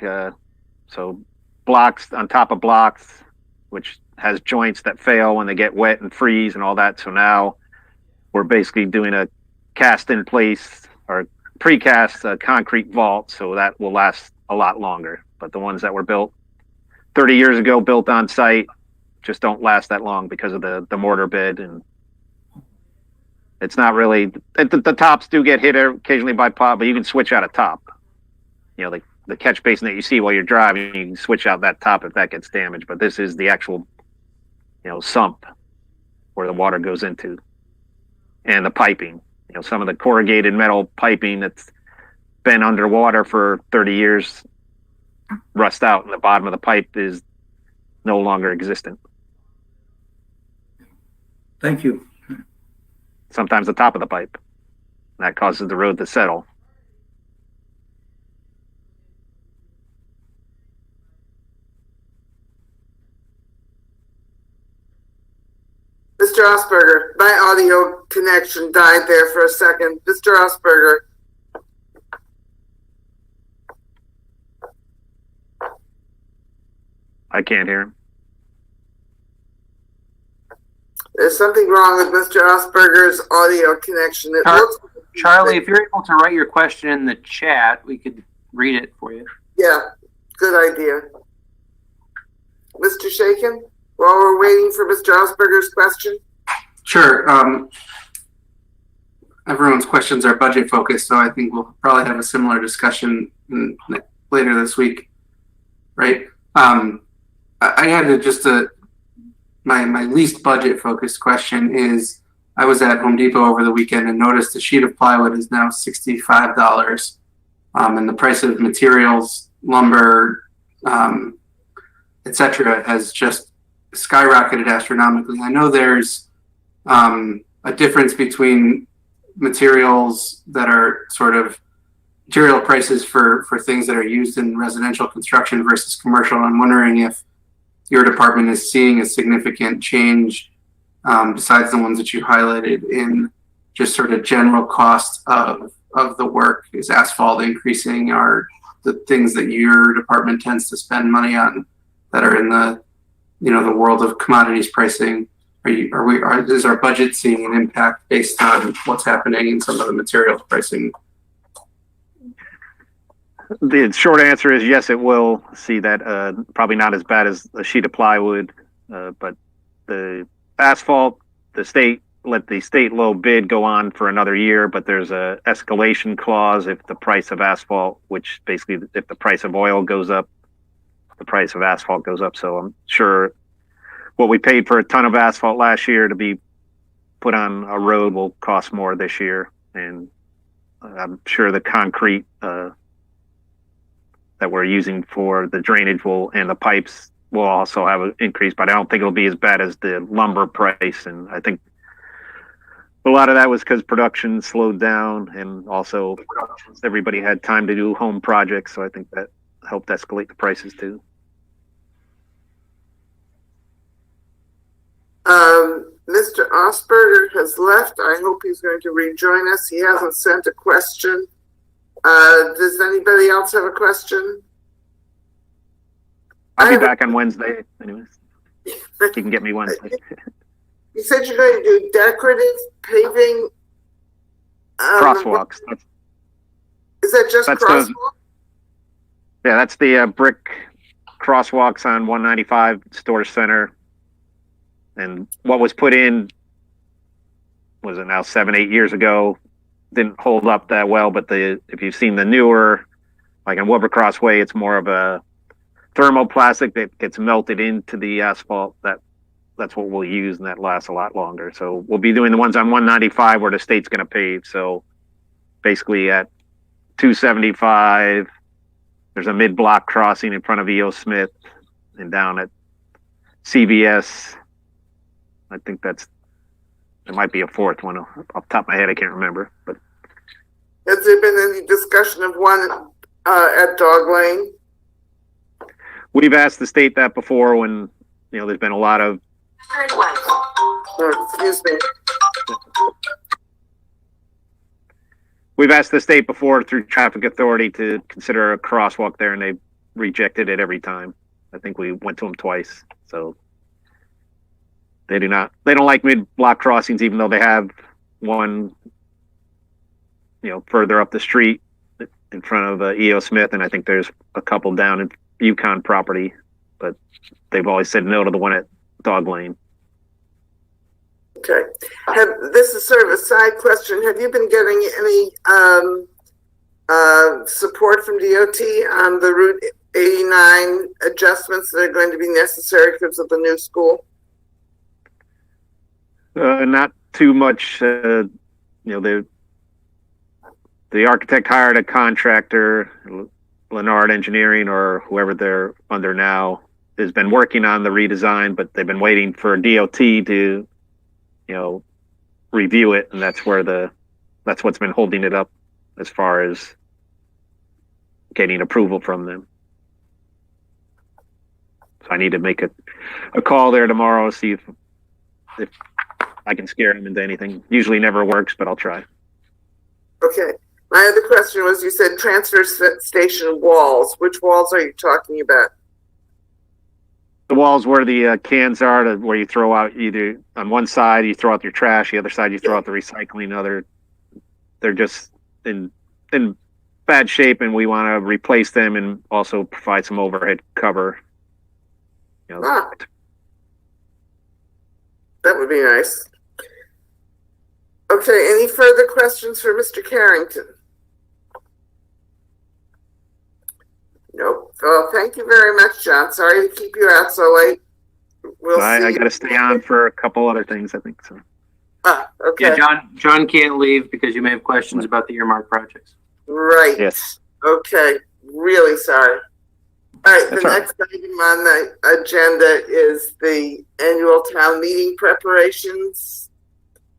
so blocks on top of blocks, which has joints that fail when they get wet and freeze and all that. So now we're basically doing a cast in place or precast concrete vault, so that will last a lot longer. But the ones that were built 30 years ago, built on site, just don't last that long because of the mortar bed. And it's not really, the tops do get hit occasionally by pot, but you can switch out a top. The catch basin that you see while you're driving, you can switch out that top if that gets damaged. But this is the actual, sump where the water goes into, and the piping. Some of the corrugated metal piping that's been underwater for 30 years rust out, and the bottom of the pipe is no longer existent. Thank you. Sometimes the top of the pipe. That causes the road to settle. Mr. Osberger, my audio connection died there for a second. Mr. Osberger. I can't hear him. There's something wrong with Mr. Osberger's audio connection. It looks Charlie, if you're able to write your question in the chat, we could read it for you. Yeah, good idea. Mr. Shakin, while we're waiting for Mr. Osberger's question. Sure. everyone's questions are budget focused, so I think we'll probably have a similar discussion later this week, right? I had my least budget focused question is, I was at Home Depot over the weekend and noticed a sheet of plywood is now $65. And the price of materials, lumber, etc., has just skyrocketed astronomically. I know there's a difference between materials that are sort of material prices for things that are used in residential construction versus commercial. I'm wondering if your department is seeing a significant change, besides the ones that you highlighted, in just sort of general cost of the work. Is asphalt increasing? Are the things that your department tends to spend money on that are in the world of commodities pricing? Is our budget seeing an impact based on what's happening in some of the materials pricing? The short answer is yes, it will see that. Probably not as bad as a sheet of plywood, but the asphalt, the state let the state low bid go on for another year, but there's a escalation clause if the price of asphalt, which basically if the price of oil goes up, the price of asphalt goes up. So I'm sure what we paid for a ton of asphalt last year to be put on a road will cost more this year. And I'm sure the concrete that we're using for the drainage and the pipes will also have an increase, but I don't think it'll be as bad as the lumber price. And I think a lot of that was because production slowed down, and also everybody had time to do home projects. So I think that helped escalate the prices too. Mr. Osberger has left. I hope he's going to rejoin us. He hasn't sent a question. Does anybody else have a question? I'll be back on Wednesday. Anyways, you can get me Wednesday. You said you're going to do decorative paving. Crosswalks. Is that just crosswalks? Yeah, that's the brick crosswalks on 195 Storage Center. And what was put in, was it now 7-8 years ago, didn't hold up that well. But if you've seen the newer, like on Wilbur Crossway, it's more of a thermoplastic that gets melted into the asphalt. That's what we'll use, and that lasts a lot longer. So we'll be doing the ones on 195 where the state's going to pave. So basically at 275, there's a mid-block crossing in front of E.O. Smith, and down at CVS, I think there might be a fourth one. Off the top of my head, I can't remember. But has there been any discussion of one at Dog Lane? We've asked the state that before when, there's been a lot of... Excuse me. We've asked the state before through Traffic Authority to consider a crosswalk there, and they rejected it every time. I think we went to them twice. So they don't like mid-block crossings, even though they have one, further up the street in front of E.O. Smith. And I think there's a couple down in Yukon property, but they've always said no to the one at Dog Lane. Okay. This is sort of a side question. Have you been getting any support from DOT on the Route 89 adjustments that are going to be necessary because of the new school? Not too much. The architect hired a contractor, Lennard Engineering or whoever they're under now, has been working on the redesign, but they've been waiting for DOT to, review it, and that's what's been holding it up as far as getting approval from them. So I need to make a call there tomorrow, see if I can scare him into anything. Usually never works, but I'll try. Okay. My other question was, you said transfer station walls. Which walls are you talking about? The walls where the cans are, where you throw out, either on one side you throw out your trash, the other side you throw out the recycling. They're just in bad shape, and we want to replace them and also provide some overhead cover. That would be nice. Okay, any further questions for Mr. Carrington? Nope. Well, thank you very much, John. Sorry to keep you out so late. We'll I see. got to stay on for a couple other things, I think so. Okay. Yeah, John can't leave because you may have questions about the earmark projects. Right. Yes. Okay. Really sorry. All right. That's The all right. next item on the agenda is the annual town meeting preparations.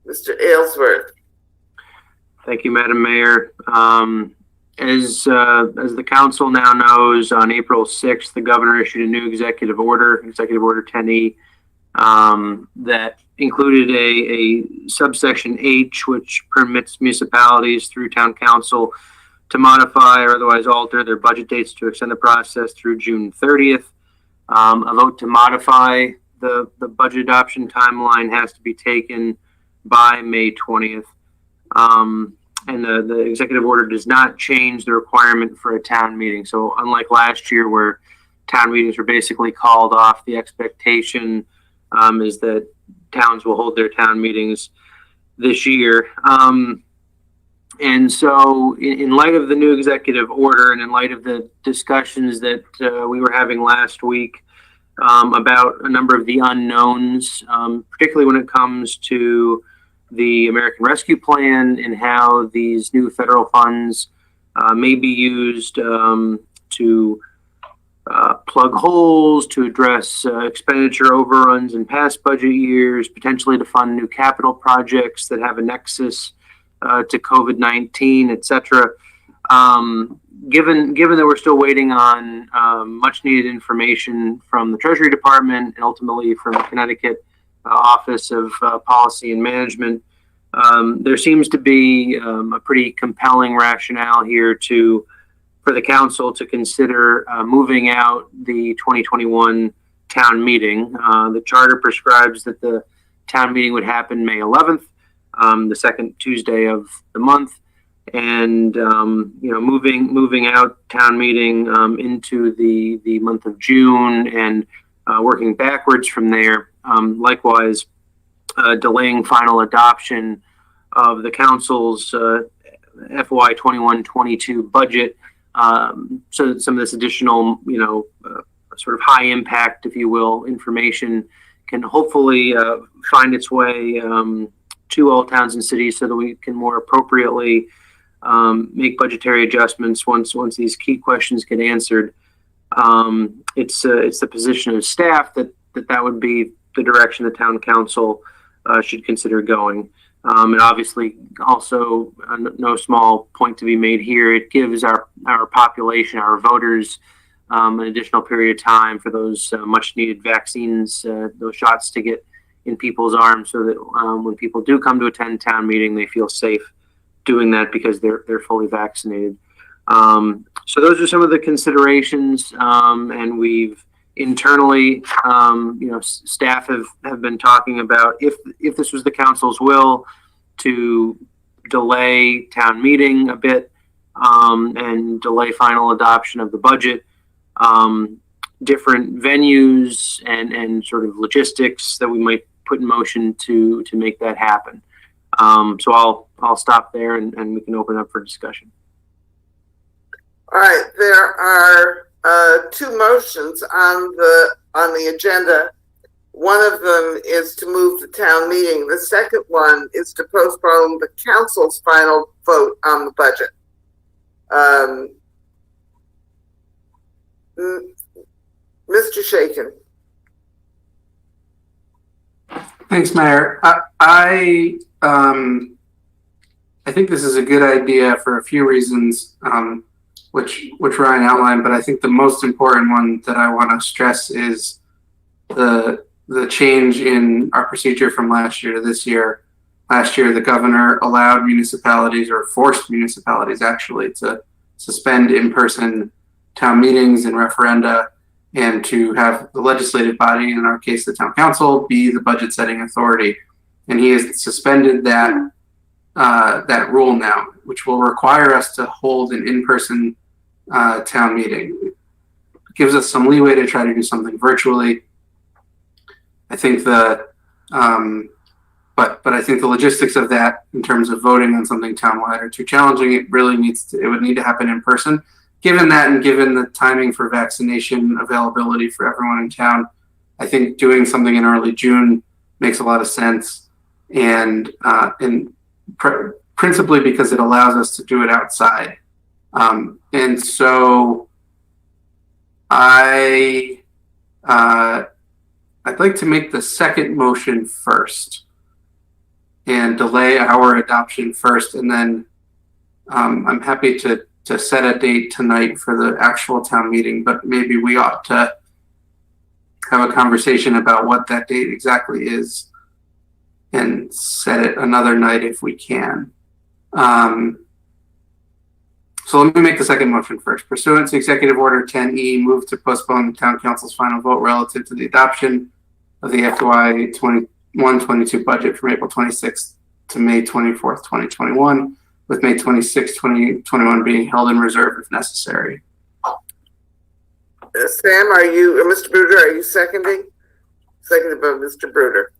Mr. Aylesworth. Thank you, Madam Mayor. As the council now knows, on April 6th, the governor issued a new executive order, Executive Order 10E, that included a subsection H, which permits municipalities through town council to modify or otherwise alter their budget dates to extend the process through June 30th. A vote to modify the budget adoption timeline has to be taken by May 20th. And the executive order does not change the requirement for a town meeting. So unlike last year where town meetings were basically called off, the expectation is that towns will hold their town meetings this year. And so in light of the new executive order and in light of the discussions that we were having last week about a number of the unknowns, particularly when it comes to the American Rescue Plan and how these new federal funds may be used to plug holes, to address expenditure overruns in past budget years, potentially to fund new capital projects that have a nexus to COVID-19, et cetera. Given that we're still waiting on much needed information from the Treasury Department and ultimately from the Connecticut Office of Policy and Management, there seems to be a pretty compelling rationale here for the council to consider moving out the 2021 town meeting. The charter prescribes that the town meeting would happen May 11th, the second Tuesday of the month, and moving out town meeting into the month of June and working backwards from there. Likewise, delaying final adoption of the council's FY 21-22 budget, so that some of this additional, sort of high impact, if you will, information can hopefully find its way to all towns and cities so that we can more appropriately make budgetary adjustments once these key questions get answered. It's the position of staff that would be the direction the town council should consider going. And obviously, also no small point to be made here. It gives our population, our voters, an additional period of time for those much needed vaccines, those shots to get in people's arms, so that when people do come to attend town meeting, they feel safe doing that because they're fully vaccinated. So those are some of the considerations, and we've internally, staff have been talking about if this was the council's will to delay town meeting a bit and delay final adoption of the budget, different venues and sort of logistics that we might put in motion to make that happen. So I'll stop there and we can open up for discussion. All right, there are two motions on the agenda. One of them is to move the town meeting. The second one is to postpone the council's final vote on the budget. Mr. Shaken. Thanks, Mayor. I think this is a good idea for a few reasons, which Ryan outlined, but I think the most important one that I want to stress is the change in our procedure from last year to this year. Last year, the governor allowed municipalities, or forced municipalities actually, to suspend in-person town meetings and referenda, and to have the legislative body, in our case the town council, be the budget setting authority. And he has suspended that rule now, which will require us to hold an in-person town meeting. It gives us some leeway to try to do something virtually. I think the but I think the logistics of that in terms of voting on something townwide are too challenging. It really it would need to happen in person. Given that and given the timing for vaccination availability for everyone in town, I think doing something in early June makes a lot of sense. And principally because it allows us to do it outside. And so I'd like to make the second motion first and delay our adoption first. And then I'm happy to set a date tonight for the actual town meeting, but maybe we ought to have a conversation about what that date exactly is and set it another night if we can. So let me make the second motion first. Pursuant to Executive Order 10E, move to postpone the Town Council's final vote relative to the adoption of the FY 21-22 budget from April 26th to May 24th, 2021, with May 26th, 2021 being held in reserve if necessary. Sam, are you, Mr. Bruder, are you seconding? Seconded by Mr. Bruder.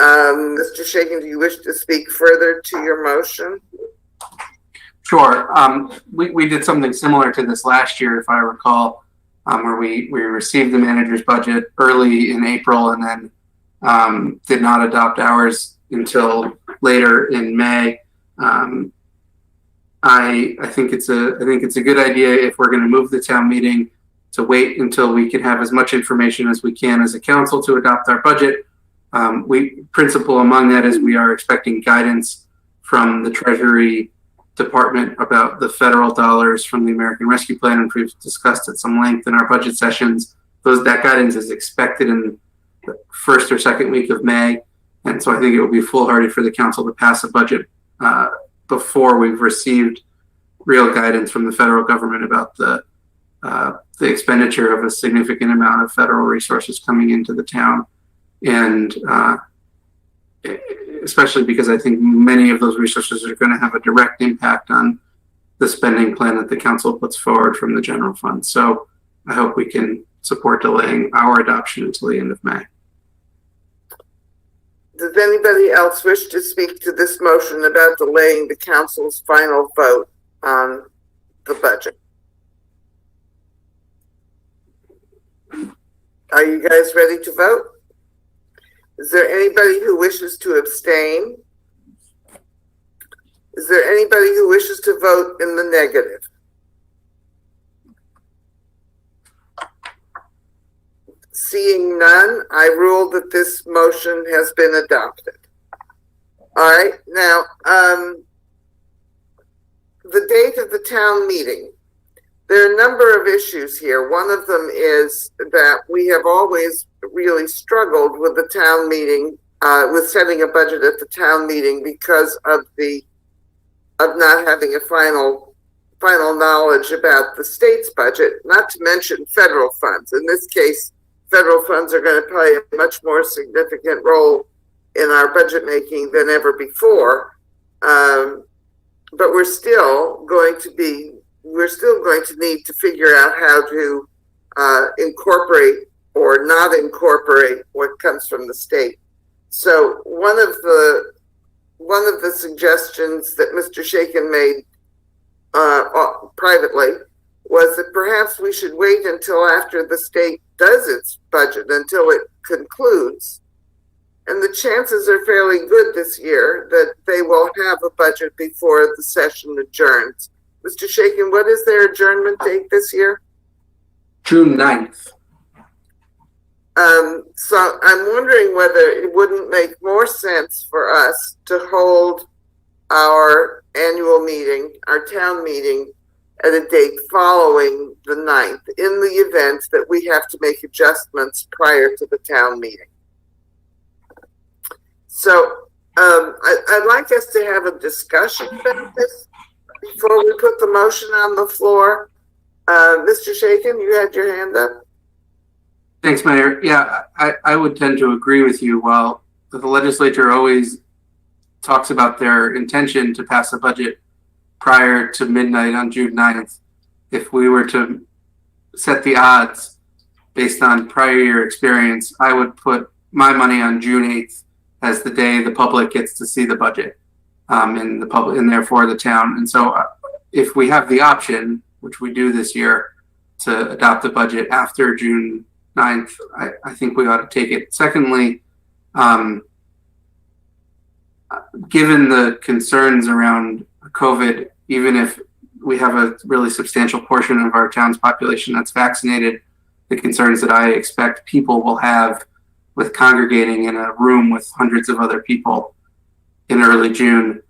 Mr. Shaken, do you wish to speak further to your motion? Sure. We did something similar to this last year, if I recall, where we received the manager's budget early in April and then did not adopt ours until later in May. I think it's a good idea if we're going to move the town meeting to wait until we can have as much information as we can as a council to adopt our budget. Principal among that is we are expecting guidance from the Treasury Department about the federal dollars from the American Rescue Plan, and we've discussed at some length in our budget sessions. That guidance is expected in the first or second week of May, and so I think it would be foolhardy for the council to pass a budget before we've received real guidance from the federal government about the expenditure of a significant amount of federal resources coming into the town, and especially because I think many of those resources are going to have a direct impact on the spending plan that the council puts forward from the general fund. So I hope we can support delaying our adoption until the end of May. Does anybody else wish to speak to this motion about delaying the council's final vote on the budget? Are you guys ready to vote? Is there anybody who wishes to abstain? Is there anybody who wishes to vote in the negative? Seeing none, I rule that this motion has been adopted. All right, now, the date of the town meeting. There are a number of issues here. One of them is that we have always really struggled with the town meeting, with setting a budget at the town meeting because of not having a final knowledge about the state's budget, not to mention federal funds. In this case, federal funds are going to play a much more significant role in our budget making than ever before. But we're still going to need to figure out how to incorporate or not incorporate what comes from the state. So one of the suggestions that Mr. Shaken made privately was that perhaps we should wait until after the state does its budget, until it concludes. And the chances are fairly good this year that they will have a budget before the session adjourns. Mr. Shaken, what is their adjournment date this year? June 9th. So I'm wondering whether it wouldn't make more sense for us to hold our annual meeting, our town meeting, at a date following the 9th, in the event that we have to make adjustments prior to the town meeting. So I'd like us to have a discussion about this before we put the motion on the floor. Mr. Shaken, you had your hand up. Thanks, Mayor. Yeah, I would tend to agree with you. While the legislature always talks about their intention to pass a budget prior to midnight on June 9th, if we were to set the odds based on prior year experience, I would put my money on June 8th as the day the public gets to see the budget, and the public, and therefore the town. And so if we have the option, which we do this year, to adopt the budget after June 9th, I think we ought to take it. Secondly, given the concerns around COVID, even if we have a really substantial portion of our town's population that's vaccinated, the concerns that I expect people will have with congregating in a room with hundreds of other people in early June,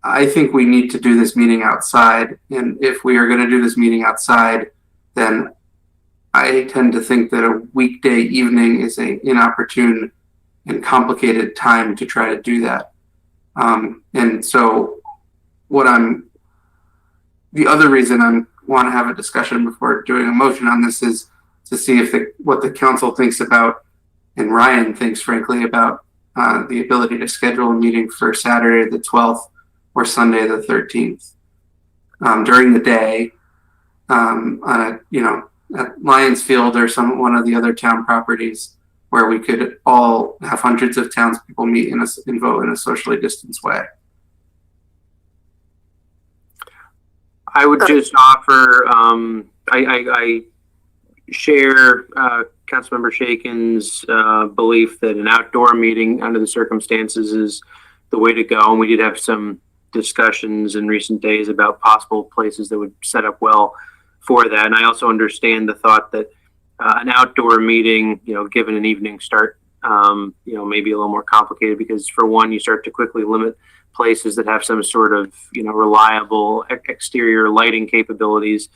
I think we need to do this meeting outside. And if we are going to do this meeting outside, then I tend to think that a weekday evening is an inopportune and complicated time to try to do that. And so the other reason I want to have a discussion before doing a motion on this is to see if what the council thinks about, and Ryan thinks frankly about, the ability to schedule a meeting for Saturday the 12th or Sunday the 13th during the day, at Lions Field or one of the other town properties, where we could all have hundreds of townspeople meet and vote in a socially distanced way. I would just offer, I share Councilmember Shakin's belief that an outdoor meeting under the circumstances is the way to go. And we did have some discussions in recent days about possible places that would set up well for that. And I also understand the thought that an outdoor meeting, given an evening start, may be a little more complicated, because for one, you start to quickly limit places that have some sort of, reliable exterior lighting capabilities.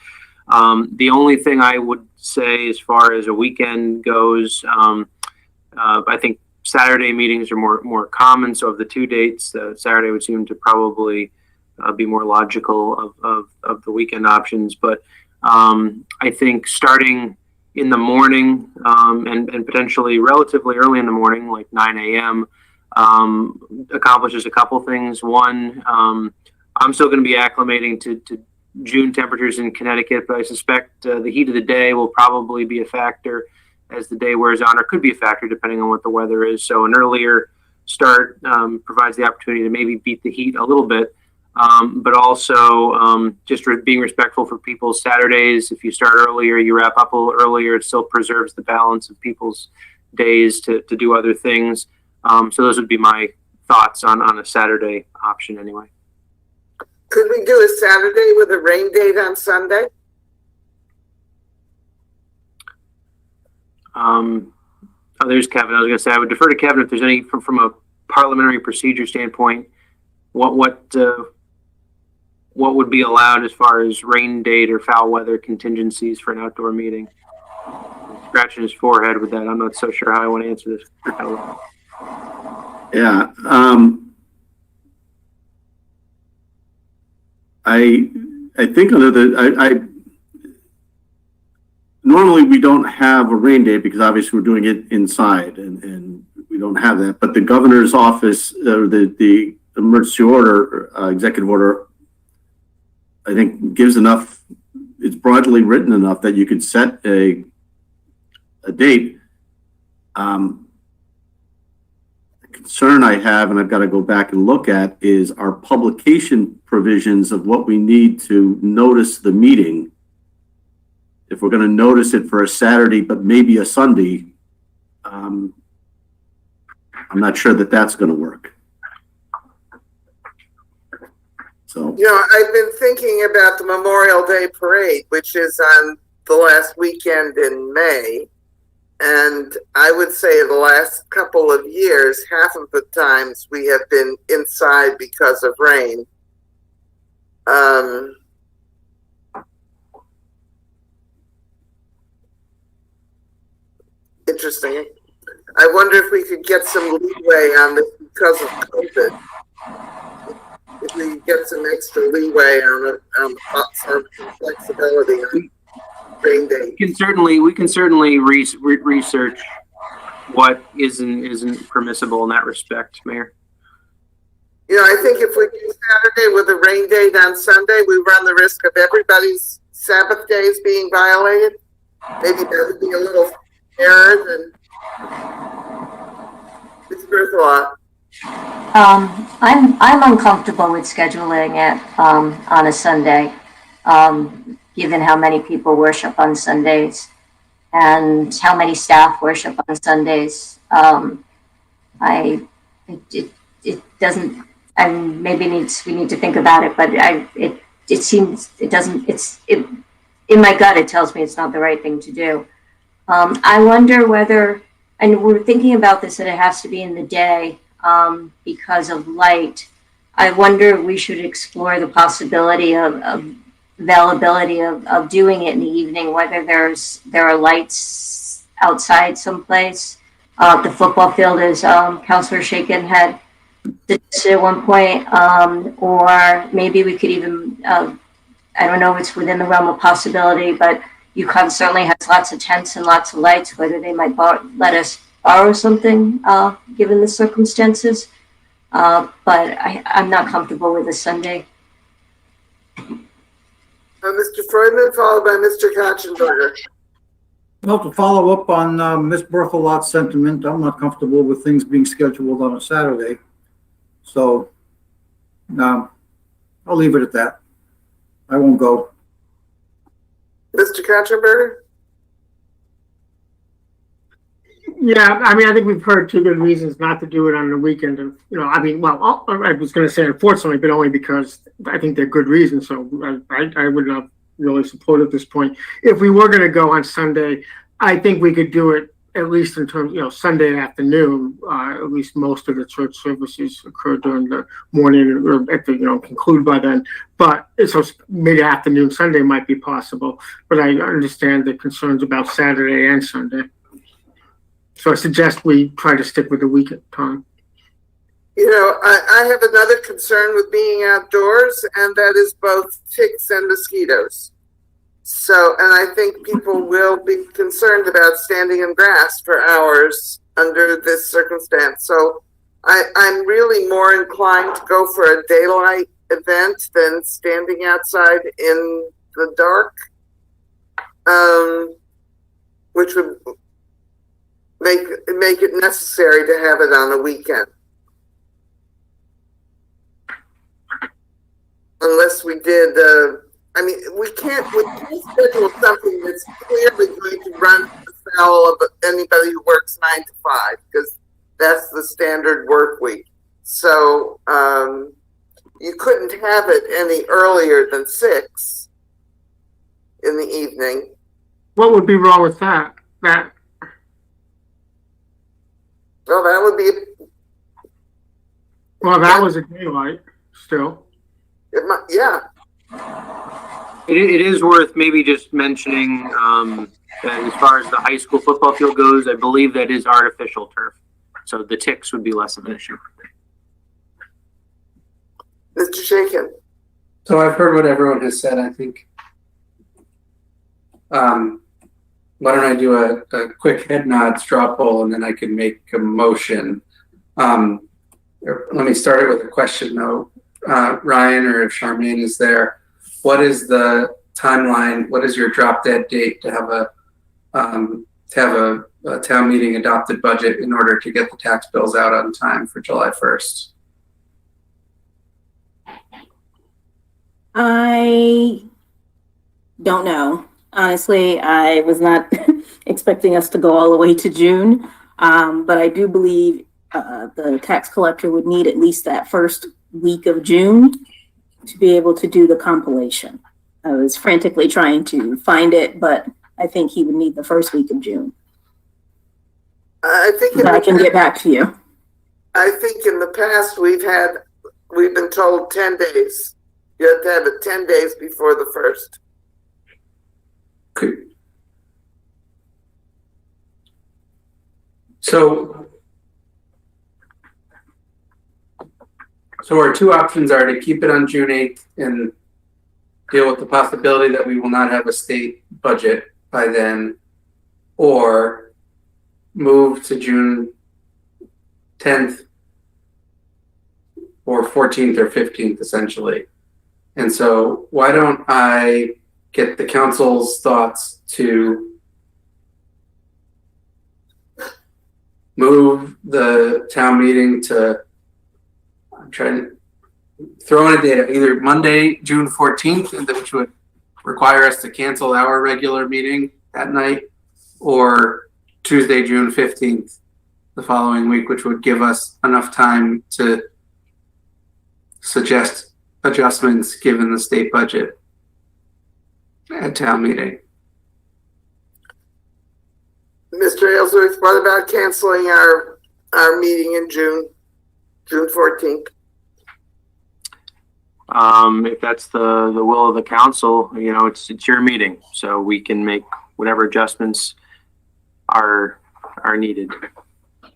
The only thing I would say as far as a weekend goes, I think Saturday meetings are more common. So of the two dates, Saturday would seem to probably be more logical of the weekend options. But I think starting in the morning and potentially relatively early in the morning, like 9 a.m., accomplishes a couple things. One, I'm still going to be acclimating to June temperatures in Connecticut, but I suspect the heat of the day will probably be a factor as the day wears on, or could be a factor depending on what the weather is. So an earlier start provides the opportunity to maybe beat the heat a little bit, but also just being respectful for people's Saturdays. If you start earlier, you wrap up a little earlier, it still preserves the balance of people's days to do other things. So those would be my thoughts on a Saturday option anyway. Could we do a Saturday with a rain date on Sunday? There's Kevin. I was going to say, I would defer to Kevin if there's any from a parliamentary procedure standpoint, what would be allowed as far as rain date or foul weather contingencies for an outdoor meeting. Scratching his forehead with that. I'm not so sure how I want to answer this. Yeah. I think normally we don't have a rain date because obviously we're doing it inside and we don't have that. But the governor's office, the emergency order, executive order, I think gives enough, it's broadly written enough that you could set a date. Concern I have, and I've got to go back and look at, is our publication provisions of what we need to notice the meeting. If we're going to notice it for a Saturday, but maybe a Sunday, I'm not sure that that's going to work. So, I've been thinking about the Memorial Day Parade, which is on the last weekend in May. And I would say the last couple of years, half of the times we have been inside because of rain. Interesting. I wonder if we could get some leeway on this because of COVID. If we could get some extra leeway on some flexibility on rain day. We can certainly research what isn't permissible in that respect, Mayor. I think if we do Saturday with a rain date on Sunday, we run the risk of everybody's Sabbath days being violated. Maybe that would be a little fairer than it's worth a lot. I'm uncomfortable with scheduling it, on a Sunday, given how many people worship on Sundays and how many staff worship on Sundays. It doesn't, and maybe we need to think about it, but it seems, it doesn't, in my gut, it tells me it's not the right thing to do. I wonder whether, and we're thinking about this, that it has to be in the day, because of light. I wonder if we should explore the possibility of availability of doing it in the evening, whether there are lights outside someplace. The football field, as Councilor Shaken had suggested at one point, or maybe we could even, I don't know if it's within the realm of possibility, but UConn certainly has lots of tents and lots of lights, whether they might let us borrow something, given the circumstances. But I'm not comfortable with a Sunday. Mr. Freudman, followed by Mr. Katzenberger. Well, to follow up on Ms. Berthelot's sentiment, I'm not comfortable with things being scheduled on a Saturday. So, I'll leave it at that. I won't go. Mr. Katzenberger? Yeah, I mean, I think we've heard two good reasons not to do it on the weekend. And, I mean, well, I was going to say unfortunately, but only because I think they're good reasons. So I would not really support at this point. If we were going to go on Sunday, I think we could do it at least in terms, Sunday afternoon. At least most of the church services occur during the morning or at the, conclude by then. But so mid-afternoon Sunday might be possible. But I understand the concerns about Saturday and Sunday. So I suggest we try to stick with the weekend time. I have another concern with being outdoors, and that is both ticks and mosquitoes. So, and I think people will be concerned about standing in grass for hours under this circumstance. So I'm really more inclined to go for a daylight event than standing outside in the dark, which would make it necessary to have it on a weekend. Unless we did, we can't schedule something that's clearly going to run afoul of anybody who works 9 to 5, because that's the standard work week. So you couldn't have it any earlier than 6 in the evening. What would be wrong with that? Well, that would be. Well, that was a daylight still. Yeah. It is worth maybe just mentioning that as far as the high school football field goes, I believe that is artificial turf. So the ticks would be less of an issue. Mr. Shaken. So I've heard what everyone has said. I think, why don't I do a quick head nod straw poll, and then I can make a motion. Let me start it with a question though. Ryan, or if Charmaine is there, what is the timeline? What is your drop dead date to have a town meeting adopted budget in order to get the tax bills out on time for July 1st? I don't know. Honestly, I was not expecting us to go all the way to June, but I do believe the tax collector would need at least that first week of June to be able to do the compilation. I was frantically trying to find it, but I think he would need the first week of June. I think I can get back to you. I think in the past we've been told 10 days. You have to have it 10 days before the 1st. So our two options are to keep it on June 8th and deal with the possibility that we will not have a state budget by then, or move to June 10th or 14th or 15th, essentially. And so why don't I get the council's thoughts to move the town meeting to I'm trying to throw in a date, either Monday, June 14th, which would require us to cancel our regular meeting that night, or Tuesday, June 15th, the following week, which would give us enough time to suggest adjustments given the state budget at town meeting. Mr. Aylesworth, what about canceling our meeting in June 14th? If that's the will of the council, you know, it's your meeting, so we can make whatever adjustments are needed. All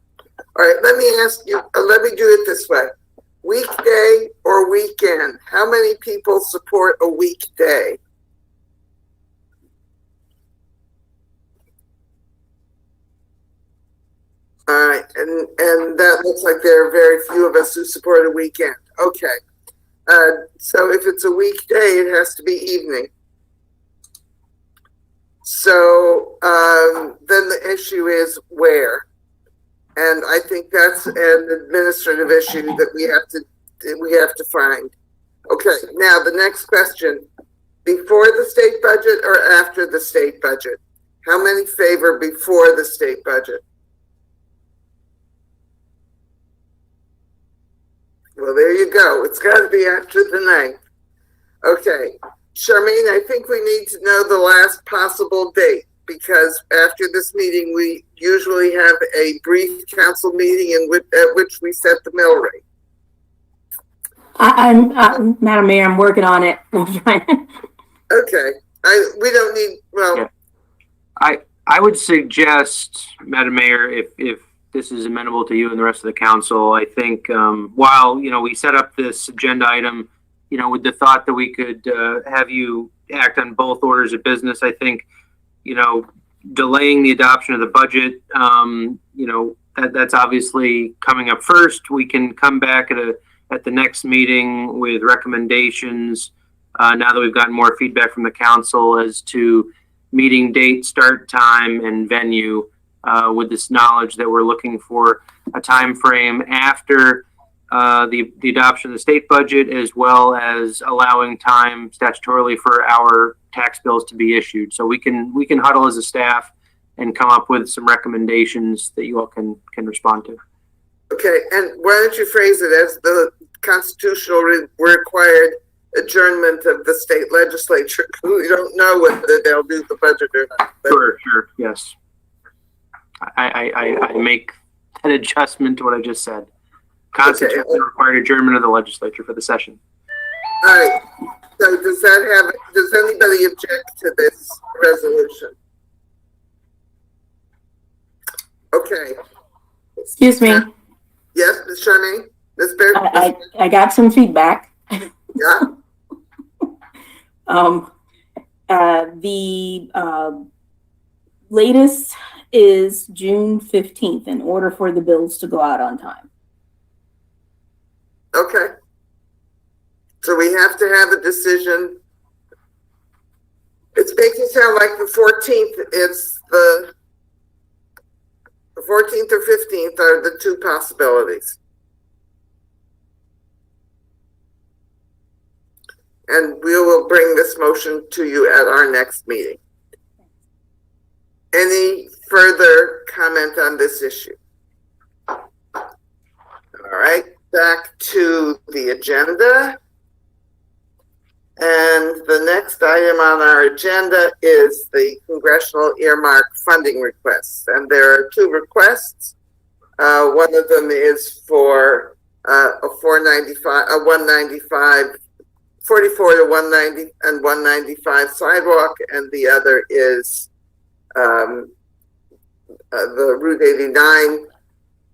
right, let me ask you, let me do it this way. Weekday or weekend? How many people support a weekday? All right, and that looks like there are very few of us who support a weekend. Okay. So if it's a weekday, it has to be evening. So then the issue is where, and I think that's an administrative issue that we have to find. Okay, now the next question: before the state budget or after the state budget? How many favor before the state budget? Well, there you go. It's got to be after the 9th. Okay. Charmaine, I think we need to know the last possible date, because after this meeting, we usually have a brief council meeting at which we set the mill rate. I'm Madam Mayor, I'm working on it. Okay. We don't need, well. Yeah. I would suggest, Madam Mayor, if this is amenable to you and the rest of the council, I think while, you know, we set up this agenda item, you know, with the thought that we could have you act on both orders of business, I think, you know, delaying the adoption of the budget, you know, that's obviously coming up first. We can come back at the next meeting with recommendations now that we've gotten more feedback from the council as to meeting date, start time, and venue. With this knowledge that we're looking for a time frame after the adoption of the state budget, as well as allowing time statutorily for our tax bills to be issued. So we can huddle as a staff and come up with some recommendations that you all can respond to. Okay, and why don't you phrase it as the constitutional required adjournment of the state legislature? We don't know whether they'll do the budget or not. Sure, yes. I make an adjustment to what I just said. Constitutionally required adjournment of the legislature for the session. All right. So does anybody object to this resolution? Okay. Excuse me. Yes, Ms. Charmaine? Ms. Baird? I got some feedback. Yeah. The latest is June 15th in order for the bills to go out on time. Okay. So we have to have a decision. It's making it sound like the 14th is the 14th or 15th are the two possibilities. And we will bring this motion to you at our next meeting. Any further comment on this issue? All right, back to the agenda. And the next item on our agenda is the congressional earmark funding requests. And there are two requests. One of them is for a 195, 44 to 190 and 195 sidewalk, and the other is the Route 89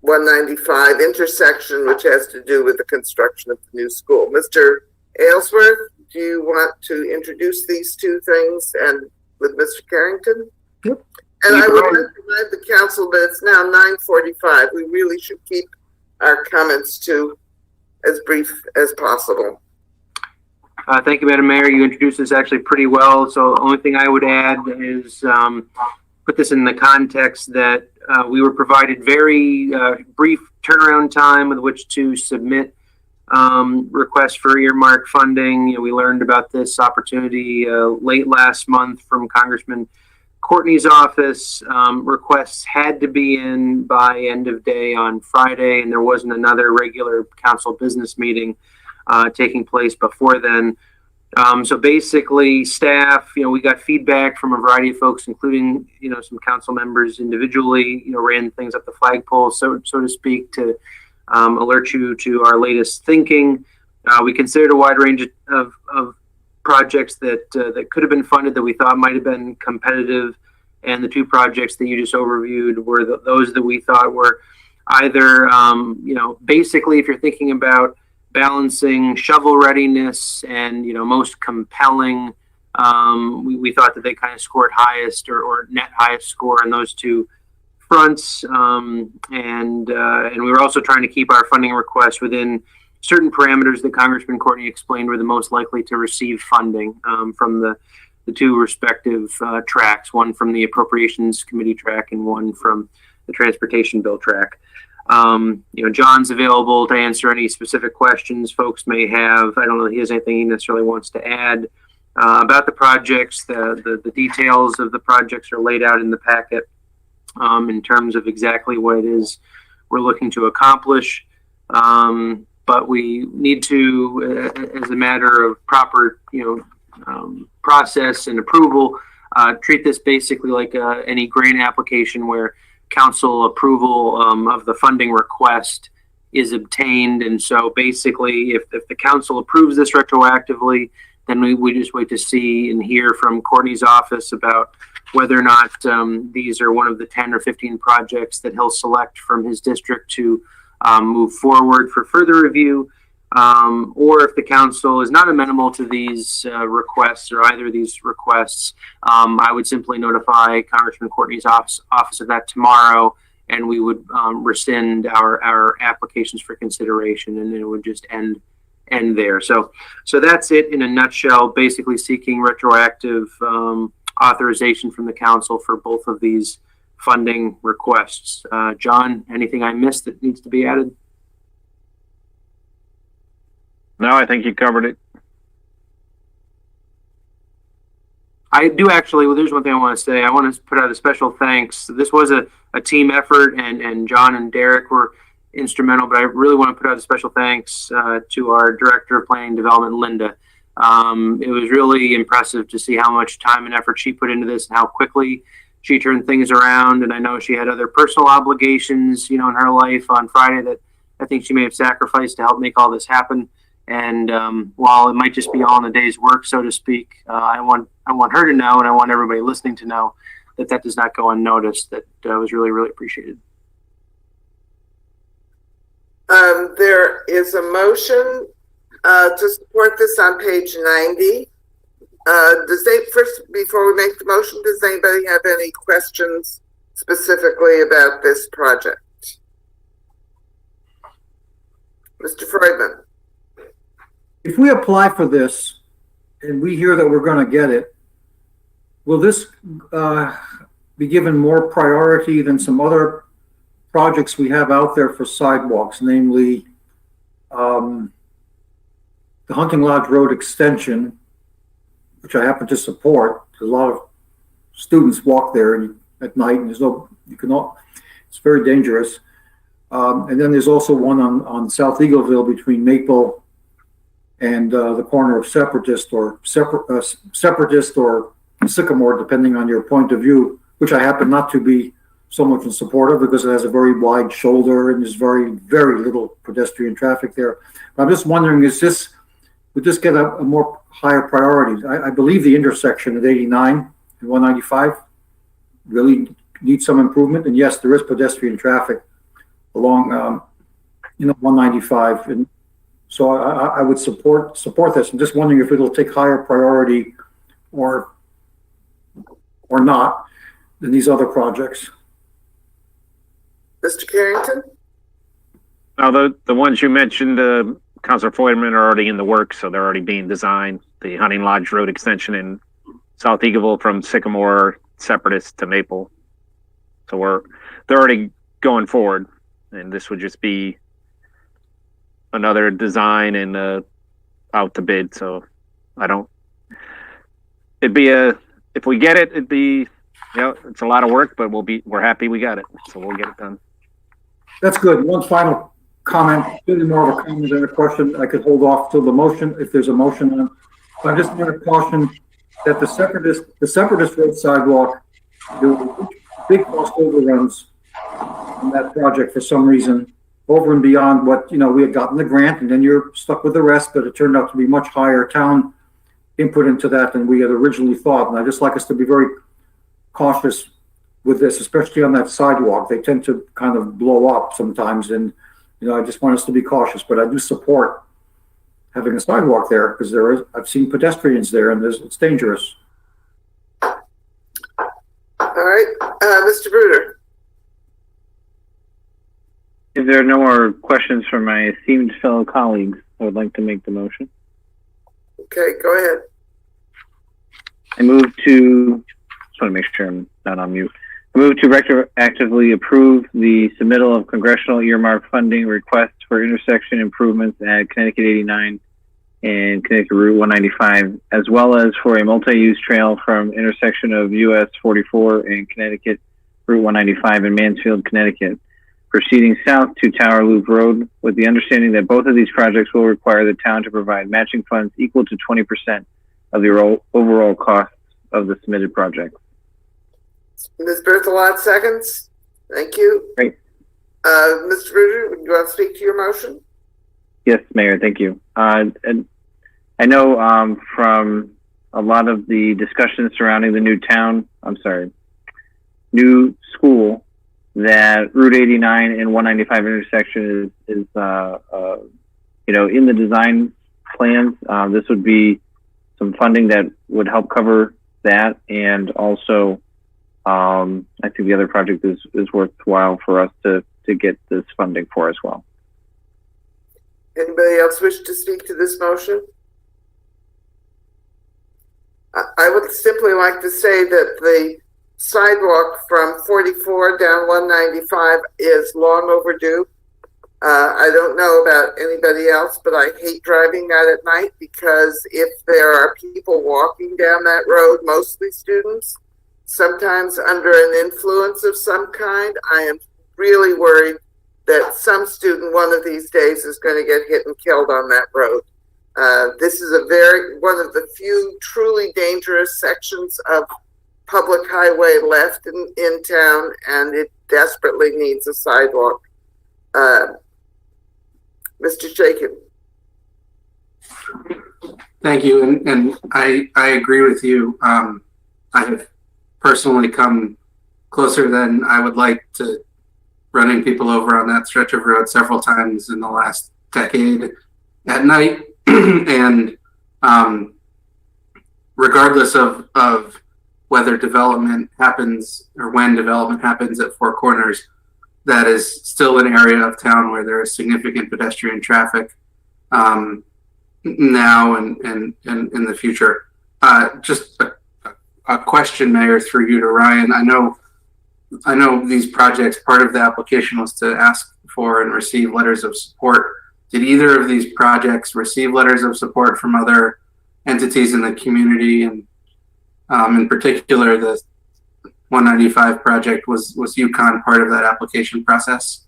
195 intersection, which has to do with the construction of the new school. Mr. Aylesworth, do you want to introduce these two things and with Mr. Carrington? Yep. And I would remind the council that it's now 9:45. We really should keep our comments to as brief as possible. Thank you, Madam Mayor. You introduced this actually pretty well. So the only thing I would add is put this in the context that we were provided very brief turnaround time with which to submit request for earmark funding. You know, we learned about this opportunity late last month from Congressman Courtney's office. Requests had to be in by end of day on Friday, and there wasn't another regular council business meeting taking place before then. So basically, staff, you know, we got feedback from a variety of folks, including, you know, some council members individually, you know, ran things up the flagpole, so to speak, to alert you to our latest thinking. We considered a wide range of projects that could have been funded that we thought might have been competitive, and the two projects that you just overviewed were those that we thought were either, you know, basically, if you're thinking about balancing shovel readiness and, you know, most compelling, we thought that they kind of scored highest or net highest score on those two fronts. And we were also trying to keep our funding requests within certain parameters that Congressman Courtney explained were the most likely to receive funding from the two respective tracks, one from the Appropriations Committee track and one from the Transportation Bill track. You know, John's available to answer any specific questions folks may have. I don't know if he has anything he necessarily wants to add about the projects. The details of the projects are laid out in the packet in terms of exactly what it is we're looking to accomplish. But we need to, as a matter of proper, you know, process and approval, treat this basically like any grant application where council approval of the funding request is obtained. And so basically, if the council approves this retroactively, then we just wait to see and hear from Courtney's office about whether or not these are one of the 10 or 15 projects that he'll select from his district to move forward for further review. Or if the council is not amenable to these requests or either of these requests, I would simply notify Congressman Courtney's office of that tomorrow, and we would rescind our applications for consideration, and it would just end there. So that's it in a nutshell. Basically, seeking retroactive authorization from the council for both of these funding requests. John, anything I missed that needs to be added? No, I think you covered it. I do actually, well, there's one thing I want to say. I want to put out a special thanks. This was a team effort, and John and Derek were instrumental, but I really want to put out a special thanks to our Director of Planning and Development, Linda. It was really impressive to see how much time and effort she put into this and how quickly she turned things around. And I know she had other personal obligations, you know, in her life on Friday that I think she may have sacrificed to help make all this happen. And while it might just be all in a day's work, so to speak, I want her to know, and I want everybody listening to know that does not go unnoticed. That was really, really appreciated. There is a motion to support this on page 90. Before we make the motion, does anybody have any questions specifically about this project? Mr. Freudman. If we apply for this and we hear that we're going to get it, will this be given more priority than some other projects we have out there for sidewalks, namely the Hunting Lodge Road extension, which I happen to support? A lot of students walk there at night, and it's very dangerous. And then there's also one on South Eagleville between Maple and the corner of Separatist or Sycamore, depending on your point of view, which I happen not to be so much in support of because it has a very wide shoulder and there's very, very little pedestrian traffic there. But I'm just wondering, would this get a more higher priority? I believe the intersection at 89 and 195 really needs some improvement. And yes, there is pedestrian traffic along 195, and so I would support this. I'm just wondering if it'll take higher priority or not than these other projects. Mr. Carrington? Now, the ones you mentioned, Councilor Freudman, are already in the works, so they're already being designed. The Hunting Lodge Road extension in South Eagleville from Sycamore, Separatist to Maple. So they're already going forward, and this would just be another design and out to bid. So if we get it, it'd be, it's a lot of work, but we're happy we got it. So we'll get it done. That's good. One final comment, really more of a comment than a question. I could hold off till the motion, if there's a motion on. I just want to caution that the Separatist Road sidewalk, there were big cost overruns on that project for some reason, over and beyond what, we had gotten the grant, and then you're stuck with the rest, but it turned out to be much higher town input into that than we had originally thought. And I just like us to be very cautious with this, especially on that sidewalk. They tend to kind of blow up sometimes, and I just want us to be cautious. But I do support having a sidewalk there because I've seen pedestrians there, and it's dangerous. All right, Mr. Bruder. If there are no more questions from my esteemed fellow colleagues, I would like to make the motion. Okay, go ahead. I move to, just want to make sure I'm not on mute. I move to retroactively approve the submittal of congressional earmark funding requests for intersection improvements at Connecticut 89 and Connecticut Route 195, as well as for a multi-use trail from intersection of US 44 and Connecticut Route 195 in Mansfield, Connecticut, proceeding south to Tower Loop Road, with the understanding that both of these projects will require the town to provide matching funds equal to 20% of the overall cost of the submitted project. Ms. Berthelot, seconds. Thank you. Great. Mr. Bruder, would you want to speak to your motion? Yes, Mayor, thank you. And I know from a lot of the discussions surrounding the new school, that Route 89 and 195 intersection is in the design plans. This would be some funding that would help cover that, and also I think the other project is worthwhile for us to get this funding for as well. Anybody else wish to speak to this motion? I would simply like to say that the sidewalk from 44 down 195 is long overdue. I don't know about anybody else, but I hate driving that at night, because if there are people walking down that road, mostly students, sometimes under an influence of some kind, I am really worried that some student one of these days is going to get hit and killed on that road. This is one of the few truly dangerous sections of public highway left in town, and it desperately needs a sidewalk. Mr. Shakin. Thank you, and I agree with you. I have personally come closer than I would like to running people over on that stretch of road several times in the last decade at night. And regardless of whether development happens or when development happens at Four Corners, that is still an area of town where there is significant pedestrian traffic now and in the future. Just a question, Mayor, through you to Ryan. I know these projects, part of the application was to ask for and receive letters of support. Did either of these projects receive letters of support from other entities in the community? And in particular, the 195 project, was UConn part of that application process?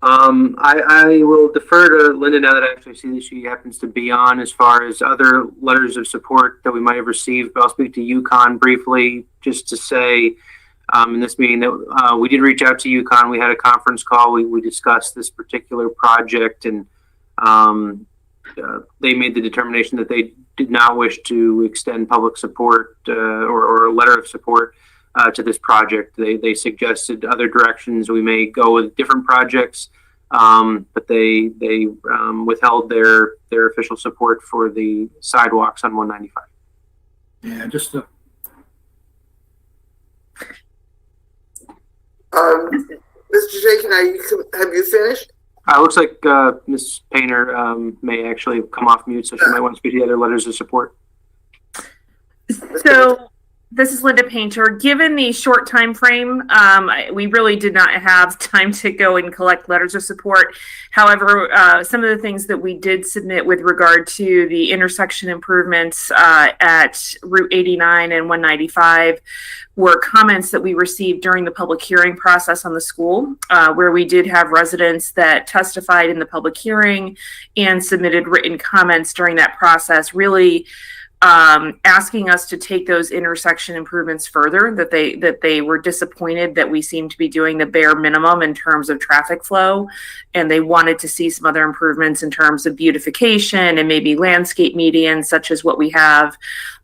I will defer to Linda now that I actually see that she happens to be on, as far as other letters of support that we might have received. But I'll speak to UConn briefly, just to say in this meeting that we did reach out to UConn. We had a conference call. We discussed this particular project, and they made the determination that they did not wish to extend public support or a letter of support to this project. They suggested other directions. We may go with different projects, but they withheld their official support for the sidewalks on 195. Yeah, just Mr. Shakin, have you finished? Looks like Ms. Painter may actually come off mute, so she might want to speak to the other letters of support. So This is Linda Painter. Given the short time frame, we really did not have time to go and collect letters of support. However, some of the things that we did submit with regard to the intersection improvements at Route 89 and 195 were comments that we received during the public hearing process on the school, where we did have residents that testified in the public hearing and submitted written comments during that process, really asking us to take those intersection improvements further, that they were disappointed that we seemed to be doing the bare minimum in terms of traffic flow, and they wanted to see some other improvements in terms of beautification and maybe landscape medians, such as what we have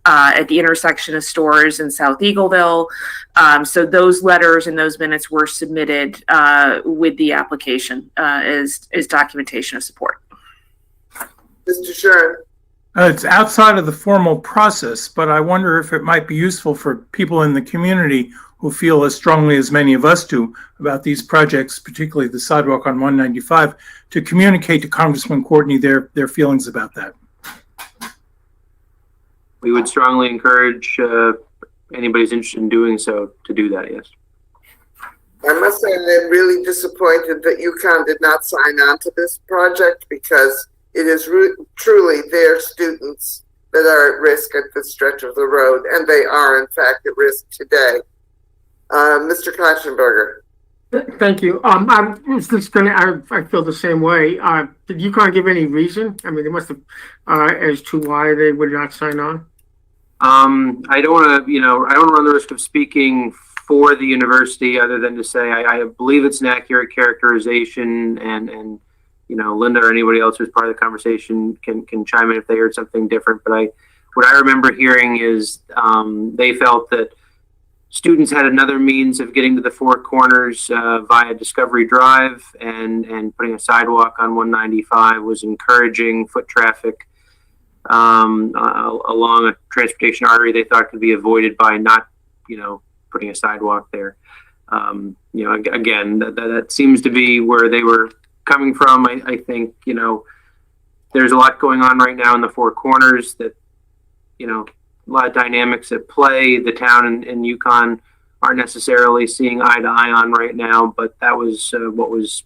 at the intersection of Stores in South Eagleville. So those letters and those minutes were submitted with the application as documentation of support. Mr. Shern. It's outside of the formal process, but I wonder if it might be useful for people in the community who feel as strongly as many of us do about these projects, particularly the sidewalk on 195, to communicate to Congressman Courtney their feelings about that. We would strongly encourage anybody who's interested in doing so to do that, yes. I must say I'm really disappointed that UConn did not sign on to this project, because it is truly their students that are at risk at this stretch of the road, and they are, in fact, at risk today. Mr. Konchenberger. Thank you. I was just I feel the same way. Did UConn give any reason? I mean, they must have, as to why they would not sign on. I don't want to, I don't run the risk of speaking for the university other than to say I believe it's an accurate characterization, and Linda or anybody else who's part of the conversation can chime in if they heard something different. But what I remember hearing is they felt that students had another means of getting to the Four Corners via Discovery Drive, and putting a sidewalk on 195 was encouraging foot traffic along a transportation artery they thought could be avoided by not, putting a sidewalk there. Again, that seems to be where they were coming from. I think, there's a lot going on right now in the Four Corners that, a lot of dynamics at play. The town and UConn aren't necessarily seeing eye to eye on right now, but that was what was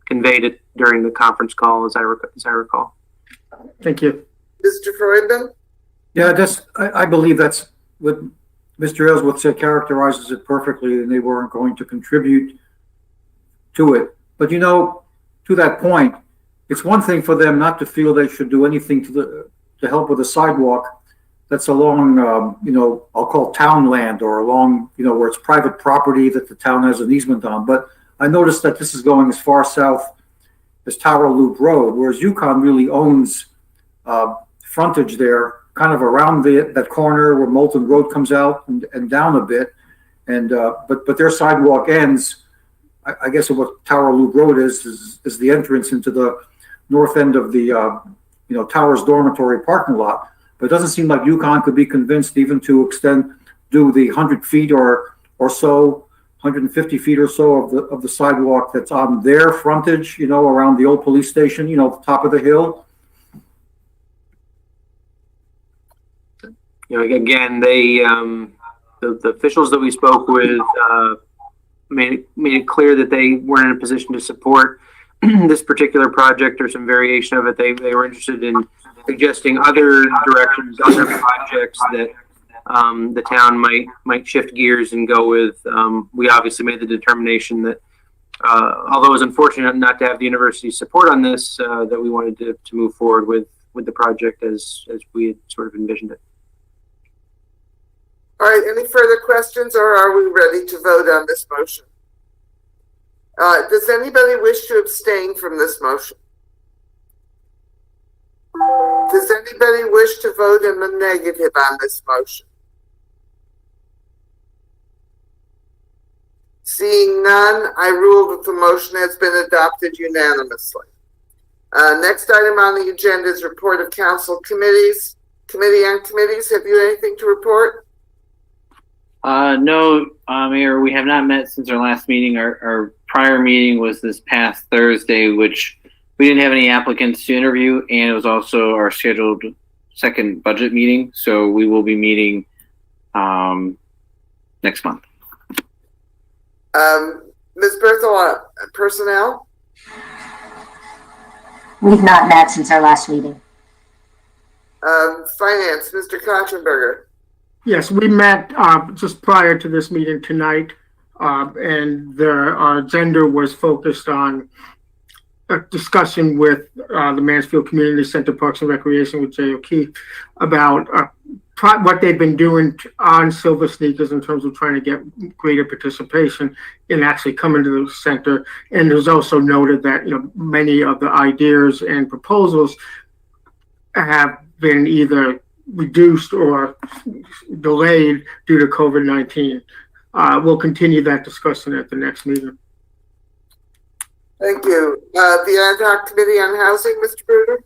conveyed during the conference call, as I recall. Thank you. Mr. Freudman? Yeah, I believe that's what Mr. Ellsworth said, characterizes it perfectly, and they weren't going to contribute to it. But to that point, it's one thing for them not to feel they should do anything to help with a sidewalk that's along, I'll call town land, or along, where it's private property that the town has an easement on. But I noticed that this is going as far south as Tower Loop Road, whereas UConn really owns frontage there, kind of around that corner where Moulton Road comes out and down a bit. And but their sidewalk ends, I guess what Tower Loop Road is the entrance into the north end of the Towers dormitory parking lot. But it doesn't seem like UConn could be convinced even to do the 100 feet or so, 150 feet or so of the sidewalk that's on their frontage, around the old police station, the top of the hill. Again, they the officials that we spoke with made it clear that they weren't in a position to support this particular project or some variation of it. They were interested in suggesting other directions, other projects that the town might shift gears and go with. We obviously made the determination that although it was unfortunate not to have the university's support on this, that we wanted to move forward with the project as we had sort of envisioned it. All right, any further questions, or are we ready to vote on this motion? Does anybody wish to abstain from this motion? Does anybody wish to vote in the negative on this motion? Seeing none, I rule that the motion has been adopted unanimously. Next item on the agenda is report of council committees. Committee on committees, have you anything to report? No, Mayor, we have not met since our last meeting. Our prior meeting was this past Thursday, which we didn't have any applicants to interview, and it was also our scheduled second budget meeting. So we will be meeting next month. Ms. Berthelot, personnel? We've not met since our last meeting. Finance, Mr. Konchenberger. Yes, we met just prior to this meeting tonight, and our agenda was focused on a discussion with the Mansfield Community Center Parks and Recreation with Jay O'Keefe about what they've been doing on Silver Sneakers in terms of trying to get greater participation in actually coming to the center. And it was also noted that many of the ideas and proposals have been either reduced or delayed due to COVID-19. We'll continue that discussion at the next meeting. Thank you. The Ad Hoc Committee on Housing, Mr. Bruder?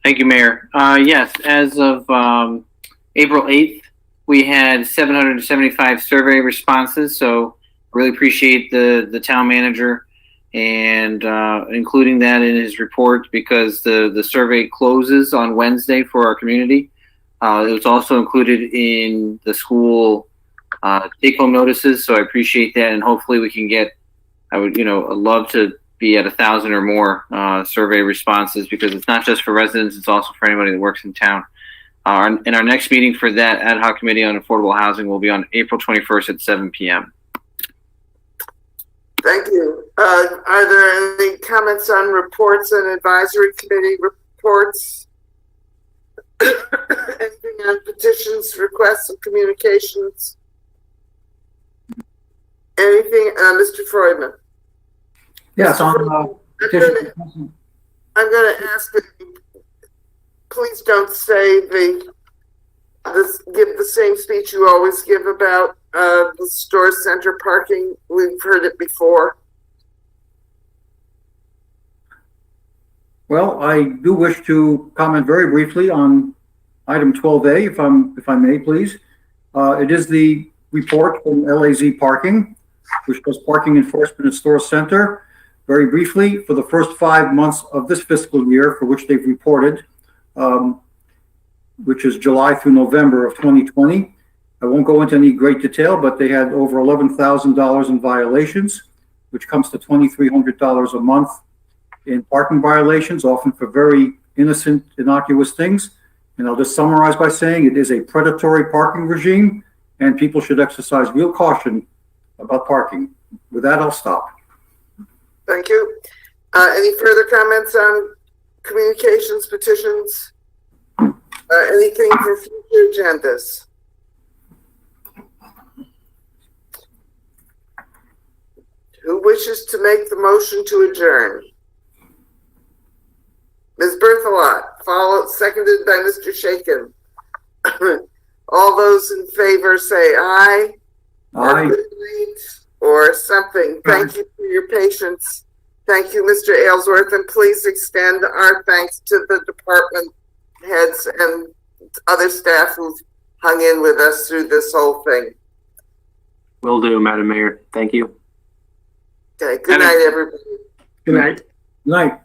Thank you, Mayor. Yes, as of April 8th, we had 775 survey responses. So really appreciate the town manager and including that in his report, because the survey closes on Wednesday for our community. It was also included in the school take-home notices. So I appreciate that, and hopefully we can get. I would, love to be at 1,000 or more survey responses, because it's not just for residents, it's also for anybody that works in town. And our next meeting for that Ad Hoc Committee on Affordable Housing will be on April 21st at 7 p.m. Thank you. Are there any comments on reports and advisory committee reports? Anything on petitions, requests, and communications? Anything, Mr. Freudman? Yes, on petition. I'm going to ask that you please don't say give the same speech you always give about the store center parking. We've heard it before. Well, I do wish to comment very briefly on item 12A, if I may, please. It is the report from LAZ Parking, which was parking enforcement at Store Center. Very briefly, for the first 5 months of this fiscal year, for which they've reported, which is July through November of 2020. I won't go into any great detail, but they had over $11,000 in violations, which comes to $2,300 a month in parking violations, often for very innocent, innocuous things. And I'll just summarize by saying it is a predatory parking regime, and people should exercise real caution about parking. With that, I'll stop. Thank you. Any further comments on communications, petitions? Anything for future agendas? Who wishes to make the motion to adjourn? Ms. Berthelot, seconded by Mr. Shaken. All those in favor say aye. Aye. Or something. Thank you for your patience. Thank you, Mr. Aylesworth, and please extend our thanks to the department heads and other staff who've hung in with us through this whole thing. Will do, Madam Mayor. Thank you. Okay, good night, everybody. Good night. Good night.